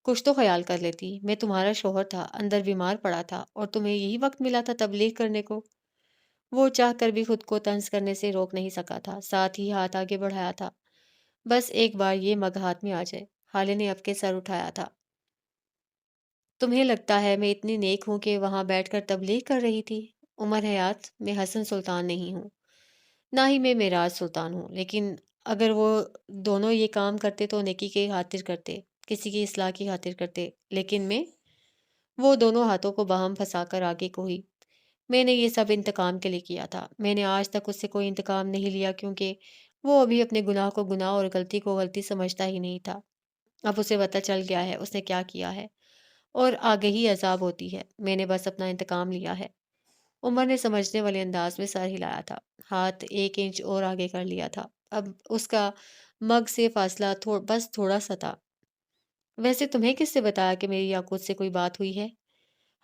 کچھ تو خیال کر لیتی۔ میں تمہارا شوہر تھا، اندر بیمار پڑا تھا، اور تمہیں یہی وقت ملا تھا تبلیغ کرنے کو۔ وہ چاہ کر بھی خود کو طنز کرنے سے روک نہیں سکا تھا، ساتھ ہی ہاتھ آگے بڑھایا تھا۔ بس ایک بار یہ مگ ہاتھ میں آ جائے۔ حالے نے اب کے سر اٹھایا تھا۔ تمہیں لگتا ہے میں اتنی نیک ہوں کہ وہاں بیٹھ کر تبلیغ کر رہی تھی؟ عمر حیات، میں حسن سلطان نہیں ہوں، نہ ہی میں معراج سلطان ہوں، لیکن اگر وہ دونوں یہ کام کرتے تو نیکی کی خاطر کرتے، کسی کی اصلاح کی خاطر کرتے، لیکن میں وہ دونوں ہاتھوں کو باہم پھنسا کر آگے کو ہی، میں نے یہ سب انتقام کے لیے کیا تھا۔ میں نے آج تک اس سے کوئی انتقام نہیں لیا کیونکہ وہ ابھی اپنے گناہ کو گناہ اور غلطی کو غلطی سمجھتا ہی نہیں تھا۔ اب اسے پتہ چل گیا ہے اس نے کیا کیا ہے، اور آگے ہی عذاب ہوتی ہے۔ میں نے بس اپنا انتقام لیا ہے۔ عمر نے سمجھنے والے انداز میں سر ہلایا تھا، ہاتھ 1 انچ اور آگے کر لیا تھا۔ اب اس کا مگ سے فاصلہ بس تھوڑا سا تھا۔ ویسے تمہیں کس سے بتایا کہ میری یاقوت سے کوئی بات ہوئی ہے؟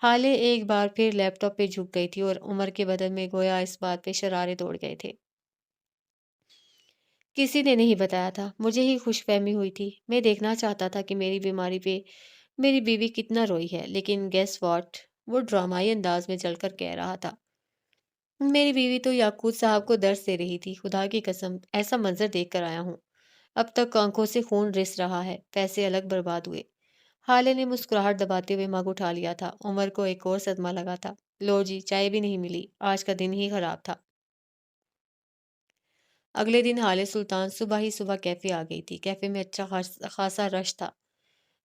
حالے ایک بار پھر لیپ ٹاپ پہ جھک گئی تھی اور عمر کے بدن میں گویا اس بات پہ شرارے دوڑ گئے تھے۔ کسی نے نہیں بتایا تھا، مجھے ہی خوش فہمی ہوئی تھی۔ میں دیکھنا چاہتا تھا کہ میری بیماری پہ میری بیوی کتنا روئی ہے، لیکن گیس واٹ، وہ ڈرامائی انداز میں چل کر کہہ رہا تھا۔ میری بیوی تو یعقوب صاحب کو درس دے رہی تھی، خدا کی قسم ایسا منظر دیکھ کر آیا ہوں، اب تک آنکھوں سے خون رس رہا ہے، پیسے الگ برباد ہوئے۔ حالے نے مسکراہٹ دباتے ہوئے مگ اٹھا لیا تھا۔ عمر کو ایک اور صدمہ لگا تھا۔ لو جی، چائے بھی نہیں ملی، آج کا دن ہی خراب تھا۔ اگلے دن حالے سلطان صبح ہی صبح کیفے آ گئی تھی۔ کیفے میں اچھا خاصا رش تھا۔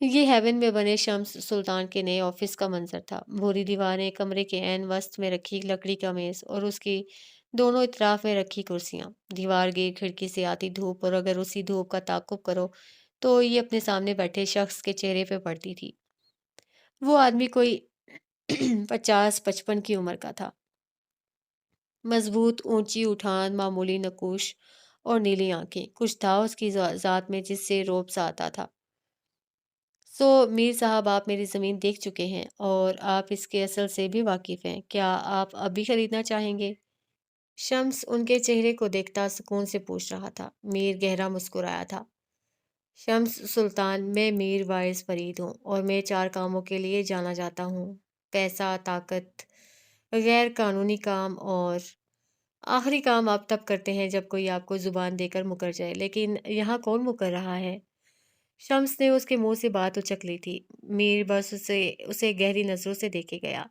یہ ہیون میں بنے شمس سلطان کے نئے آفس کا منظر تھا۔ بھوری دیواریں، کمرے کے عین وسط میں رکھی لکڑی کا میز اور اس کی دونوں اطراف میں رکھی کرسیاں۔ دیوار گیر کھڑکی سے آتی دھوپ، اور اگر اسی دھوپ کا تعاقب کرو تو یہ اپنے سامنے بیٹھے شخص کے چہرے پہ پڑتی تھی۔ وہ آدمی کوئی 50-55 کی عمر کا تھا۔ مضبوط، اونچی اٹھان، معمولی نکوش اور نیلی آنکھیں۔ کچھ تھا اس کی ذات میں جس سے رعب سا آتا تھا۔ میر صاحب، آپ میری زمین دیکھ چکے ہیں اور آپ اس کے اصل سے بھی واقف ہیں۔ کیا آپ اب بھی خریدنا چاہیں گے؟ شمس ان کے چہرے کو دیکھتا سکون سے پوچھ رہا تھا۔ میر گہرا مسکرایا تھا۔ شمس سلطان، میں میر وائز فرید ہوں اور میں 4 کاموں کے لیے جانا جاتا ہوں: پیسہ، طاقت، غیر قانونی کام، اور آخری کام آپ تب کرتے ہیں جب کوئی آپ کو زبان دے کر مکر جائے۔ لیکن یہاں کون مکر رہا ہے؟ شمس نے اس کے منہ سے بات اچک لی تھی۔ میر بس اسے گہری نظروں سے دیکھے گیا،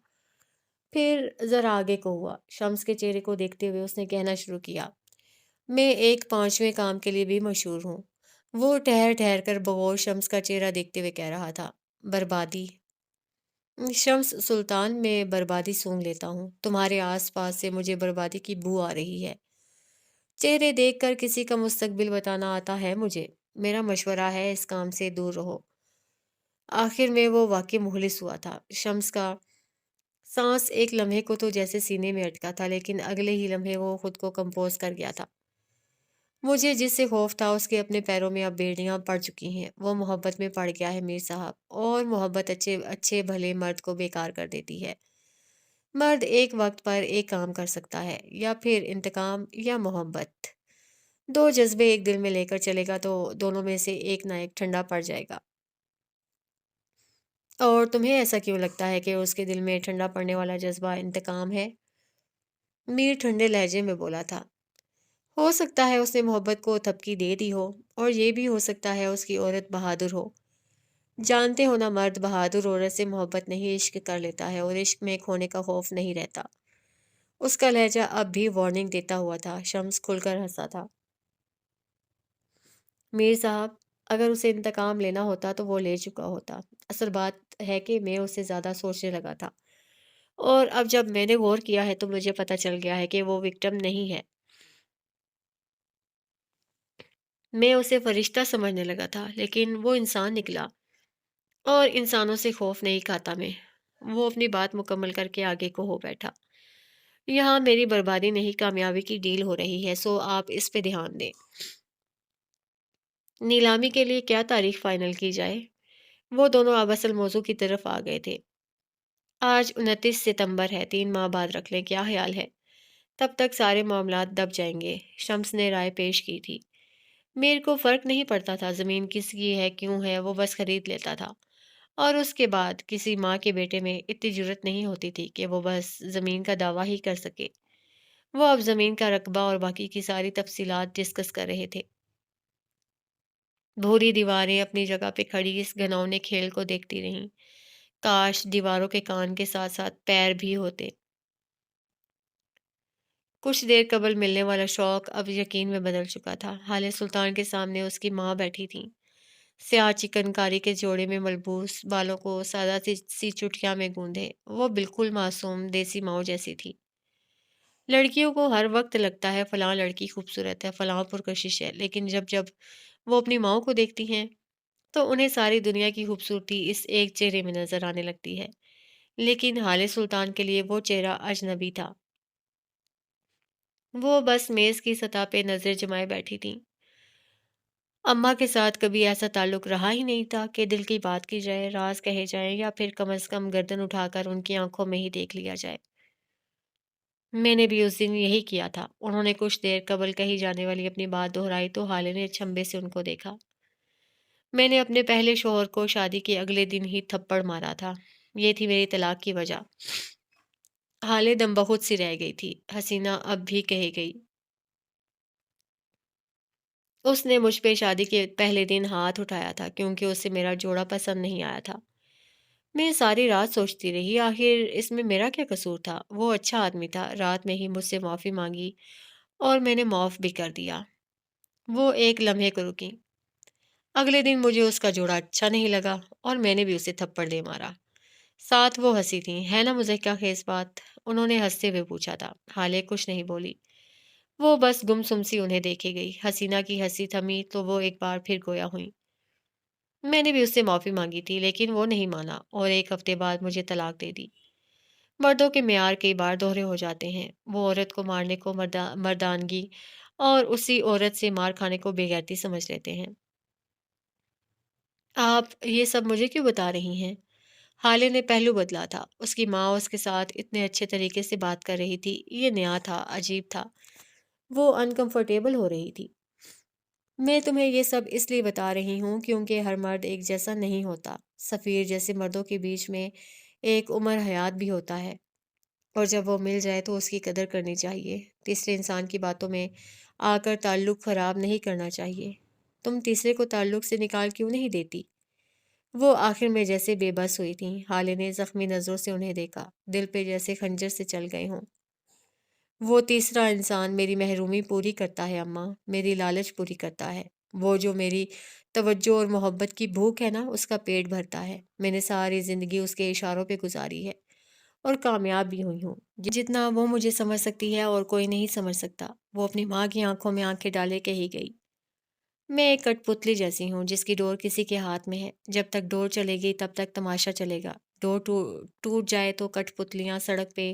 پھر ذرا آگے کو ہوا۔ شمس کے چہرے کو دیکھتے ہوئے اس نے کہنا شروع کیا: میں ایک 5ویں کام کے لیے بھی مشہور ہوں۔ وہ ٹھہر ٹھہر کر بغور شمس کا چہرہ دیکھتے ہوئے کہہ رہا تھا: بربادی۔ شمس سلطان، میں بربادی سونگھ لیتا ہوں۔ تمہارے آس پاس سے مجھے بربادی کی بو آ رہی ہے۔ چہرے دیکھ کر کسی کا مستقبل بتانا آتا ہے مجھے۔ میرا مشورہ ہے اس کام سے دور رہو۔ آخر میں وہ واقعی مخلص ہوا تھا۔ شمس کا سانس ایک لمحے کو تو جیسے سینے میں اٹکا تھا، لیکن اگلے ہی لمحے وہ خود کو کمپوز کر گیا تھا۔ مجھے جس سے خوف تھا اس کے اپنے پیروں میں اب بیڑیاں پڑ چکی ہیں۔ وہ محبت میں پڑ گیا ہے میر صاحب، اور محبت اچھے اچھے بھلے مرد کو بیکار کر دیتی ہے۔ مرد ایک وقت پر ایک کام کر سکتا ہے، یا پھر انتقام یا محبت۔ 2 جذبے ایک دل میں لے کر چلے گا تو دونوں میں سے ایک نہ ایک ٹھنڈا پڑ جائے گا۔ اور تمہیں ایسا کیوں لگتا ہے کہ اس کے دل میں ٹھنڈا پڑنے والا جذبہ انتقام ہے؟ میر ٹھنڈے لہجے میں بولا تھا۔ ہو سکتا ہے اس نے محبت کو تھپکی دے دی ہو، اور یہ بھی ہو سکتا ہے اس کی عورت بہادر ہو۔ جانتے ہو نا، مرد بہادر عورت سے محبت نہیں عشق کر لیتا ہے، اور عشق میں کھونے کا خوف نہیں رہتا۔ اس کا لہجہ اب بھی وارننگ دیتا ہوا تھا۔ شمس کھل کر ہنسا تھا۔ میر صاحب، اگر اسے انتقام لینا ہوتا تو وہ لے چکا ہوتا۔ اصل بات ہے کہ میں اسے زیادہ سوچنے لگا تھا، اور اب جب میں نے غور کیا ہے تو مجھے پتہ چل گیا ہے کہ وہ وکٹم نہیں ہے۔ میں اسے فرشتہ سمجھنے لگا تھا، لیکن وہ انسان نکلا، اور انسانوں سے خوف نہیں کھاتا میں۔ وہ اپنی بات مکمل کر کے آگے کو ہو بیٹھا۔ یہاں میری بربادی نہیں، کامیابی کی ڈیل ہو رہی ہے، سو آپ اس پہ دھیان دیں۔ نیلامی کے لیے کیا تاریخ فائنل کی جائے؟ وہ دونوں اب اصل موضوع کی طرف آ گئے تھے۔ آج 29 ستمبر ہے، 3 ماہ بعد رکھ لیں، کیا خیال ہے؟ تب تک سارے معاملات دب جائیں گے۔ شمس نے رائے پیش کی تھی۔ میر کو فرق نہیں پڑتا تھا زمین کس کی ہے، کیوں ہے، وہ بس خرید لیتا تھا۔ اور اس کے بعد کسی ماں کے بیٹے میں اتنی جرت نہیں ہوتی تھی کہ وہ بس زمین کا دعویٰ ہی کر سکے۔ وہ اب زمین کا رقبہ اور باقی کی ساری تفصیلات ڈسکس کر رہے تھے۔ بھوری دیواریں اپنی جگہ پہ کھڑی اس گھنونے کھیل کو دیکھتی رہیں۔ کاش دیواروں کے کان کے ساتھ ساتھ پیر بھی ہوتے۔ کچھ دیر قبل ملنے والا شوق اب یقین میں بدل چکا تھا۔ حالے سلطان کے سامنے اس کی ماں بیٹھی تھیں، سیاہ چکن کاری کے جوڑے میں ملبوس، بالوں کو سادہ سی چٹکیاں میں گوندھے۔ وہ بالکل معصوم دیسی ماؤں جیسی تھی۔ لڑکیوں کو ہر وقت لگتا ہے فلاں لڑکی خوبصورت ہے، فلاں پرکشش ہے، لیکن جب جب وہ اپنی ماؤں کو دیکھتی ہیں تو انہیں ساری دنیا کی خوبصورتی اس ایک چہرے میں نظر آنے لگتی ہے۔ لیکن حالے سلطان کے لیے وہ چہرہ اجنبی تھا۔ وہ بس میز کی سطح پہ نظر جمائے بیٹھی تھیں۔ اماں کے ساتھ کبھی ایسا تعلق رہا ہی نہیں تھا کہ دل کی بات کی جائے، راز کہے جائیں، یا پھر کم از کم گردن اٹھا کر ان کی آنکھوں میں ہی دیکھ لیا جائے۔ میں نے بھی اس دن یہی کیا تھا۔ انہوں نے کچھ دیر قبل کہی جانے والی اپنی بات دہرائی تو حالے نے چھمبے سے ان کو دیکھا۔ میں نے اپنے پہلے شوہر کو شادی کے اگلے دن ہی تھپڑ مارا تھا۔ یہ تھی میری طلاق کی وجہ۔ حالے دم بخود سی رہ گئی تھی۔ حسینہ اب بھی کہے گئی۔ اس نے مجھ پہ شادی کے پہلے دن ہاتھ اٹھایا تھا کیونکہ اسے میرا جوڑا پسند نہیں آیا تھا۔ میں ساری رات سوچتی رہی آخر اس میں میرا کیا قصور تھا۔ وہ اچھا آدمی تھا، رات میں ہی مجھ سے معافی مانگی اور میں نے معاف بھی کر دیا۔ وہ ایک لمحے کو رکی۔ اگلے دن مجھے اس کا جوڑا اچھا نہیں لگا اور میں نے بھی اسے تھپڑ دے مارا۔ ساتھ وہ ہنسی تھیں۔ ہے نا مضحکہ خیز بات؟ انہوں نے ہنستے ہوئے پوچھا تھا۔ حالے کچھ نہیں بولی۔ وہ بس گمسم سی انہیں دیکھے گئی۔ حسینہ کی ہنسی تھمی تو وہ ایک بار پھر گویا ہوئی۔ میں نے بھی اس سے معافی مانگی تھی لیکن وہ نہیں مانا اور ایک ہفتے بعد مجھے طلاق دے دی۔ مردوں کے معیار کئی بار دوہرے ہو جاتے ہیں۔ وہ عورت کو مارنے کو مردانگی اور اسی عورت سے مار کھانے کو بے غیرتی سمجھ لیتے ہیں۔ آپ یہ سب مجھے کیوں بتا رہی ہیں؟ حالے نے پہلو بدلا تھا۔ اس کی ماں اس کے ساتھ اتنے اچھے طریقے سے بات کر رہی تھی۔ یہ نیا تھا، عجیب تھا۔ وہ انکمفرٹیبل ہو رہی تھی۔ میں تمہیں یہ سب اس لیے بتا رہی ہوں کیونکہ ہر مرد ایک جیسا نہیں ہوتا۔ سفیر جیسے مردوں کے بیچ میں ایک عمر حیات بھی ہوتا ہے اور جب وہ مل جائے تو اس کی قدر کرنی چاہیے۔ تیسرے انسان کی باتوں میں آ کر تعلق خراب نہیں کرنا چاہیے۔ تم تیسرے کو تعلق سے نکال کیوں نہیں دیتی؟ وہ آخر میں جیسے بے بس ہوئی تھیں۔ حالے نے زخمی نظروں سے انہیں دیکھا، دل پہ جیسے خنجر سے چل گئے ہوں۔ وہ تیسرا انسان میری محرومی پوری کرتا ہے اماں، میری لالچ پوری کرتا ہے۔ وہ جو میری توجہ اور محبت کی بھوک ہے نا، اس کا پیٹ بھرتا ہے۔ میں نے ساری زندگی اس کے اشاروں پہ گزاری ہے اور کامیاب بھی ہوئی ہوں۔ جتنا وہ مجھے سمجھ سکتی ہے اور کوئی نہیں سمجھ سکتا۔ وہ اپنی ماں کی آنکھوں میں آنکھیں ڈالے کہی گئی۔ میں ایک کٹ پتلی جیسی ہوں جس کی ڈور کسی کے ہاتھ میں ہے۔ جب تک ڈور چلے گی تب تک تماشا چلے گا۔ ڈور ٹوٹ جائے تو کٹ پتلیاں سڑک پہ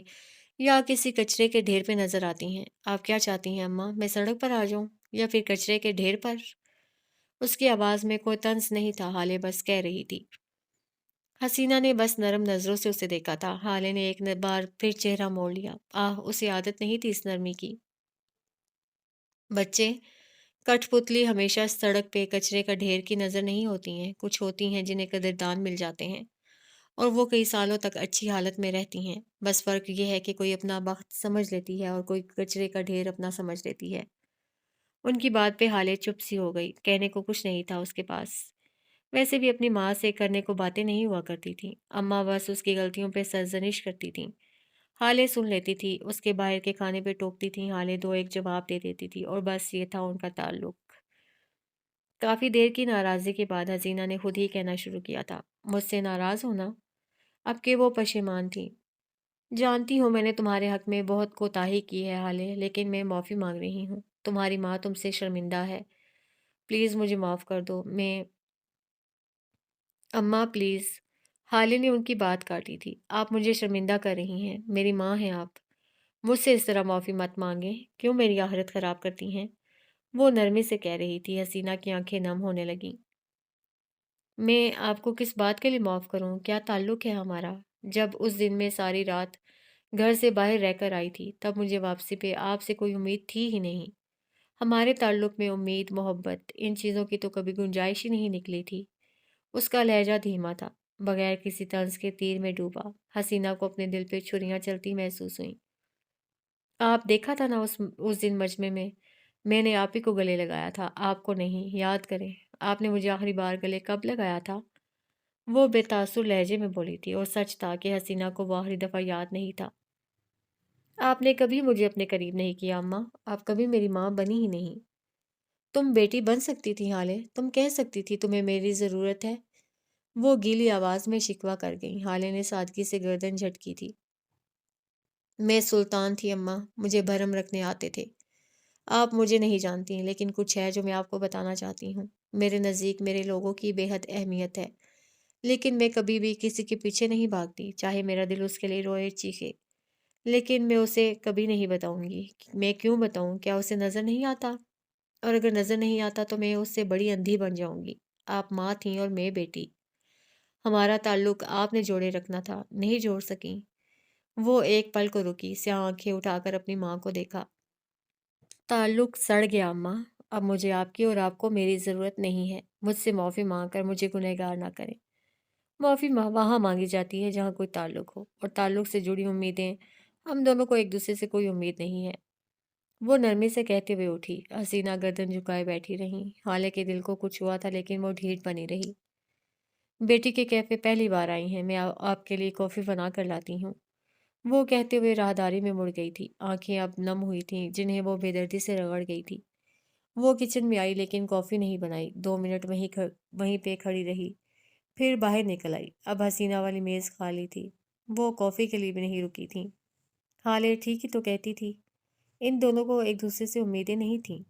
یا کسی کچرے کے ڈھیر پہ نظر آتی ہیں۔ آپ کیا چاہتی ہیں اماں؟ میں سڑک پر آ جاؤں یا پھر کچرے کے ڈھیر پر؟ اس کی آواز میں کوئی طنز نہیں تھا، حالے بس کہہ رہی تھی۔ حسینہ نے بس نرم نظروں سے اسے دیکھا تھا۔ حالے نے ایک بار پھر چہرہ موڑ لیا۔ اسے عادت نہیں تھی اس نرمی کی۔ بچے، کٹھ پتلی ہمیشہ سڑک پہ کچرے کا ڈھیر کی نظر نہیں ہوتی ہیں۔ کچھ ہوتی ہیں جنہیں قدردان مل جاتے ہیں اور وہ کئی سالوں تک اچھی حالت میں رہتی ہیں۔ بس فرق یہ ہے کہ کوئی اپنا بخت سمجھ لیتی ہے اور کوئی کچرے کا ڈھیر اپنا سمجھ لیتی ہے۔ ان کی بات پہ حالے چپ سی ہو گئی۔ کہنے کو کچھ نہیں تھا اس کے پاس۔ ویسے بھی اپنی ماں سے کرنے کو باتیں نہیں ہوا کرتی تھیں۔ اماں بس اس کی غلطیوں پہ سرزنش کرتی تھیں۔ حالے سن لیتی تھی، اس کے باہر کے کھانے پہ ٹوکتی تھیں۔ حالے دو ایک جواب دے دیتی تھی اور بس یہ تھا ان کا تعلق۔ کافی دیر کی ناراضی کے بعد حسینہ نے خود ہی کہنا شروع کیا تھا، مجھ سے ناراض ہونا؟ اب کہ وہ پشیمان تھی۔ جانتی ہوں میں نے تمہارے حق میں بہت کوتاہی کی ہے حالے، لیکن میں معافی مانگ رہی ہوں۔ تمہاری ماں تم سے شرمندہ ہے۔ پلیز مجھے معاف کر دو۔ میں اماں پلیز۔ حالے نے ان کی بات کاٹی تھی۔ آپ مجھے شرمندہ کر رہی ہیں، میری ماں ہیں آپ۔ مجھ سے اس طرح معافی مت مانگیں، کیوں میری آخرت خراب کرتی ہیں؟ وہ نرمی سے کہہ رہی تھی۔ حسینہ کی آنکھیں نم ہونے لگیں۔ میں آپ کو کس بات کے لیے معاف کروں؟ کیا تعلق ہے ہمارا؟ جب اس دن میں ساری رات گھر سے باہر رہ کر آئی تھی تب مجھے واپسی پہ آپ سے کوئی امید تھی ہی نہیں۔ ہمارے تعلق میں امید، محبت، ان چیزوں کی تو کبھی گنجائش ہی نہیں نکلی تھی۔ اس کا لہجہ دھیما تھا، بغیر کسی طنز کے تیر میں ڈوبا۔ حسینہ کو اپنے دل پہ چھریاں چلتی محسوس ہوئیں۔ آپ دیکھا تھا نا اس دن مجمع میں نے آپ ہی کو گلے لگایا تھا، آپ کو نہیں، یاد کریں۔ آپ نے مجھے آخری بار گلے کب لگایا تھا؟ وہ بے تاثر لہجے میں بولی تھی اور سچ تھا کہ حسینہ کو وہ آخری دفعہ یاد نہیں تھا۔ آپ نے کبھی مجھے اپنے قریب نہیں کیا اماں، آپ کبھی میری ماں بنی ہی نہیں۔ تم بیٹی بن سکتی تھی حالے، تم کہہ سکتی تھی تمہیں میری ضرورت ہے۔ وہ گیلی آواز میں شکوہ کر گئی۔ حالے نے سادگی سے گردن جھٹکی تھی۔ میں سلطان تھی اماں، مجھے بھرم رکھنے آتے تھے۔ آپ مجھے نہیں جانتی لیکن کچھ ہے جو میں آپ کو بتانا چاہتی ہوں۔ میرے نزدیک میرے لوگوں کی بے حد اہمیت ہے، لیکن میں کبھی بھی کسی کے پیچھے نہیں بھاگتی، چاہے میرا دل اس کے لیے روئے چیخے، لیکن میں اسے کبھی نہیں بتاؤں گی۔ میں کیوں بتاؤں؟ کیا اسے نظر نہیں آتا؟ اور اگر نظر نہیں آتا تو میں اس سے بڑی اندھی بن جاؤں گی۔ آپ ماں تھیں اور میں بیٹی۔ ہمارا تعلق آپ نے جوڑے رکھنا تھا، نہیں جوڑ سکیں۔ وہ ایک پل کو رکی، سیاہ آنکھیں اٹھا کر اپنی ماں کو دیکھا۔ تعلق سڑ گیا اماں، اب مجھے آپ کی اور آپ کو میری ضرورت نہیں ہے۔ مجھ سے معافی مانگ کر مجھے گنہگار نہ کریں۔ معافی وہاں مانگی جاتی ہے جہاں کوئی تعلق ہو، اور تعلق سے جڑی امیدیں، ہم دونوں کو ایک دوسرے سے کوئی امید نہیں ہے۔ وہ نرمی سے کہتے ہوئے اٹھی۔ حسینہ گردن جھکائے بیٹھی رہیں۔ حالے کے دل کو کچھ ہوا تھا لیکن وہ ڈھیٹ بنی رہی۔ بیٹی کے کیفے پہلی بار آئی ہیں، میں آپ کے لیے کافی بنا کر لاتی ہوں۔ وہ کہتے ہوئے راہداری میں مڑ گئی تھی۔ آنکھیں اب نم ہوئی تھیں جنہیں وہ بے دردی سے رگڑ گئی تھی۔ وہ کچن میں آئی لیکن کافی نہیں بنائی، 2 منٹ وہیں پہ کھڑی رہی، پھر باہر نکل آئی۔ اب حسینہ والی میز خالی تھی، وہ کافی کے لیے بھی نہیں رکی تھیں۔ حالے ٹھیک ہی تو کہتی تھی، ان دونوں کو ایک دوسرے سے امیدیں نہیں تھیں۔